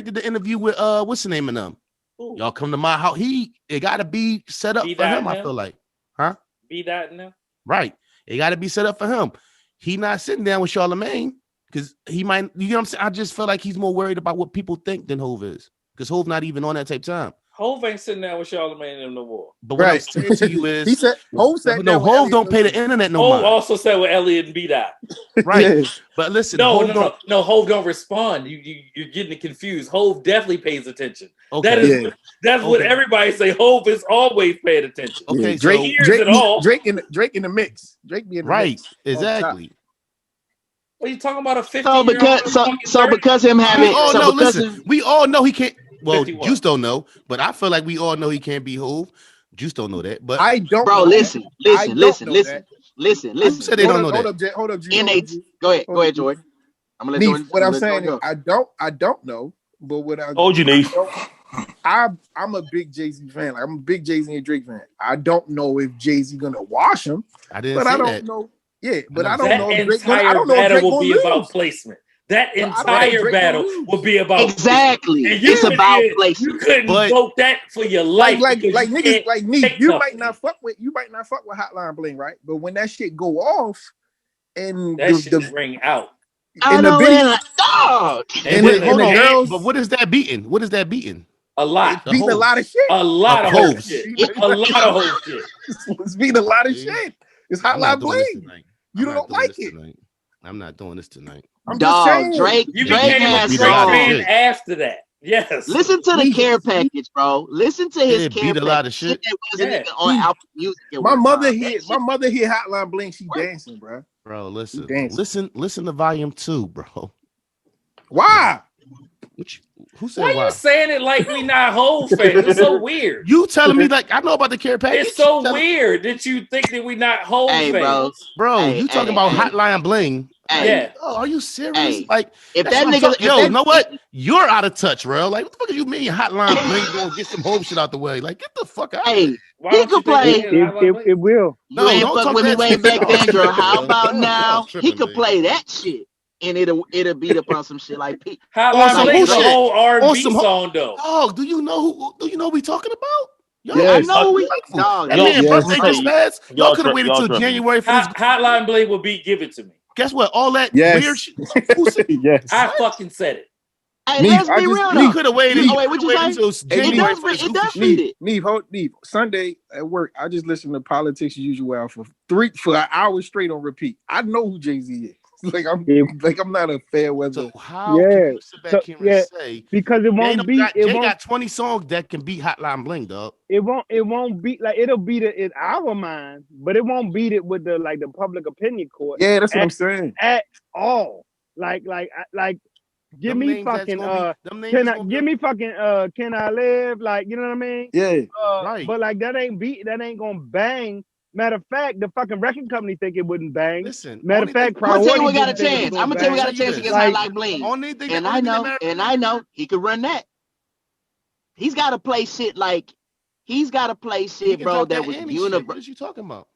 [SPEAKER 1] did the interview with what's the name of them? Ooh. Y'all come to my house. It got to be set up for him. I feel like, huh?
[SPEAKER 2] Be that now.
[SPEAKER 1] Right. It got to be set up for him. He not sitting down with Charlamagne because he might. You know what I'm saying? I just feel like he's more worried about what people think than Hov is because Hov not even on that type time.
[SPEAKER 2] Hov ain't sitting down with Charlamagne in no war.
[SPEAKER 1] But what I'm saying to you is,
[SPEAKER 5] he said Hov said
[SPEAKER 1] no. Hov don't pay the internet no more.
[SPEAKER 2] Hov also said with Elliot and B-Dot.
[SPEAKER 1] Right. But listen,
[SPEAKER 2] no. Hov don't respond. You're getting it confused. Hov definitely pays attention. Okay. That's what everybody say. Hov is always paying attention.
[SPEAKER 1] Okay,
[SPEAKER 5] Drake in the mix. Drake being
[SPEAKER 1] right. Exactly.
[SPEAKER 2] What are you talking about? A 50?
[SPEAKER 3] Because him having.
[SPEAKER 1] We all know he can't. Well, 51. Juice don't know, but I feel like we all know he can't be Hov. Juice don't know that, but
[SPEAKER 5] I don't.
[SPEAKER 3] Bro, listen.
[SPEAKER 1] Who said they don't know that?
[SPEAKER 5] Hold up,
[SPEAKER 3] Go ahead, Jordan. I'm gonna let Jordan.
[SPEAKER 5] What I'm saying is, I don't know, but what I
[SPEAKER 4] told you, Neef.
[SPEAKER 5] I'm a big Jay-Z fan. Like, I'm a big Jay-Z and Drake fan. I don't know if Jay-Z gonna wash him.
[SPEAKER 1] I don't
[SPEAKER 5] know. Yeah, but I don't
[SPEAKER 2] that
[SPEAKER 5] know.
[SPEAKER 2] Entire battle will be about placement. That entire battle will be about
[SPEAKER 3] exactly. It's about placement.
[SPEAKER 2] You couldn't vote that for your life.
[SPEAKER 5] Like niggas like me. You might not fuck with Hotline Bling, right? But when that shit go off and
[SPEAKER 2] that shit ring out.
[SPEAKER 3] I know it. Dog.
[SPEAKER 1] But what is that beating? What is that beating?
[SPEAKER 2] A lot.
[SPEAKER 5] It's beating a lot of shit.
[SPEAKER 2] A lot of Hov shit. A lot of Hov shit.
[SPEAKER 5] It's beating a lot of shit. It's Hotline Bling. You don't like it.
[SPEAKER 1] I'm not doing this tonight.
[SPEAKER 5] I'm just saying.
[SPEAKER 3] Drake has
[SPEAKER 2] songs after that. Yes.
[SPEAKER 3] Listen to the care package, bro. Listen to his care package.
[SPEAKER 1] A lot of shit.
[SPEAKER 3] That wasn't even on Apple Music.
[SPEAKER 5] My mother hit Hotline Bling. She dancing, bro.
[SPEAKER 1] Bro, listen to volume 2, bro.
[SPEAKER 5] Why?
[SPEAKER 1] Who said
[SPEAKER 2] why? Why you saying it like we not Hov fans? It's so weird.
[SPEAKER 1] You telling me like I know about the care package?
[SPEAKER 2] It's so weird that you think that we not Hov fans.
[SPEAKER 1] Bro, you talking about Hotline Bling?
[SPEAKER 2] Yeah.
[SPEAKER 1] Oh, are you serious? Like
[SPEAKER 3] if that nigga,
[SPEAKER 1] you know what? You're out of touch, bro. Like what the fuck do you mean Hotline Bling gonna get some Hov shit out the way? Like get the fuck out.
[SPEAKER 3] Hey, he could play.
[SPEAKER 6] It will.
[SPEAKER 3] You ain't fuck with me way back then, girl. How about now? He could play that shit. And it'll beat up on some shit like Pete.
[SPEAKER 2] Hotline Bling's a whole R&B song though.
[SPEAKER 1] Oh, do you know who we talking about?
[SPEAKER 3] I know we dog.
[SPEAKER 1] Y'all could have waited till January for
[SPEAKER 2] Hotline Bling will be Give It To Me.
[SPEAKER 1] Guess what? All that weird shit. Who said
[SPEAKER 6] yes.
[SPEAKER 2] I fucking said it.
[SPEAKER 3] Hey, let's be real though.
[SPEAKER 1] You could have waited.
[SPEAKER 3] Oh, wait, what you say? It does beat it.
[SPEAKER 5] Neve, Sunday at work, I just listened to Politics as Usual for an hour straight on repeat. I know who Jay-Z is. I'm not a fair weather.
[SPEAKER 1] So how can you sit back here and say
[SPEAKER 6] because it won't beat
[SPEAKER 1] Jay got 20 songs that can beat Hotline Bling, dog.
[SPEAKER 6] It won't beat like it'll beat it in our mind, but it won't beat it with the public opinion court.
[SPEAKER 5] Yeah, that's what I'm saying.
[SPEAKER 6] At all. Like give me fucking Can I Live? Like, you know what I mean?
[SPEAKER 5] Yeah.
[SPEAKER 6] Right. But like that ain't gonna bang. Matter of fact, the fucking record company think it wouldn't bang.
[SPEAKER 1] Listen,
[SPEAKER 3] I'm gonna tell you we got a chance. I'm gonna tell you we got a chance against Hotline Bling. And I know he could run that. He's got to play shit bro. That was universal.
[SPEAKER 1] What are you talking about?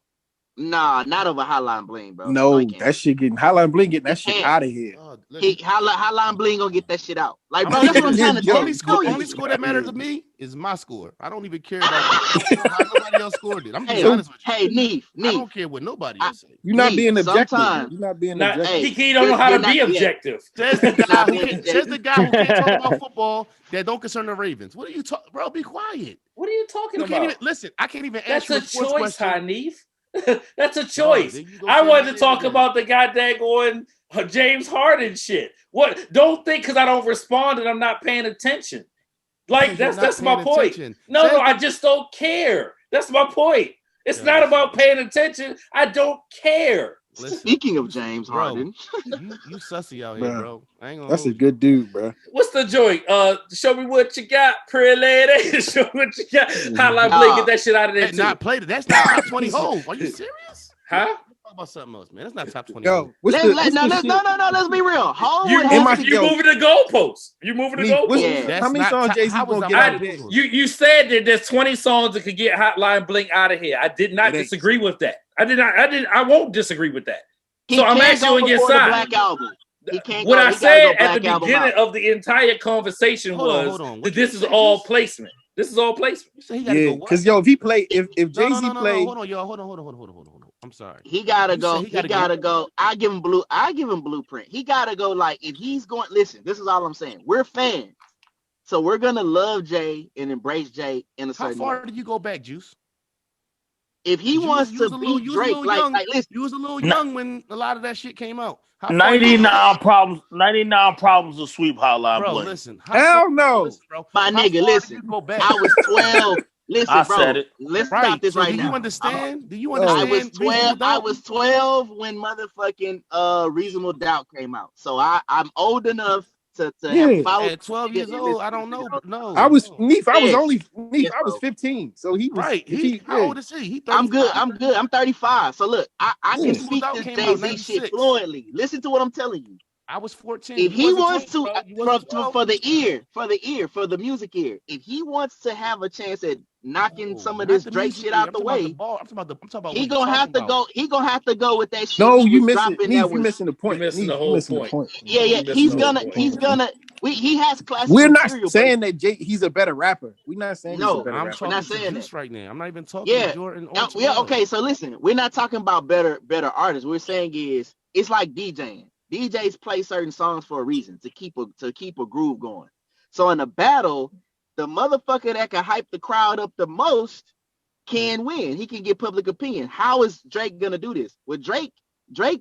[SPEAKER 3] Nah, not over Hotline Bling, bro.
[SPEAKER 5] No, that shit Hotline Bling getting that shit out of here.
[SPEAKER 3] Hotline Bling gonna get that shit out. Like, bro, that's what I'm trying to tell you.
[SPEAKER 1] The only score that matters to me is my score. I don't even care about how nobody else scored it. I'm just honest with you.
[SPEAKER 3] Hey, Neef.
[SPEAKER 1] I don't care what nobody else says.
[SPEAKER 5] You're not being objective. You're not being objective.
[SPEAKER 2] He don't know how to be objective.
[SPEAKER 1] Says the guy who can't talk about football that don't concern the Ravens. What are you talking, bro? Be quiet.
[SPEAKER 2] What are you talking about?
[SPEAKER 1] Listen, I can't even answer.
[SPEAKER 2] That's a choice, Hanif. That's a choice. I wanted to talk about the goddamn going James Harden shit. What? Don't think because I don't respond and I'm not paying attention. Like that's my point. No, I just don't care. That's my point. It's not about paying attention. I don't care.
[SPEAKER 3] Listen, speaking of James Harden,
[SPEAKER 1] you sussy out here, bro. I ain't gonna
[SPEAKER 5] that's a good dude, bro.
[SPEAKER 2] What's the joint? Show me what you got, pretty lady. Show me what you got. Hotline Bling, get that shit out of there.
[SPEAKER 1] Not played it. That's not top 20 Hov. Are you serious?
[SPEAKER 2] Huh?
[SPEAKER 1] about something else, man. It's not top 20.
[SPEAKER 5] Yo,
[SPEAKER 3] let's be real.
[SPEAKER 2] You moving the goalposts. You moving the goalposts.
[SPEAKER 3] Yeah.
[SPEAKER 5] How many songs Jay-Z gonna get out of this?
[SPEAKER 2] You said that there's 20 songs that could get Hotline Bling out of here. I did not disagree with that. I won't disagree with that. So I'm asking you on your side.
[SPEAKER 3] Black album.
[SPEAKER 2] What I said at the beginning of the entire conversation was that this is all placement. This is all placement.
[SPEAKER 5] Yeah, because if he play, if Jay-Z play,
[SPEAKER 1] hold on, y'all, hold on. I'm sorry.
[SPEAKER 3] He gotta go. He gotta go. I give him blueprint. He gotta go. Like if he's going, listen. This is all I'm saying. We're fans, so we're gonna love Jay and embrace Jay in a certain.
[SPEAKER 1] How far did you go back, Juice?
[SPEAKER 3] If he wants to beat Drake, like listen,
[SPEAKER 1] you was a little young when a lot of that shit came out.
[SPEAKER 4] 99 problems. 99 problems to sweep Hotline
[SPEAKER 1] Bro,
[SPEAKER 4] Bling.
[SPEAKER 1] listen.
[SPEAKER 5] Hell no,
[SPEAKER 3] my nigga. Listen, I was 12. Listen,
[SPEAKER 4] I
[SPEAKER 3] bro.
[SPEAKER 4] said it.
[SPEAKER 3] Let's stop this right now.
[SPEAKER 1] Do you understand? I
[SPEAKER 3] was 12 when motherfucking Reasonable Doubt came out. So I'm old enough to have followed.
[SPEAKER 1] At 12 years old, I don't know. No,
[SPEAKER 5] I was Neef. I was only Neef. I was 15. So he was
[SPEAKER 1] right. How old is he?
[SPEAKER 3] I'm good. I'm 35. So look, I can speak this Jay-Z shit fluently. Listen to what I'm telling you.
[SPEAKER 1] I was 14.
[SPEAKER 3] If he wants to, for the music ear, if he wants to have a chance at knocking some of this Drake shit out the way, I'm talking about he gonna have to go. He gonna have to go with that shit.
[SPEAKER 5] No, you missing. You're missing the point.
[SPEAKER 2] You're missing the whole point.
[SPEAKER 3] Yeah. He's gonna. He has classic.
[SPEAKER 5] We're not saying that he's a better rapper. We're not saying
[SPEAKER 3] no.
[SPEAKER 1] I'm
[SPEAKER 3] talking not saying
[SPEAKER 1] that right now. I'm not even talking to Jordan.
[SPEAKER 3] Yeah. Okay. So listen, we're not talking about better artists. We're saying it's like DJing. DJs play certain songs for a reason to keep a groove going. So in a battle, the motherfucker that can hype the crowd up the most can win. He can get public opinion. How is Drake gonna do this? With Drake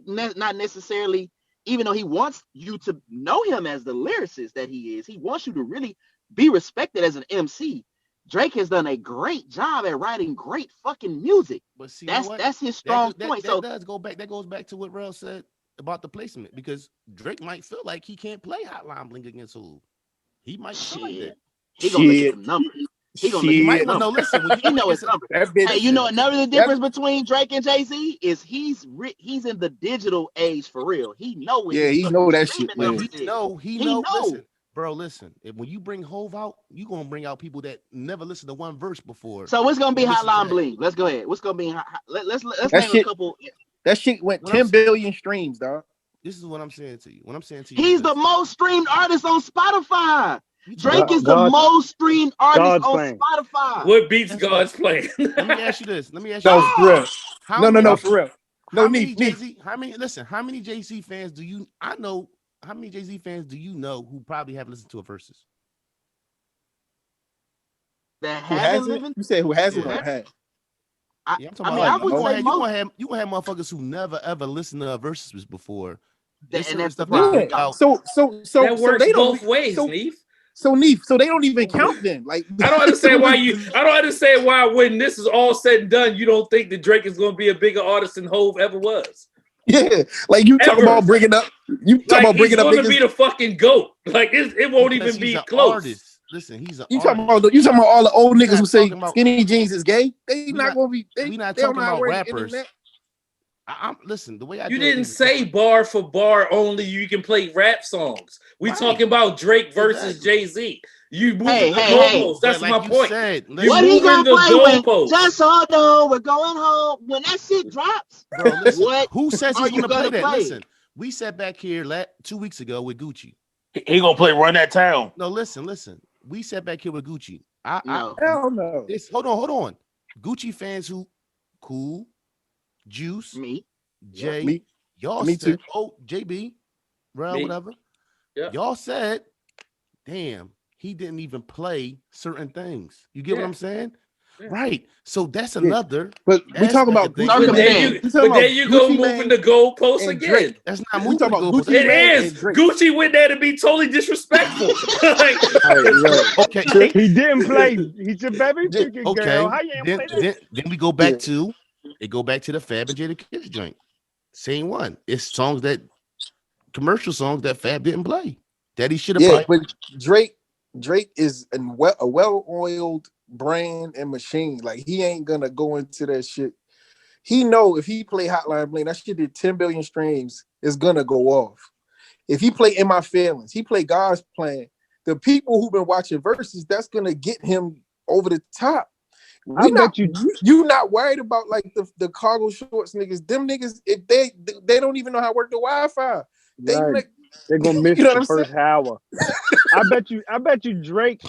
[SPEAKER 3] not necessarily, even though he wants you to know him as the lyricist that he is, he wants you to really be respected as an MC. Drake has done a great job at writing great fucking music. But see, that's his strong point.
[SPEAKER 1] That goes back to what Rel said about the placement, because Drake might feel like he can't play Hotline Bling against who. He might feel like that.
[SPEAKER 3] He gonna look at the numbers. He gonna look at the numbers.
[SPEAKER 1] No, listen,
[SPEAKER 3] he know his numbers. Hey, you know another difference between Drake and Jay-Z is he's in the digital age for real. He know it.
[SPEAKER 5] Yeah, he know that shit.
[SPEAKER 1] He know. Listen, bro, listen. When you bring Hove out, you gonna bring out people that never listened to one verse before.
[SPEAKER 3] So what's gonna be Hotline Bling? Let's go ahead. What's gonna be? Let's name a couple.
[SPEAKER 5] That shit went 10 billion streams, dog.
[SPEAKER 1] This is what I'm saying to you.
[SPEAKER 3] He's the most streamed artist on Spotify. Drake is the most streamed artist on Spotify.
[SPEAKER 2] What beats God's playing?
[SPEAKER 1] Let me ask you this.
[SPEAKER 5] No, for real. No, for real. No, Jay-Z.
[SPEAKER 1] How many Jay-Z fans do you? I know. How many Jay-Z fans do you know who probably have listened to a versus?
[SPEAKER 3] That hasn't.
[SPEAKER 5] You say who hasn't or had?
[SPEAKER 1] I'm talking about you gonna have motherfuckers who never ever listened to verses before.
[SPEAKER 3] And that's the
[SPEAKER 5] problem. So
[SPEAKER 2] that works both ways, Neef.
[SPEAKER 5] So they don't even count then. Like
[SPEAKER 2] I don't understand why when this is all said and done, you don't think that Drake is going to be a bigger artist than Hove ever was.
[SPEAKER 5] Yeah, like you talk about bringing up. You talk about bringing up.
[SPEAKER 2] He's going to be the fucking GOAT. Like it won't even be close. Artist.
[SPEAKER 1] Listen, he's an
[SPEAKER 5] you talking about all the old niggas who say skinny jeans is gay? They not gonna be.
[SPEAKER 1] We not talking about rappers. Listen, the way
[SPEAKER 2] you didn't say bar for bar only. You can play rap songs. We talking about Drake versus Jay-Z. You moving the goalposts. That's my point.
[SPEAKER 3] What he gonna play when? Just hold on, we're going home. When that shit drops,
[SPEAKER 1] bro. Listen, who says he's gonna play that? Listen, we sat back here 2 weeks ago with Gucci.
[SPEAKER 4] He gonna play Run That Town.
[SPEAKER 1] No, listen. We sat back here with Gucci.
[SPEAKER 5] Hell no.
[SPEAKER 1] Hold on. Gucci fans who cool, Juice,
[SPEAKER 3] me,
[SPEAKER 1] Jay,
[SPEAKER 5] me.
[SPEAKER 1] Y'all
[SPEAKER 5] me
[SPEAKER 1] said,
[SPEAKER 5] too.
[SPEAKER 1] JB, Rel, whatever. Yeah. Y'all said, damn, he didn't even play certain things. You get what I'm saying? Yeah. Right. So that's another.
[SPEAKER 5] But we talk about
[SPEAKER 2] Gucci. But there you go, moving the goalposts again.
[SPEAKER 5] Drake.
[SPEAKER 1] That's not moving the goalposts.
[SPEAKER 2] It is. Gucci went there to be totally disrespectful.
[SPEAKER 1] Okay.
[SPEAKER 6] He didn't play. He's a baby chicken girl. How you ain't play that?
[SPEAKER 1] Then we go back to the Fab and Jada Kiss joint. Same one. It's commercial songs that Fab didn't play. That he should have played.
[SPEAKER 5] But Drake is a well-oiled brand and machine. Like he ain't gonna go into that shit. he know if he play Hotline Bling, that shit did 10 billion streams, is gonna go off. If he play In My Feelings, he play God's Plan. The people who've been watching Versus, that's gonna get him over the top. You not worried about like the cargo shorts niggas. Them niggas, if they don't even know how to work the Wi-Fi.
[SPEAKER 6] They're gonna miss the first hour. I bet you Drake.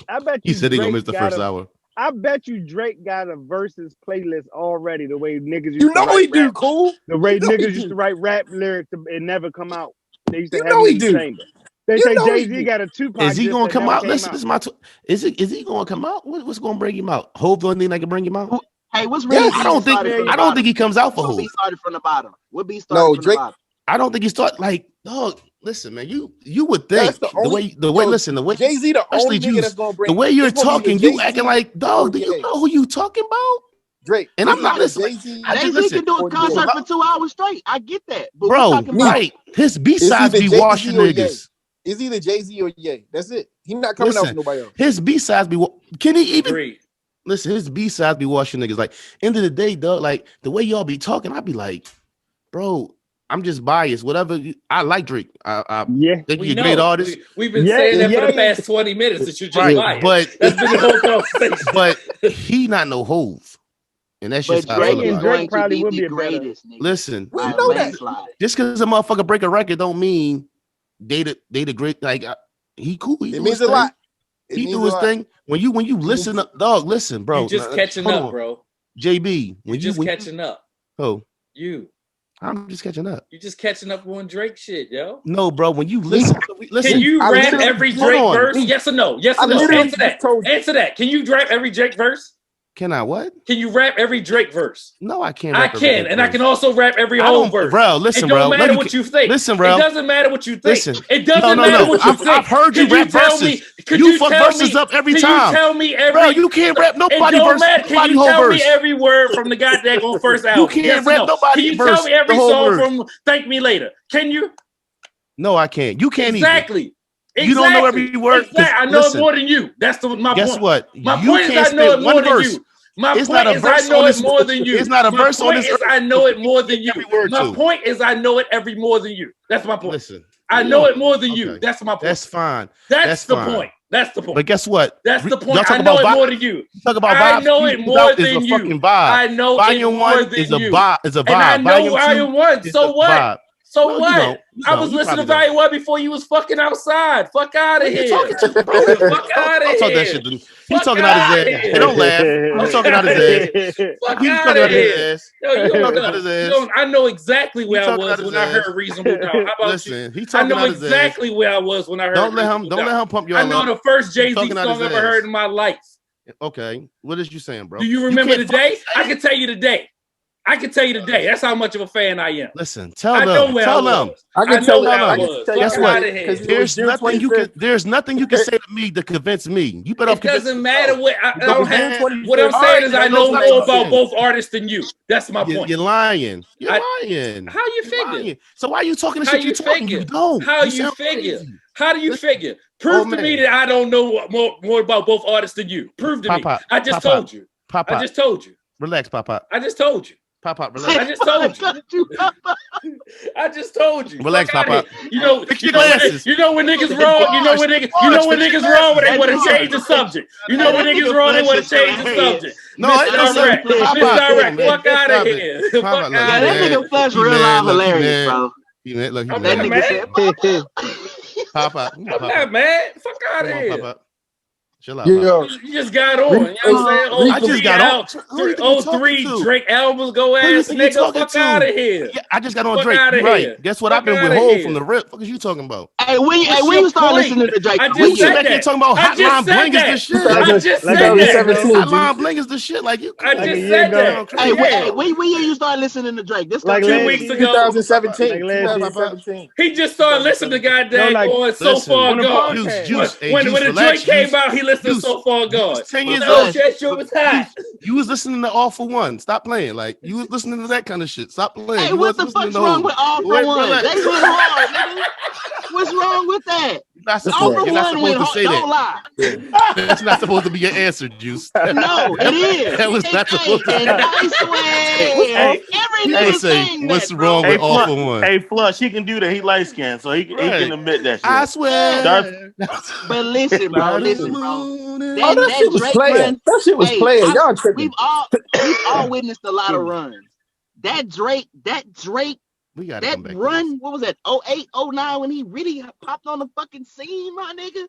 [SPEAKER 1] You said they're gonna miss the first hour.
[SPEAKER 6] I bet you Drake got a Versus playlist already. The way niggas
[SPEAKER 5] Cool.
[SPEAKER 6] The way niggas used to write rap lyrics and never come out. They used to have
[SPEAKER 5] he
[SPEAKER 6] in the chamber. They say Jay-Z got a Tupac.
[SPEAKER 1] Is he gonna come out? Listen, this is my. Is he gonna come out? What's gonna bring him out? Hope the only thing that can bring him out.
[SPEAKER 3] Hey, what's really?
[SPEAKER 1] I don't think he comes out for Hope.
[SPEAKER 3] He started from the bottom. What be started from the bottom?
[SPEAKER 1] I don't think he started like dog. Listen, man, you would think the way listen, the way
[SPEAKER 5] Jay-Z the only nigga that's gonna bring
[SPEAKER 1] the way you're talking, you acting like dog. Do you know who you talking about?
[SPEAKER 5] Drake.
[SPEAKER 1] And I'm not listening.
[SPEAKER 3] Jay-Z can do a concert for 2 hours straight. I get that, but
[SPEAKER 1] bro. Right, his B-sides be washing niggas.
[SPEAKER 5] It's either Jay-Z or Ye. That's it. He's not coming out with nobody else.
[SPEAKER 1] His B-sides be. Can he even? Listen, his B-sides be washing niggas. Like end of the day, dog. Like the way y'all be talking, I be like, bro. I'm just biased. Whatever. I like Drake. I think he's a great artist.
[SPEAKER 2] We've been saying that for the past 20 minutes that you're just biased.
[SPEAKER 1] But
[SPEAKER 2] that's been the whole conversation.
[SPEAKER 1] But he not no Hove. And that's just how
[SPEAKER 3] Drake and Drake probably will be the greatest.
[SPEAKER 1] Listen,
[SPEAKER 5] we know that.
[SPEAKER 1] Just because a motherfucker break a record don't mean they the great. Like he cool.
[SPEAKER 5] It means a lot.
[SPEAKER 1] He do his thing. When you listen, dog. Listen, bro.
[SPEAKER 2] You just catching up, bro.
[SPEAKER 1] JB, when
[SPEAKER 2] you catching up.
[SPEAKER 1] Oh,
[SPEAKER 2] I'm
[SPEAKER 1] just catching up.
[SPEAKER 2] You just catching up on Drake shit, yo.
[SPEAKER 1] No, bro. When you listen,
[SPEAKER 2] can you rap every Drake verse? Yes or no? Yes or no? Answer that. Answer that. Can you rap every Drake verse?
[SPEAKER 1] Can I what?
[SPEAKER 2] Can you rap every Drake verse?
[SPEAKER 1] No, I can't.
[SPEAKER 2] I can, and I can also rap every whole verse.
[SPEAKER 1] Bro, listen, bro.
[SPEAKER 2] It don't matter what you think.
[SPEAKER 1] Listen, bro.
[SPEAKER 2] It doesn't matter what you think.
[SPEAKER 1] Listen.
[SPEAKER 2] It doesn't matter what you think.
[SPEAKER 1] I've heard you rap verses. You fuck verses up every time.
[SPEAKER 2] You tell me every.
[SPEAKER 1] Bro, you can't rap nobody verse.
[SPEAKER 2] Can you tell me every word from the goddamn on first album?
[SPEAKER 1] You can't rap nobody verse.
[SPEAKER 2] Can you tell me every song from Thank Me Later? Can you?
[SPEAKER 1] No, I can't. You can't
[SPEAKER 2] exactly.
[SPEAKER 1] You don't know every word.
[SPEAKER 2] I know it more than you. That's my point.
[SPEAKER 1] Guess what?
[SPEAKER 2] My point is I know it more than you. My point is I know it more than you.
[SPEAKER 1] It's not a verse on this.
[SPEAKER 2] I know it more than you. My point is I know it every more than you. That's my point.
[SPEAKER 1] Listen,
[SPEAKER 2] I know it more than you. That's my point.
[SPEAKER 1] That's fine.
[SPEAKER 2] That's the point. That's the point.
[SPEAKER 1] But guess what?
[SPEAKER 2] That's the point. I know it more than you.
[SPEAKER 1] Talk about
[SPEAKER 2] I know it more than you. I know it more than you.
[SPEAKER 1] Is a vibe.
[SPEAKER 2] And I know Volume 1. So what? So what? I was listening to Volume 1 before you was fucking outside. Fuck out of here. Fuck out of here.
[SPEAKER 1] He's talking out his ass. Hey, don't laugh. I'm talking out his ass.
[SPEAKER 2] Fuck out of here. I know exactly where I was when I heard Reasonable Doubt. How about
[SPEAKER 1] listen,
[SPEAKER 2] you?
[SPEAKER 1] I know
[SPEAKER 2] exactly where I was when I heard.
[SPEAKER 1] Don't let him pump you.
[SPEAKER 2] I know the first Jay-Z song I ever heard in my life.
[SPEAKER 1] Okay, what is you saying, bro?
[SPEAKER 2] Do you remember the day? I can tell you the day. I can tell you today. That's how much of a fan I am.
[SPEAKER 1] Listen, tell them.
[SPEAKER 5] I can tell
[SPEAKER 2] them.
[SPEAKER 1] Guess what? There's nothing you can say to me to convince me. You better.
[SPEAKER 2] It doesn't matter what I don't have. What I'm saying is I know more about both artists than you. That's my point.
[SPEAKER 1] You're lying. You're lying.
[SPEAKER 2] How you figure?
[SPEAKER 1] So why are you talking the shit you talking? You don't.
[SPEAKER 2] How you figure? How do you figure? Prove to me that I don't know more about both artists than you. Prove to me. I just told you. I just told you.
[SPEAKER 1] Relax, Papa.
[SPEAKER 2] I just told you.
[SPEAKER 1] Papa, relax.
[SPEAKER 2] I just told you. I just told you.
[SPEAKER 1] Relax, Papa.
[SPEAKER 2] You know when niggas wrong. You know when niggas wrong when they want to change the subject. You know when niggas wrong, they want to change the subject.
[SPEAKER 1] No, it's direct.
[SPEAKER 2] Fuck out of here. Fuck out of here.
[SPEAKER 3] That nigga Flash real live hilarious, bro.
[SPEAKER 1] That
[SPEAKER 3] nigga said,
[SPEAKER 1] Papa.
[SPEAKER 2] I'm not mad. Fuck out of here.
[SPEAKER 1] Chill out.
[SPEAKER 2] You just got on. You know what I'm saying?
[SPEAKER 1] I just got on.
[SPEAKER 2] 03 Drake albums go ass nigga. Fuck out of here.
[SPEAKER 1] Yeah, I just got on Drake. Right. Guess what? I've been with Hov from the rip. What are you talking about?
[SPEAKER 3] Hey, when you start listening to Drake,
[SPEAKER 2] I just said that.
[SPEAKER 1] Talking about Hotline Bling is the shit.
[SPEAKER 2] I just said that.
[SPEAKER 1] Hotline Bling is the shit. Like you.
[SPEAKER 2] I just said that.
[SPEAKER 3] Hey, when you start listening to Drake? This
[SPEAKER 2] like 2 weeks ago.
[SPEAKER 5] 2017.
[SPEAKER 2] He just started listening to goddamn on So Far Gone. When the Drake came out, he listened to So Far Gone.
[SPEAKER 1] 10 years old.
[SPEAKER 2] Was hot.
[SPEAKER 1] You was listening to All For One. Stop playing. Like you was listening to that kind of shit. Stop playing.
[SPEAKER 3] Hey, what the fuck's wrong with All For One? They went hard, nigga. What's wrong with that?
[SPEAKER 1] You're not supposed to say that. That's not supposed to be your answer, Juice.
[SPEAKER 3] No, it is.
[SPEAKER 1] That was not supposed to be.
[SPEAKER 3] Nice way. really was saying
[SPEAKER 1] what's
[SPEAKER 3] that,
[SPEAKER 1] wrong
[SPEAKER 3] bro.
[SPEAKER 1] with all for one?
[SPEAKER 4] Hey, Flush, he can do that. He light skinned, so he can admit that shit.
[SPEAKER 1] I swear.
[SPEAKER 3] But listen, bro. Listen, bro.
[SPEAKER 5] That shit was
[SPEAKER 3] Drake
[SPEAKER 5] player.
[SPEAKER 3] run.
[SPEAKER 5] That shit was player. Y'all tripping.
[SPEAKER 3] We've all witnessed a lot of runs. That Drake,
[SPEAKER 1] we gotta
[SPEAKER 3] that run. What was that? 08, 09 when he really popped on the fucking scene, my nigga.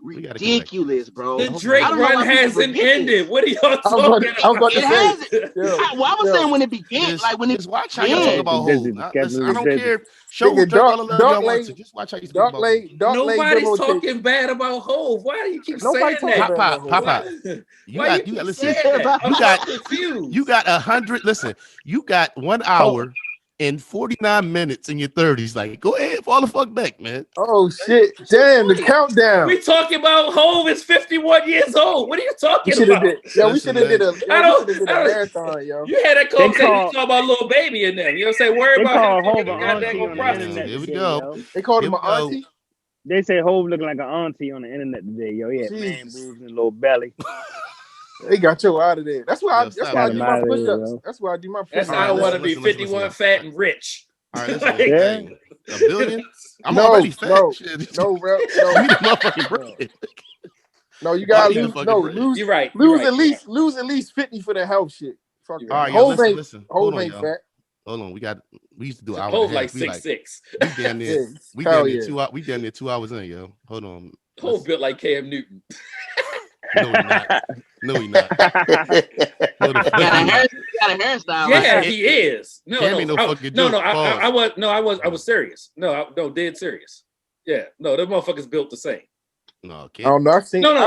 [SPEAKER 3] Ridiculous, bro.
[SPEAKER 2] The Drake run hasn't ended. What are y'all talking about?
[SPEAKER 3] It hasn't. I was saying when it began, like when it.
[SPEAKER 1] Watch how you talk about Hov. I don't care. Show Drake all the love y'all want to. Just watch how you speak about Hov.
[SPEAKER 2] Nobody's talking bad about Hov. Why do you keep saying that?
[SPEAKER 1] Pop. You got listen. You got 100. Listen, you got 1 hour and 49 minutes in your 30s. Like, go ahead, fall the fuck back, man.
[SPEAKER 5] Oh shit! Damn, the countdown.
[SPEAKER 2] We talking about Hov is 51 years old. What are you talking about?
[SPEAKER 5] We should have did a marathon, yo.
[SPEAKER 2] You had that conversation talking about little baby in there. You know what I'm saying? Worry about
[SPEAKER 6] Hov an auntie on the internet.
[SPEAKER 1] Here we go.
[SPEAKER 5] They called him an auntie.
[SPEAKER 6] They say Hov looking like an auntie on the internet today, yo. He had man boobs and a little belly.
[SPEAKER 5] They got you out of there. That's why I do my push-ups. That's why I do my push-ups.
[SPEAKER 2] That's how I want to be 51 fat and rich.
[SPEAKER 1] All right, listen. $1 billion? I'm already fat.
[SPEAKER 5] No, bro. No, you gotta lose.
[SPEAKER 2] You're right.
[SPEAKER 5] Lose at least 50 for the health shit. Fuck
[SPEAKER 1] all right, listen.
[SPEAKER 5] Hov ain't fat.
[SPEAKER 1] Hold on, we used to do hours.
[SPEAKER 2] Hov like 6'6".
[SPEAKER 1] We damn near 2 hours in, yo. Hold on.
[SPEAKER 2] Hov built like Cam Newton.
[SPEAKER 1] No, he not.
[SPEAKER 3] He got a hairstyle.
[SPEAKER 2] Yeah, he is. I was serious. No, dead serious. Yeah, no, them motherfuckers built the same.
[SPEAKER 1] No, Cam.
[SPEAKER 5] I don't know.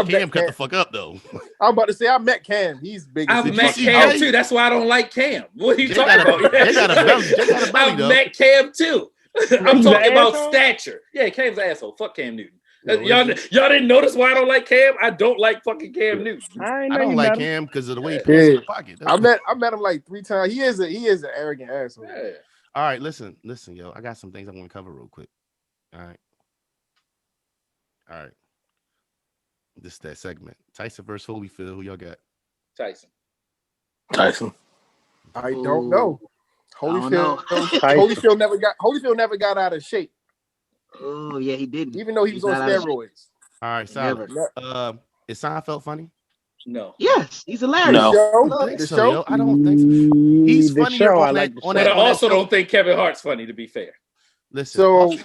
[SPEAKER 1] Cam cut the fuck up though.
[SPEAKER 5] I'm about to say I met Cam. He's big.
[SPEAKER 2] I've met Cam too. That's why I don't like Cam. What are you talking about?
[SPEAKER 1] They got a belly.
[SPEAKER 2] I've met Cam too. I'm talking about stature. Yeah, Cam's an asshole. Fuck Cam Newton. Y'all didn't notice why I don't like Cam? I don't like fucking Cam Newton.
[SPEAKER 1] I don't like Cam because of the way he plays in the pocket.
[SPEAKER 5] I met him like 3 times. He is an arrogant asshole.
[SPEAKER 2] Yeah.
[SPEAKER 1] All right, listen, yo. I got some things I want to cover real quick. All right. This is that segment. Tyson versus Holyfield. Who y'all got?
[SPEAKER 2] Tyson.
[SPEAKER 5] I don't know. Holyfield never got out of shape.
[SPEAKER 3] Oh yeah, he didn't.
[SPEAKER 5] Even though he was on steroids.
[SPEAKER 1] All right, so is Seinfeld funny?
[SPEAKER 2] No.
[SPEAKER 3] Yes, he's hilarious.
[SPEAKER 5] No.
[SPEAKER 1] The show? I don't think so. He's funny on that.
[SPEAKER 2] But I also don't think Kevin Hart's funny, to be fair.
[SPEAKER 1] Listen, on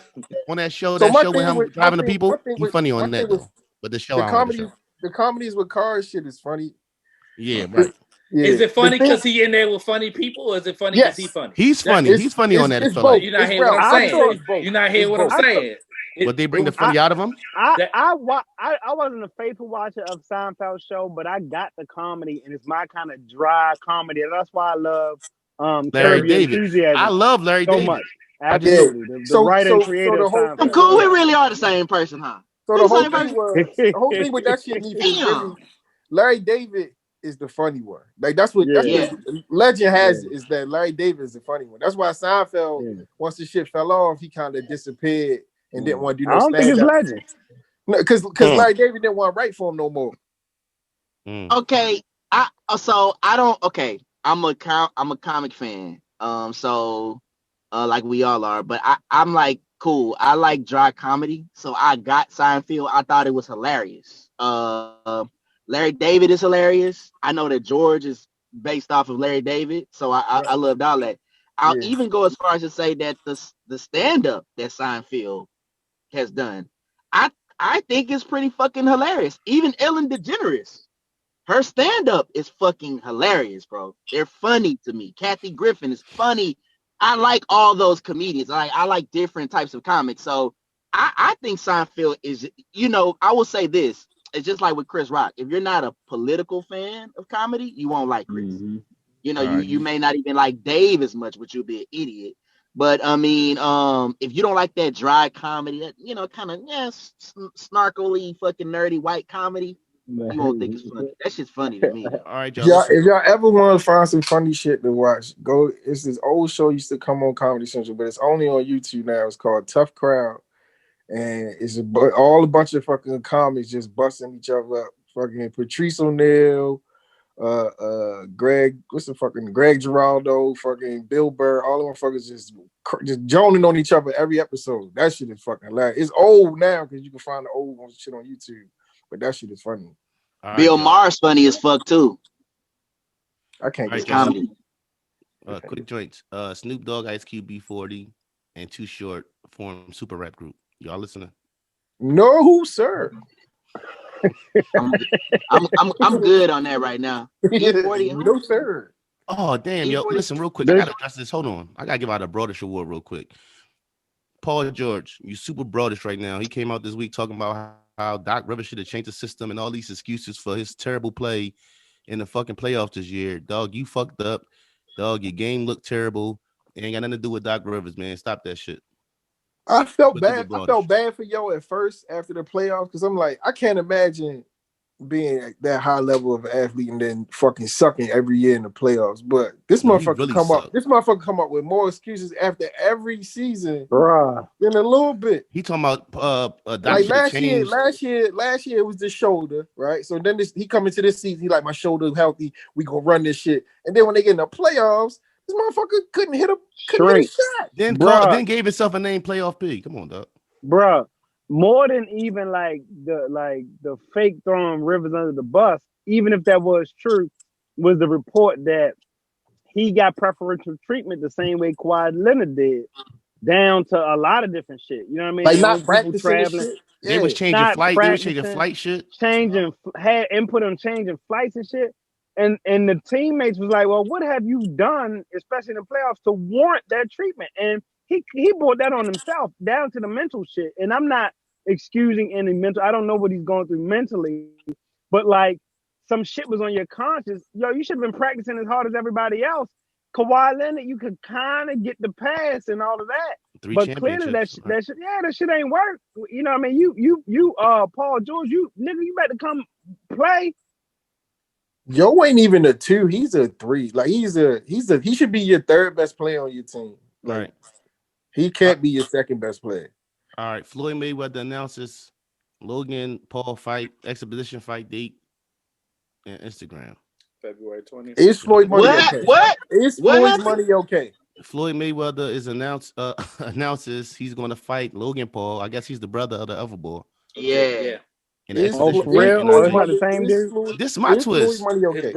[SPEAKER 1] that show, with him driving the people, he's funny on that though. But the show,
[SPEAKER 5] the comedies with cars shit is funny.
[SPEAKER 1] Yeah, right.
[SPEAKER 2] Yeah. Is it funny because he in there with funny people, or is it funny because he's funny?
[SPEAKER 1] He's funny. He's funny on that.
[SPEAKER 2] You're not hearing what I'm saying. You're not hearing what I'm saying.
[SPEAKER 1] But they bring the funny out of him.
[SPEAKER 6] I wasn't a faithful watcher of Seinfeld show, but I got the comedy, and it's my kind of dry comedy. That's why I love
[SPEAKER 1] Larry David. I love Larry David
[SPEAKER 6] so much. Absolutely. The writer and creator of Seinfeld.
[SPEAKER 3] I'm cool. We really are the same person, huh?
[SPEAKER 5] So the whole thing with that shit, Larry David is the funny one. Like that's what legend has is that Larry David is the funny one. That's why Seinfeld, once the shit fell off, he kind of disappeared and didn't want to do no stand-up.
[SPEAKER 6] I don't think it's legend.
[SPEAKER 5] No, because Larry David didn't want to write for him no more.
[SPEAKER 3] Okay, I'm a comic fan. Like we all are, but I'm like cool. I like dry comedy, so I got Seinfeld. I thought it was hilarious. Larry David is hilarious. I know that George is based off of Larry David, so I loved all that. I'll even go as far as to say that the stand-up that Seinfeld has done, I think is pretty fucking hilarious. Even Ellen DeGeneres, her stand-up is fucking hilarious, bro. They're funny to me. Kathy Griffin is funny. I like all those comedians. I like different types of comics. So I think Seinfeld is, I will say this. It's just like with Chris Rock. If you're not a political fan of comedy, you won't like Chris. Mm-hmm. You may not even like Dave as much, but you'll be an idiot. But I mean, if you don't like that dry comedy, that kind of snarkily fucking nerdy white comedy, you won't think it's funny. That shit's funny to me. All
[SPEAKER 1] right, y'all.
[SPEAKER 5] If y'all ever want to find some funny shit to watch, go. It's this old show used to come on Comedy Central, but it's only on YouTube now. It's called Tough Crowd, and it's all a bunch of fucking comics just busting each other up. Fucking Patrice O'Neal, Greg, what's the fucking Greg Giraldo, fucking Bill Burr, all of them fuckers just joning on each other every episode. That shit is fucking hilarious. It's old now because you can find the old shit on YouTube, but that shit is funny.
[SPEAKER 3] Bill Maher's funny as fuck too.
[SPEAKER 5] I can't get
[SPEAKER 3] comedy.
[SPEAKER 1] Quick joints. Snoop Dogg, Ice Cube, B40, and Too Short form super rap group. Y'all listening?
[SPEAKER 5] No, sir.
[SPEAKER 3] I'm good on that right now.
[SPEAKER 5] No, sir.
[SPEAKER 1] Oh damn, yo! Listen, real quick. I gotta address this. Hold on. I gotta give out a broadish award real quick. Paul George, you super broadish right now. He came out this week talking about how Doc Rivers should have changed the system and all these excuses for his terrible play in the fucking playoffs this year. Dog, you fucked up. Dog, your game looked terrible. It ain't got nothing to do with Doc Rivers, man. Stop that shit.
[SPEAKER 5] I felt bad. I felt bad for yo at first after the playoffs because I'm like, I can't imagine being that high level of athlete and then fucking sucking every year in the playoffs. But this motherfucker really sucked. This motherfucker come up with more excuses after every season than a little bit.
[SPEAKER 1] He talking about
[SPEAKER 5] like last year it was the shoulder, right? So then he come into this season, he like, my shoulder healthy, we gonna run this shit. And then when they get in the playoffs, this motherfucker couldn't hit a shot.
[SPEAKER 1] Then gave himself a name playoff pig. Come on, dog.
[SPEAKER 6] Bruh. More than even like the fake throwing Rivers under the bus, even if that was true, was the report that he got preferential treatment the same way Kawhi Leonard did, down to a lot of different shit. You know what I mean?
[SPEAKER 5] Like not practicing shit.
[SPEAKER 1] They was changing flight. They was changing flight shit.
[SPEAKER 6] Had input on changing flights and shit. And the teammates was like, well, what have you done, especially in the playoffs, to warrant that treatment? And he brought that on himself, down to the mental shit. And I'm not excusing any mental. I don't know what he's going through mentally, but like some shit was on your conscience. Yo, you should have been practicing as hard as everybody else. Kawhi Leonard, you could kind of get the pass and all of that, but clearly that shit ain't work. You know what I mean? You Paul George, you better come play.
[SPEAKER 5] Yo ain't even a 2. He's a 3. Like he should be your third best player on your team. Like,
[SPEAKER 1] right.
[SPEAKER 5] He can't be your second best player.
[SPEAKER 1] All right, Floyd Mayweather announces Logan Paul fight, exhibition fight date, and Instagram.
[SPEAKER 2] February 20th.
[SPEAKER 5] Is Floyd money okay?
[SPEAKER 3] What?
[SPEAKER 5] Is Floyd's money okay?
[SPEAKER 1] Floyd Mayweather is announces he's going to fight Logan Paul. I guess he's the brother of the other boy.
[SPEAKER 3] Yeah.
[SPEAKER 5] Is
[SPEAKER 6] the same dude?
[SPEAKER 1] This is my twist.
[SPEAKER 5] Floyd money okay?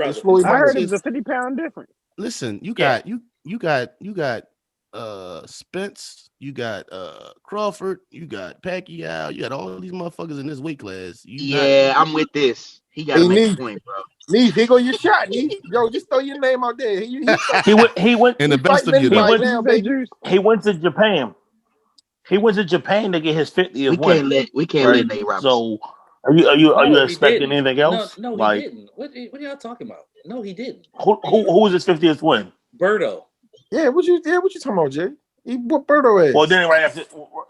[SPEAKER 6] I heard it's a 50-pound difference.
[SPEAKER 1] Listen, you got Spence, you got Crawford, you got Pacquiao, you got all these motherfuckers in this weight class.
[SPEAKER 3] I'm with this. He got to make a point, bro.
[SPEAKER 5] Nee, here go your shot, Nee. Yo, just throw your name out there. He went
[SPEAKER 1] in the best of you.
[SPEAKER 4] He went to Japan. He went to Japan to get his 50th win.
[SPEAKER 5] We can't let Nate Robinson.
[SPEAKER 4] So are you expecting anything else?
[SPEAKER 2] No, he didn't. What are y'all talking about? No, he didn't.
[SPEAKER 4] Who was his 50th win?
[SPEAKER 2] Berto.
[SPEAKER 5] Yeah, what you talking about, Jay? What Berto is?
[SPEAKER 4] Well, then right after,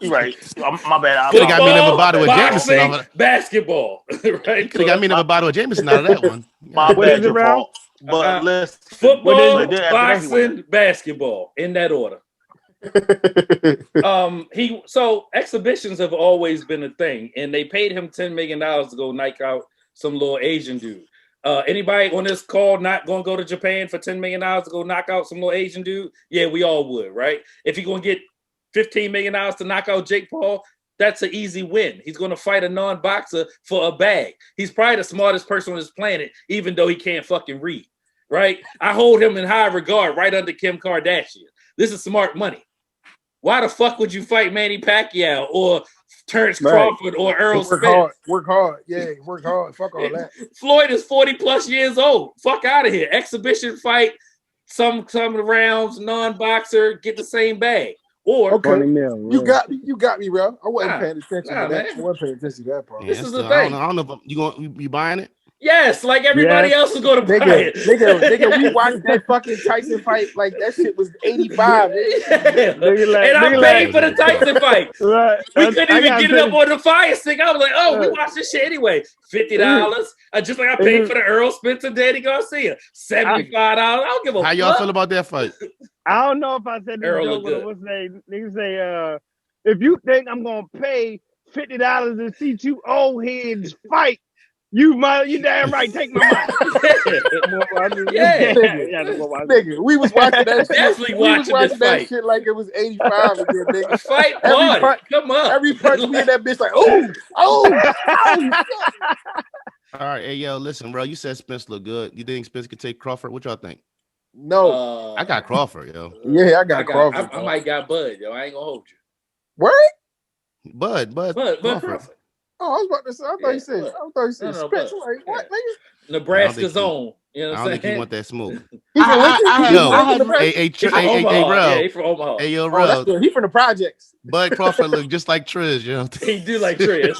[SPEAKER 4] right. My bad.
[SPEAKER 1] Could have got me another bottle of Jameson.
[SPEAKER 2] Basketball, right?
[SPEAKER 1] Could have got me another bottle of Jameson out of that one.
[SPEAKER 4] My bad, your fault. But let's
[SPEAKER 2] football, boxing, basketball in that order. So exhibitions have always been a thing, and they paid him $10 million to go knock out some little Asian dude. Anybody on this call not gonna go to Japan for $10 million to go knock out some little Asian dude? Yeah, we all would, right? If you're gonna get $15 million to knock out Jake Paul, that's an easy win. He's gonna fight a non-boxer for a bag. He's probably the smartest person on this planet, even though he can't fucking read, right? I hold him in high regard, right under Kim Kardashian. This is smart money. Why the fuck would you fight Manny Pacquiao or Terrence Crawford or Earl Spence?
[SPEAKER 5] Work hard. Yeah, work hard. Fuck all that.
[SPEAKER 2] Floyd is 40 plus years old. Fuck out of here. Exhibition fight, some rounds, non-boxer, get the same bag. Or
[SPEAKER 5] you got me, bro. I wasn't paying attention to that. I wasn't paying attention to that part.
[SPEAKER 2] This is the thing.
[SPEAKER 1] I don't know if you buying it.
[SPEAKER 2] Yes, like everybody else is going to buy it.
[SPEAKER 5] Nigga, we watched that fucking Tyson fight. Like, that shit was 85.
[SPEAKER 2] And I paid for the Tyson fight. Right. We couldn't even get it up on the fire stick. I was like, oh, we watched this shit anyway. $50. Just like I paid for the Earl Spencer, Danny Garcia. $75. I don't give a fuck.
[SPEAKER 1] How y'all feel about that fight?
[SPEAKER 6] I don't know if I said this joke, but what's niggas say, if you think I'm going to pay $50 to see two old heads fight, You damn right. Take my money.
[SPEAKER 2] Yeah.
[SPEAKER 5] Nigga, we was watching that shit.
[SPEAKER 2] Definitely
[SPEAKER 5] We was
[SPEAKER 2] watching
[SPEAKER 5] watching
[SPEAKER 2] this
[SPEAKER 5] that
[SPEAKER 2] fight.
[SPEAKER 5] shit like it was 85 again, nigga.
[SPEAKER 2] Fight party. Come on.
[SPEAKER 5] Every punch we in that bitch like, oh.
[SPEAKER 1] All right, hey yo, listen, bro. You said Spence look good. You think Spence could take Crawford? What y'all think?
[SPEAKER 5] No.
[SPEAKER 1] I got Crawford, yo.
[SPEAKER 5] Yeah, I got Crawford.
[SPEAKER 2] I might got Bud, yo. I ain't gonna hold you.
[SPEAKER 5] Word?
[SPEAKER 1] Bud
[SPEAKER 2] Crawford.
[SPEAKER 5] Oh, I was about to say. I thought you said Spence. Like, what, nigga?
[SPEAKER 2] Nebraska's own. You know what I'm saying?
[SPEAKER 1] I don't think he want that smoke.
[SPEAKER 2] Hey, bro. He from Omaha.
[SPEAKER 1] Hey, yo, bro.
[SPEAKER 5] He from the projects.
[SPEAKER 1] Bud Crawford look just like Triz, yo.
[SPEAKER 2] He do like Triz.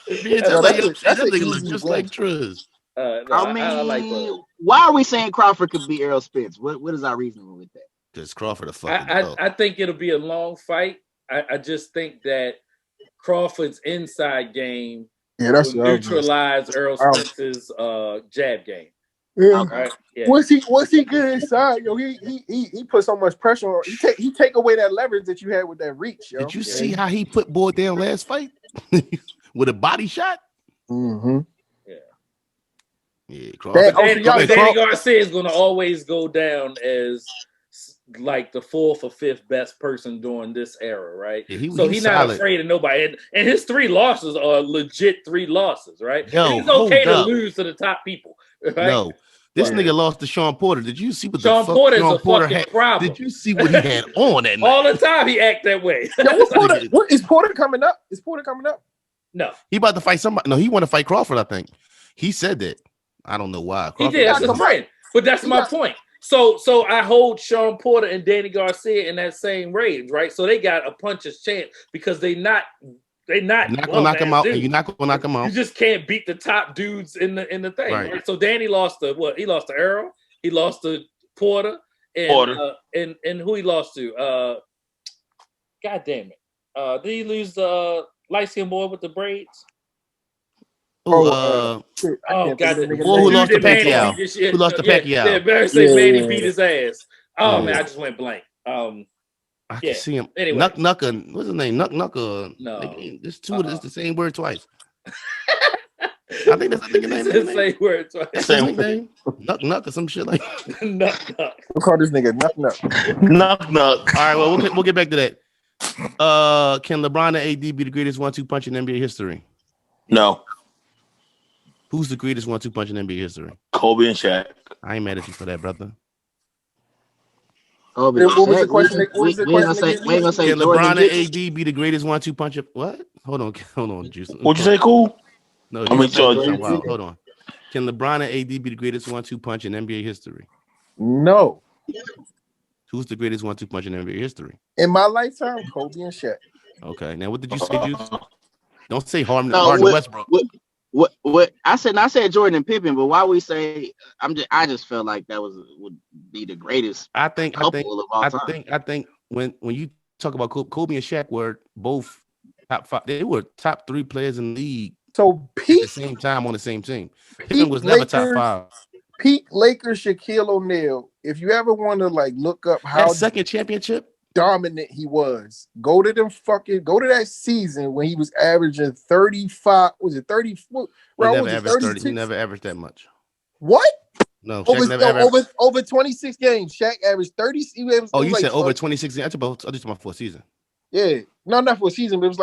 [SPEAKER 1] That nigga look just like Triz.
[SPEAKER 2] I like Bud.
[SPEAKER 3] Why are we saying Crawford could be Errol Spence? What is our reasoning with that?
[SPEAKER 1] Because Crawford a fucking
[SPEAKER 2] I think it'll be a long fight. I just think that Crawford's inside game will neutralize Errol Spence's jab game.
[SPEAKER 5] Yeah.
[SPEAKER 2] Right? Yeah.
[SPEAKER 5] Once he good inside, yo, he put so much pressure on. He take away that leverage that you had with that reach, yo.
[SPEAKER 1] Did you see how he put Boyd down last fight with a body shot?
[SPEAKER 5] Mm-hmm.
[SPEAKER 1] Yeah, Crawford.
[SPEAKER 2] Danny Garcia is going to always go down as like the fourth or fifth best person during this era, right?
[SPEAKER 1] Yeah,
[SPEAKER 2] he's not afraid of nobody, and his 3 losses are legit 3 losses, right?
[SPEAKER 1] Yo,
[SPEAKER 2] it's okay to lose to the top people, right?
[SPEAKER 1] No, this nigga lost to Sean Porter. Did you see what
[SPEAKER 2] Sean Porter is a fucking problem?
[SPEAKER 1] Did you see what he had on that night?
[SPEAKER 2] All the time he act that way.
[SPEAKER 5] What is Porter coming up? Is Porter coming up?
[SPEAKER 2] No,
[SPEAKER 1] he about to fight somebody. No, he want to fight Crawford. I think he said that. I don't know why.
[SPEAKER 2] Crawford, he did. That's his friend. But that's my point. So I hold Sean Porter and Danny Garcia in that same range, right? So they got a puncher's chance because they're not
[SPEAKER 1] You're not gonna knock him out. You're not gonna knock him out.
[SPEAKER 2] You just can't beat the top dudes in the thing. Right? So Danny lost to what? He lost to Errol. He lost to Porter. And who he lost to? God damn it! Did he lose the light skinned boy with the braids?
[SPEAKER 1] God!
[SPEAKER 2] The
[SPEAKER 1] boy who lost to Pacquiao. Who lost to Pacquiao?
[SPEAKER 2] Yeah, better say Manny beat his ass. Oh man, I just went blank.
[SPEAKER 1] I can see him.
[SPEAKER 2] Anyway,
[SPEAKER 1] Nucka. What's his name? Nucka.
[SPEAKER 2] No,
[SPEAKER 1] it's the same word twice. I think that's the name.
[SPEAKER 2] The same word twice.
[SPEAKER 1] Same name. Nuck or some shit like.
[SPEAKER 2] Nuck.
[SPEAKER 5] We'll call this nigga Nuck.
[SPEAKER 1] All right, well we'll get back to that. Can LeBron and AD be the greatest 1-2 punch in NBA history?
[SPEAKER 4] No.
[SPEAKER 1] Who's the greatest 1-2 punch in NBA history?
[SPEAKER 4] Kobe and Shaq.
[SPEAKER 1] I ain't mad at you for that, brother.
[SPEAKER 5] What was the question?
[SPEAKER 3] We ain't gonna say
[SPEAKER 1] can LeBron and AD be the greatest 1-2 punch? What? Hold on, Juice.
[SPEAKER 4] What'd you say, cool?
[SPEAKER 1] No,
[SPEAKER 4] wow.
[SPEAKER 1] Hold on. Can LeBron and AD be the greatest 1-2 punch in NBA history?
[SPEAKER 5] No.
[SPEAKER 1] Who's the greatest 1-2 punch in NBA history?
[SPEAKER 5] In my lifetime, Kobe and Shaq.
[SPEAKER 1] Okay, now what did you say, Juice? Don't say Harden Westbrook.
[SPEAKER 3] What I said Jordan and Pippen, but why we say I just felt like that would be the greatest.
[SPEAKER 1] I think
[SPEAKER 3] of all time.
[SPEAKER 1] I think when you talk about Kobe and Shaq were both top 5, they were top 3 players in the league.
[SPEAKER 5] So
[SPEAKER 1] at the same time on the same team. Pippen was never top 5.
[SPEAKER 5] Peak Lakers, Shaquille O'Neal. If you ever want to look up how
[SPEAKER 1] that second championship
[SPEAKER 5] dominant he was, go to that season when he was averaging 35. Was it 30?
[SPEAKER 1] He never averaged that much.
[SPEAKER 5] What?
[SPEAKER 1] No,
[SPEAKER 5] over 26 games. Shaq averaged 30.
[SPEAKER 1] You said over 26 games. I just about 4 season.
[SPEAKER 5] Yeah, no, not for a season, but it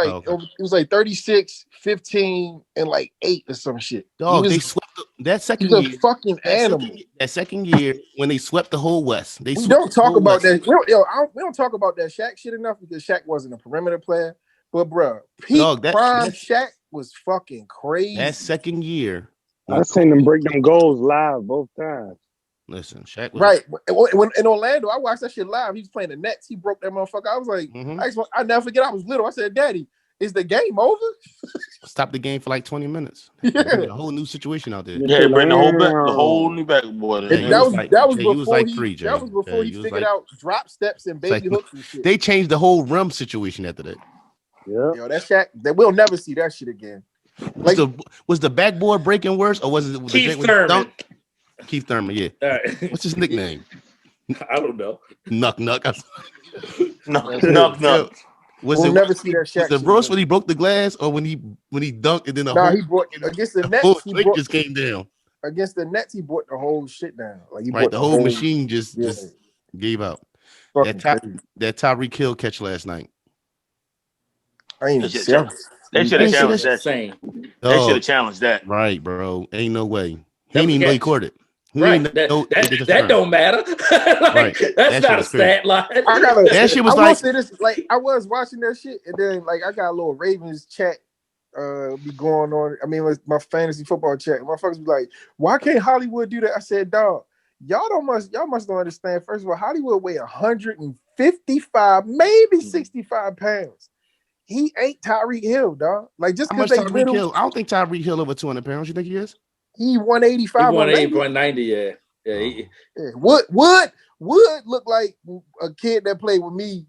[SPEAKER 5] was like 36, 15, and 8 or some shit.
[SPEAKER 1] Dog, they swept that second year.
[SPEAKER 5] He's a fucking animal.
[SPEAKER 1] That second year when they swept the whole West. We
[SPEAKER 5] don't talk about that. We don't talk about that Shaq shit enough because Shaq wasn't a perimeter player. But bro, prime Shaq was fucking crazy.
[SPEAKER 1] That second year,
[SPEAKER 6] I seen him break them goals live both times.
[SPEAKER 1] Listen, Shaq was
[SPEAKER 5] right. When in Orlando, I watched that shit live. He was playing the Nets. He broke that motherfucker. I was like, I never forget. I was little. I said, "Daddy, is the game over?"
[SPEAKER 1] Stop the game for 20 minutes.
[SPEAKER 5] Yeah,
[SPEAKER 1] a whole new situation out there.
[SPEAKER 4] Yeah, bring the whole new backboard.
[SPEAKER 5] That was before he figured out drop steps and baby hooks and shit.
[SPEAKER 1] They changed the whole rim situation after that.
[SPEAKER 6] Yeah,
[SPEAKER 5] yo, that Shaq. We'll never see that shit again.
[SPEAKER 1] Was the backboard breaking worse, or was it
[SPEAKER 2] Keith Thurman?
[SPEAKER 1] Keith Thurman, yeah.
[SPEAKER 2] All right.
[SPEAKER 1] What's his nickname?
[SPEAKER 2] I don't know.
[SPEAKER 1] Nuck.
[SPEAKER 4] Nuck.
[SPEAKER 5] We'll never see that Shaq.
[SPEAKER 1] Was it Royce when he broke the glass, or when he dunked and then
[SPEAKER 5] he brought against the Nets.
[SPEAKER 1] He just came down.
[SPEAKER 5] Against the Nets, he brought the whole shit down. Like he
[SPEAKER 1] the whole machine just gave out. That Tyreek Hill catch last night.
[SPEAKER 5] I ain't even
[SPEAKER 4] They should have challenged that. They should have challenged that.
[SPEAKER 1] Right, bro. Ain't no way. He didn't even know he caught it.
[SPEAKER 2] Right. That don't matter. Like, that's not a stat line.
[SPEAKER 1] That shit was
[SPEAKER 5] I say this, like I was watching that shit, and then like I got a little Ravens chat be going on. I mean, my fantasy football chat. My folks be like, "Why can't Hollywood do that?" I said, "Dog, y'all must don't understand. First of all, Hollywood weigh 155, maybe 65 pounds. He ain't Tyreek Hill, dog. Like just because
[SPEAKER 1] Tyreek Hill, I don't think Tyreek Hill over 200 pounds. You think he is?
[SPEAKER 5] He 185.
[SPEAKER 2] He 190. Yeah.
[SPEAKER 5] Would look like a kid that played with me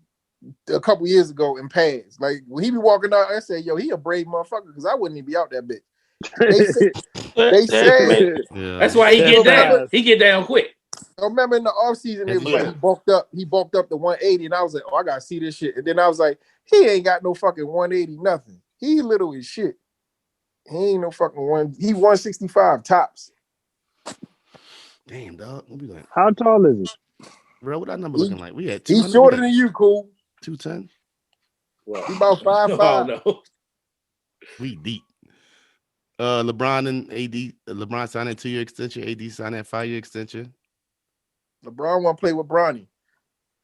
[SPEAKER 5] a couple years ago in pads. Like when he be walking out, I said, "Yo, he a brave motherfucker," because I wouldn't even be out that bitch. They said
[SPEAKER 2] that's why he get down. He get down quick.
[SPEAKER 5] I remember in the offseason, it was like he bulked up to 180, and I was like, "Oh, I gotta see this shit." And then I was like, "He ain't got no fucking 180 nothing. He little as shit. He ain't no fucking one. He 165 tops."
[SPEAKER 1] Damn, dog. We'll be like,
[SPEAKER 6] how tall is he?
[SPEAKER 1] Bro, what that number looking like? We had
[SPEAKER 5] he's shorter than you, cool.
[SPEAKER 1] 210.
[SPEAKER 5] Well, he about 5'5".
[SPEAKER 2] No.
[SPEAKER 1] We deep. LeBron and AD. LeBron signed a 2-year extension. AD signed a 5-year extension.
[SPEAKER 5] LeBron want to play with Bronny.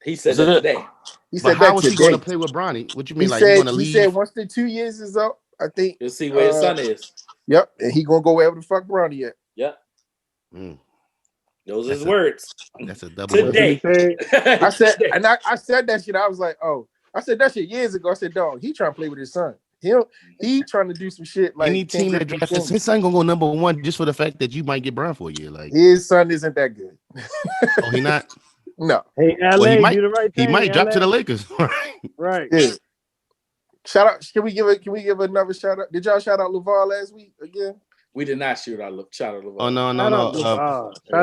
[SPEAKER 2] He said that today.
[SPEAKER 5] He said
[SPEAKER 1] how was he going to play with Bronny? What you mean? He's going to leave?
[SPEAKER 5] He said once the 2 years is up, I think
[SPEAKER 2] you'll see where his son is.
[SPEAKER 5] Yep, and he gonna go wherever the fuck Bronny at.
[SPEAKER 2] Yep. Those are his words.
[SPEAKER 1] That's a double
[SPEAKER 2] today.
[SPEAKER 5] I said that shit. I was like, oh, I said that shit years ago. I said, dog, he trying to play with his son. He trying to do some shit like
[SPEAKER 1] any team that drafts his son gonna go number 1 just for the fact that you might get Brown for a year. Like
[SPEAKER 5] his son isn't that good.
[SPEAKER 1] Oh, he not.
[SPEAKER 5] No.
[SPEAKER 6] Hey, LA,
[SPEAKER 1] he might,
[SPEAKER 6] do the right thing.
[SPEAKER 1] He might drop to the Lakers.
[SPEAKER 6] Right.
[SPEAKER 5] Yeah. Shout out. Can we give another shout out? Did y'all shout out LeVar last week again?
[SPEAKER 2] We did not shout out LeVar.
[SPEAKER 1] Oh no.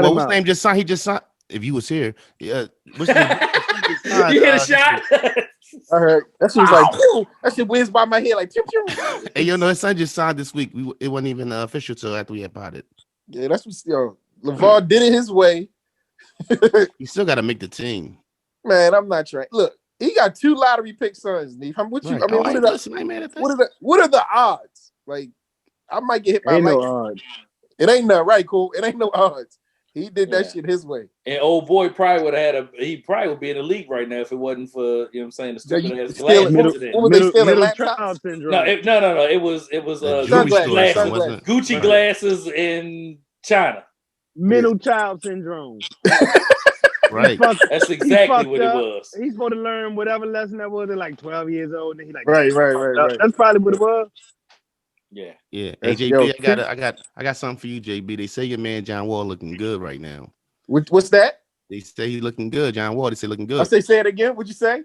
[SPEAKER 1] What was his name? Just signed. He just signed. If you was here, yeah.
[SPEAKER 2] You hit a shot.
[SPEAKER 5] I heard that shit was like pew. That shit whizzed by my head like pew pew.
[SPEAKER 1] Hey, his son just signed this week. It wasn't even official till after we had potted.
[SPEAKER 5] Yeah, that's what LeVar did it his way.
[SPEAKER 1] You still got to make the team.
[SPEAKER 5] Man, I'm not trying. Look, he got 2 lottery pick sons, Neef. What are the odds? Like, I might get hit by
[SPEAKER 6] odds.
[SPEAKER 5] It ain't nothing, right? Cool. It ain't no odds. He did that shit his way.
[SPEAKER 2] And old boy probably would have he probably would be in the league right now if it wasn't for, you know what I'm saying, the stupid ass glass incident.
[SPEAKER 5] What was they stealing laptops?
[SPEAKER 2] No. It was Gucci glasses in China.
[SPEAKER 6] Middle child syndrome.
[SPEAKER 1] Right.
[SPEAKER 2] That's exactly what it was.
[SPEAKER 6] He's supposed to learn whatever lesson that was at like 12 years old. And he like
[SPEAKER 5] right.
[SPEAKER 6] That's probably what it was.
[SPEAKER 2] Yeah.
[SPEAKER 1] Hey, JB, I got something for you, JB. They say your man John Wall looking good right now.
[SPEAKER 5] What's that?
[SPEAKER 1] They say he's looking good, John Wall. They say looking good.
[SPEAKER 5] Say it again. What'd you say?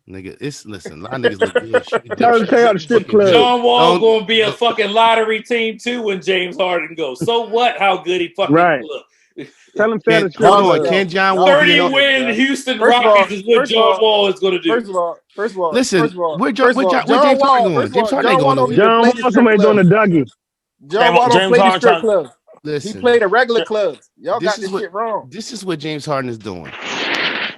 [SPEAKER 1] Nigga, listen, a lot of niggas look good.
[SPEAKER 6] Check out the strip club.
[SPEAKER 2] John Wall gonna be a fucking lottery team too when James Harden goes. So what? How good he fucking look.
[SPEAKER 6] Tell him
[SPEAKER 1] can John Wall
[SPEAKER 2] 30 win Houston Rockets is what John Wall is going to do.
[SPEAKER 5] First of all,
[SPEAKER 1] listen, where James Harden going? James Harden ain't going nowhere.
[SPEAKER 6] John Wall somebody doing a Dougie.
[SPEAKER 5] John Wall don't play the strip club. Listen, he played a regular club. Y'all got this shit wrong.
[SPEAKER 1] This is what James Harden is doing.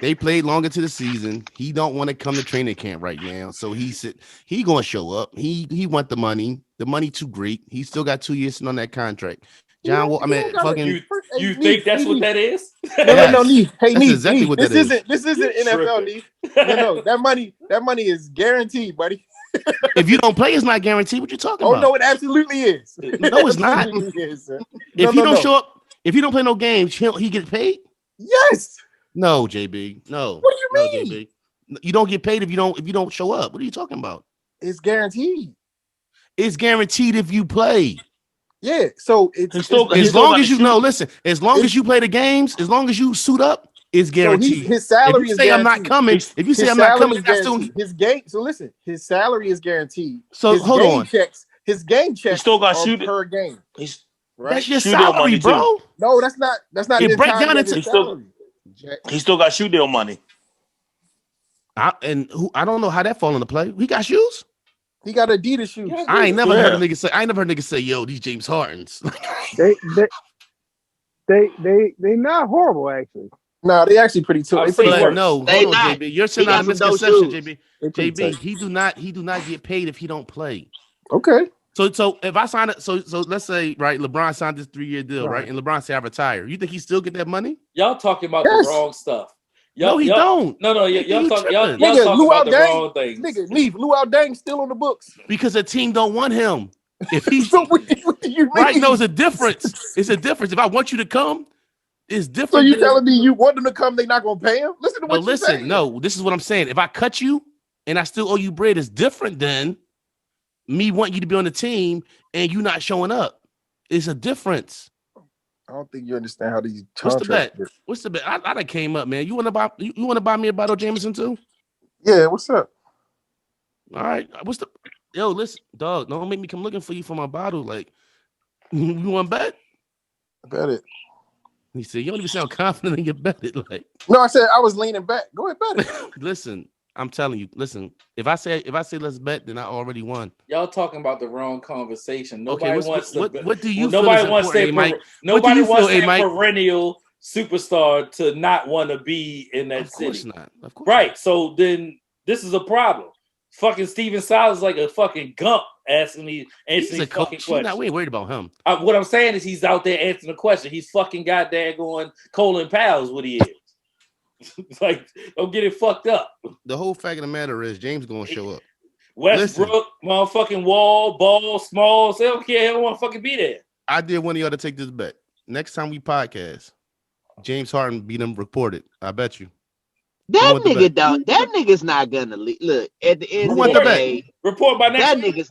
[SPEAKER 1] They played longer to the season. He don't want to come to training camp right now, so he gonna show up. He want the money. The money too great. He still got 2 years on that contract. John Wall, fucking.
[SPEAKER 2] You think that's what that is?
[SPEAKER 5] No, Neef. Hey,
[SPEAKER 1] Neef. Exactly what that is.
[SPEAKER 5] This isn't NFL, Neef. No, that money is guaranteed, buddy.
[SPEAKER 1] If you don't play, it's not guaranteed. What you talking about?
[SPEAKER 5] Oh no, it absolutely is.
[SPEAKER 1] No, it's not. If he don't show up, if he don't play no games, he get paid.
[SPEAKER 5] Yes.
[SPEAKER 1] No, JB. No.
[SPEAKER 5] What do you mean?
[SPEAKER 1] JB. You don't get paid if you don't show up. What are you talking about?
[SPEAKER 5] It's guaranteed.
[SPEAKER 1] It's guaranteed if you play.
[SPEAKER 5] Yeah, so
[SPEAKER 1] as long as you play the games, as long as you suit up, it's guaranteed.
[SPEAKER 5] So his salary is guaranteed.
[SPEAKER 1] I'm not coming, if you say I'm not coming, that's still
[SPEAKER 5] his game. So listen, his salary is guaranteed.
[SPEAKER 1] So hold on.
[SPEAKER 5] His game checks.
[SPEAKER 4] He still got shoot
[SPEAKER 5] per game.
[SPEAKER 1] Right? That's your salary, bro.
[SPEAKER 5] No, that's not. That's not.
[SPEAKER 1] It breaks down into
[SPEAKER 4] he still got shoot deal money.
[SPEAKER 1] I don't know how that fall into play. He got shoes.
[SPEAKER 5] He got Adidas shoes.
[SPEAKER 1] I ain't never heard a nigga say. I ain't never heard a nigga say, "Yo, these James Hardens."
[SPEAKER 6] They not horrible actually.
[SPEAKER 5] No, they actually pretty too.
[SPEAKER 1] No, hold on, JB. You're saying out of misconception, JB. JB, he do not get paid if he don't play.
[SPEAKER 5] Okay.
[SPEAKER 1] So if I sign it, so let's say right, LeBron signed this 3-year deal, right? And LeBron say I retire. You think he still get that money?
[SPEAKER 2] Y'all talking about the wrong stuff.
[SPEAKER 1] No, he don't.
[SPEAKER 2] No, y'all talking about the wrong things.
[SPEAKER 5] Nigga, leave Luau Deng still on the books
[SPEAKER 1] because the team don't want him. If he's
[SPEAKER 5] so what do you mean?
[SPEAKER 1] Right, no, it's a difference. It's a difference. If I want you to come, it's different.
[SPEAKER 5] So you telling me you want them to come, they not gonna pay him? Listen to what you're saying.
[SPEAKER 1] No, this is what I'm saying. If I cut you and I still owe you bread, it's different than me wanting you to be on the team and you not showing up. It's a difference.
[SPEAKER 5] I don't think you understand how these
[SPEAKER 1] What's the bet? What's the bet? I done came up, man. You want to buy me a bottle of Jameson too?
[SPEAKER 5] Yeah, what's up?
[SPEAKER 1] All right. What's the yo? Listen, dog. Don't make me come looking for you for my bottle. Like, you want to bet?
[SPEAKER 5] Bet it.
[SPEAKER 1] He said, "You don't even sound confident in your bet it." Like,
[SPEAKER 5] no, I said I was leaning back. Go ahead, bet it.
[SPEAKER 1] Listen, I'm telling you. Listen, if I say let's bet, then I already won.
[SPEAKER 2] Y'all talking about the wrong conversation.
[SPEAKER 1] Nobody wants. What do you?
[SPEAKER 2] Nobody wants that perennial superstar to not want to be in that city.
[SPEAKER 1] Of course not. Of course.
[SPEAKER 2] Right. Not. So then this is a problem. Fucking Steven Silas is like a fucking gump answering these fucking questions.
[SPEAKER 1] We ain't worried about him.
[SPEAKER 2] What I'm saying is he's out there answering the question. He's fucking goddamn going Colin Powell's what he is. Like, don't get it fucked up.
[SPEAKER 1] The whole fact of the matter is James gonna show up.
[SPEAKER 2] Westbrook, motherfucking Wall, Ball, Smalls, they don't care. They don't want to fucking be there.
[SPEAKER 1] I did one of y'all to take this bet. Next time we podcast, James Harden beat him reported. I bet you.
[SPEAKER 3] That nigga don't. That nigga's not gonna leave. Look at the end of the day.
[SPEAKER 2] Report by next week.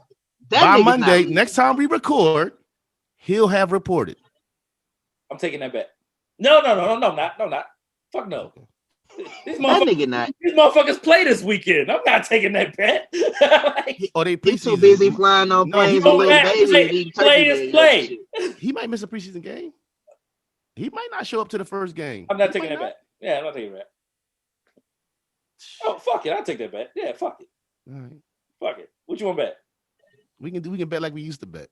[SPEAKER 1] By Monday. Next time we record, he'll have reported.
[SPEAKER 2] I'm taking that bet. No, not. Fuck no. These motherfuckers play this weekend. I'm not taking that bet.
[SPEAKER 1] They
[SPEAKER 3] He's too busy flying on planes with little babies.
[SPEAKER 2] Play.
[SPEAKER 1] He might miss a preseason game. He might not show up to the first game.
[SPEAKER 2] I'm not taking that bet. Yeah, I'm not taking that bet. Oh, fuck it. I'll take that bet. Yeah, fuck it.
[SPEAKER 1] All right.
[SPEAKER 2] Fuck it. What you want to bet?
[SPEAKER 1] We can bet like we used to bet.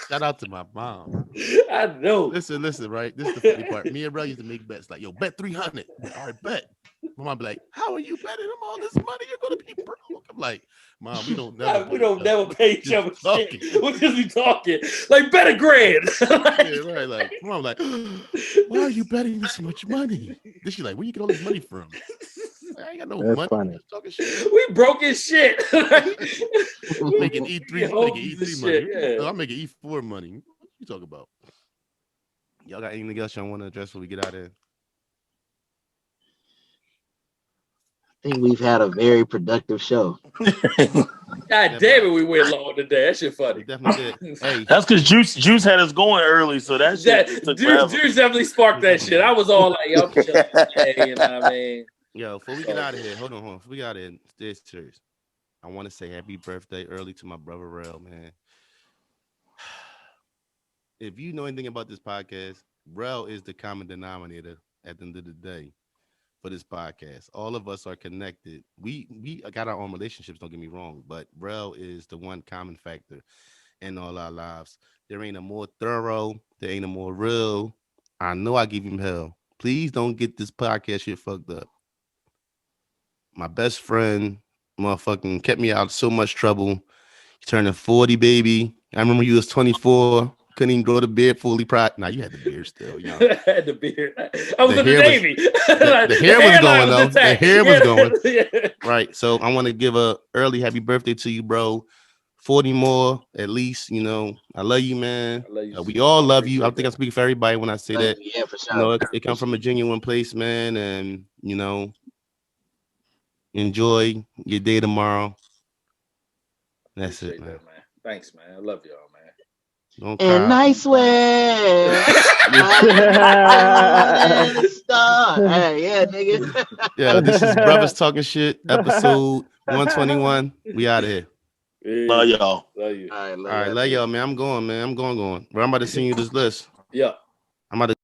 [SPEAKER 1] Shout out to my mom.
[SPEAKER 2] I know.
[SPEAKER 1] Listen, right? This is the funny part. Me and bro used to make bets like, yo, bet 300. All right, bet. My mom be like, how are you betting him all this money? You're gonna be broke. I'm like, Mom, we don't never
[SPEAKER 2] pay each other shit. We'll just be talking. Like, bet $1,000.
[SPEAKER 1] Yeah, right. Like, Mom, like, why are you betting this much money? Then she's like, where you get all this money from? I ain't got no money.
[SPEAKER 6] Funny.
[SPEAKER 1] Talking shit.
[SPEAKER 2] We broke as shit.
[SPEAKER 1] Making E3 money. Yeah. I'm making E4 money. What you talking about? Y'all got anything else y'all want to address before we get out of here?
[SPEAKER 3] I think we've had a very productive show.
[SPEAKER 2] God damn it, we went long today. That shit funny.
[SPEAKER 1] Definitely did. Hey.
[SPEAKER 4] That's because Juice had us going early, so that shit
[SPEAKER 2] Juice definitely sparked that shit. I was all like, yo, you know what I mean?
[SPEAKER 1] Yo, before we get out of here, hold on. Before we get out of here, stay serious. I want to say happy birthday early to my brother Rel, man. If you know anything about this podcast, Rel is the common denominator at the end of the day for this podcast. All of us are connected. We got our own relationships, don't get me wrong, but Rel is the one common factor in all our lives. There ain't a more thorough, there ain't a more real. I know I give him hell. Please don't get this podcast shit fucked up. My best friend, motherfucking, kept me out of so much trouble. He turning 40, baby. I remember he was 24. Couldn't even grow the beard fully. Nah, you had the beard still. You know.
[SPEAKER 2] I had the beard. I was in the Navy.
[SPEAKER 1] The hair was going, though. The hair was going. Yeah. Right. So I want to give a early happy birthday to you, bro. 40 more, at least. You know, I love you, man. I love you. We all love you. I think I speak for everybody when I say that.
[SPEAKER 3] Yeah, for sure.
[SPEAKER 1] You know, it comes from a genuine place, man. And, you know, enjoy your day tomorrow. That's it, man.
[SPEAKER 2] Thanks, man. I love y'all, man.
[SPEAKER 1] Don't
[SPEAKER 3] and
[SPEAKER 1] cry.
[SPEAKER 3] nice way. Hey, yeah, nigga.
[SPEAKER 1] Yeah, this is Brothers Talking Shit, episode 121. We out of here.
[SPEAKER 4] Love y'all.
[SPEAKER 2] Love you.
[SPEAKER 1] All right, love y'all, man. I'm going, man. I'm going. Bro, I'm about to send you this list.
[SPEAKER 2] Yeah.
[SPEAKER 1] I'm about to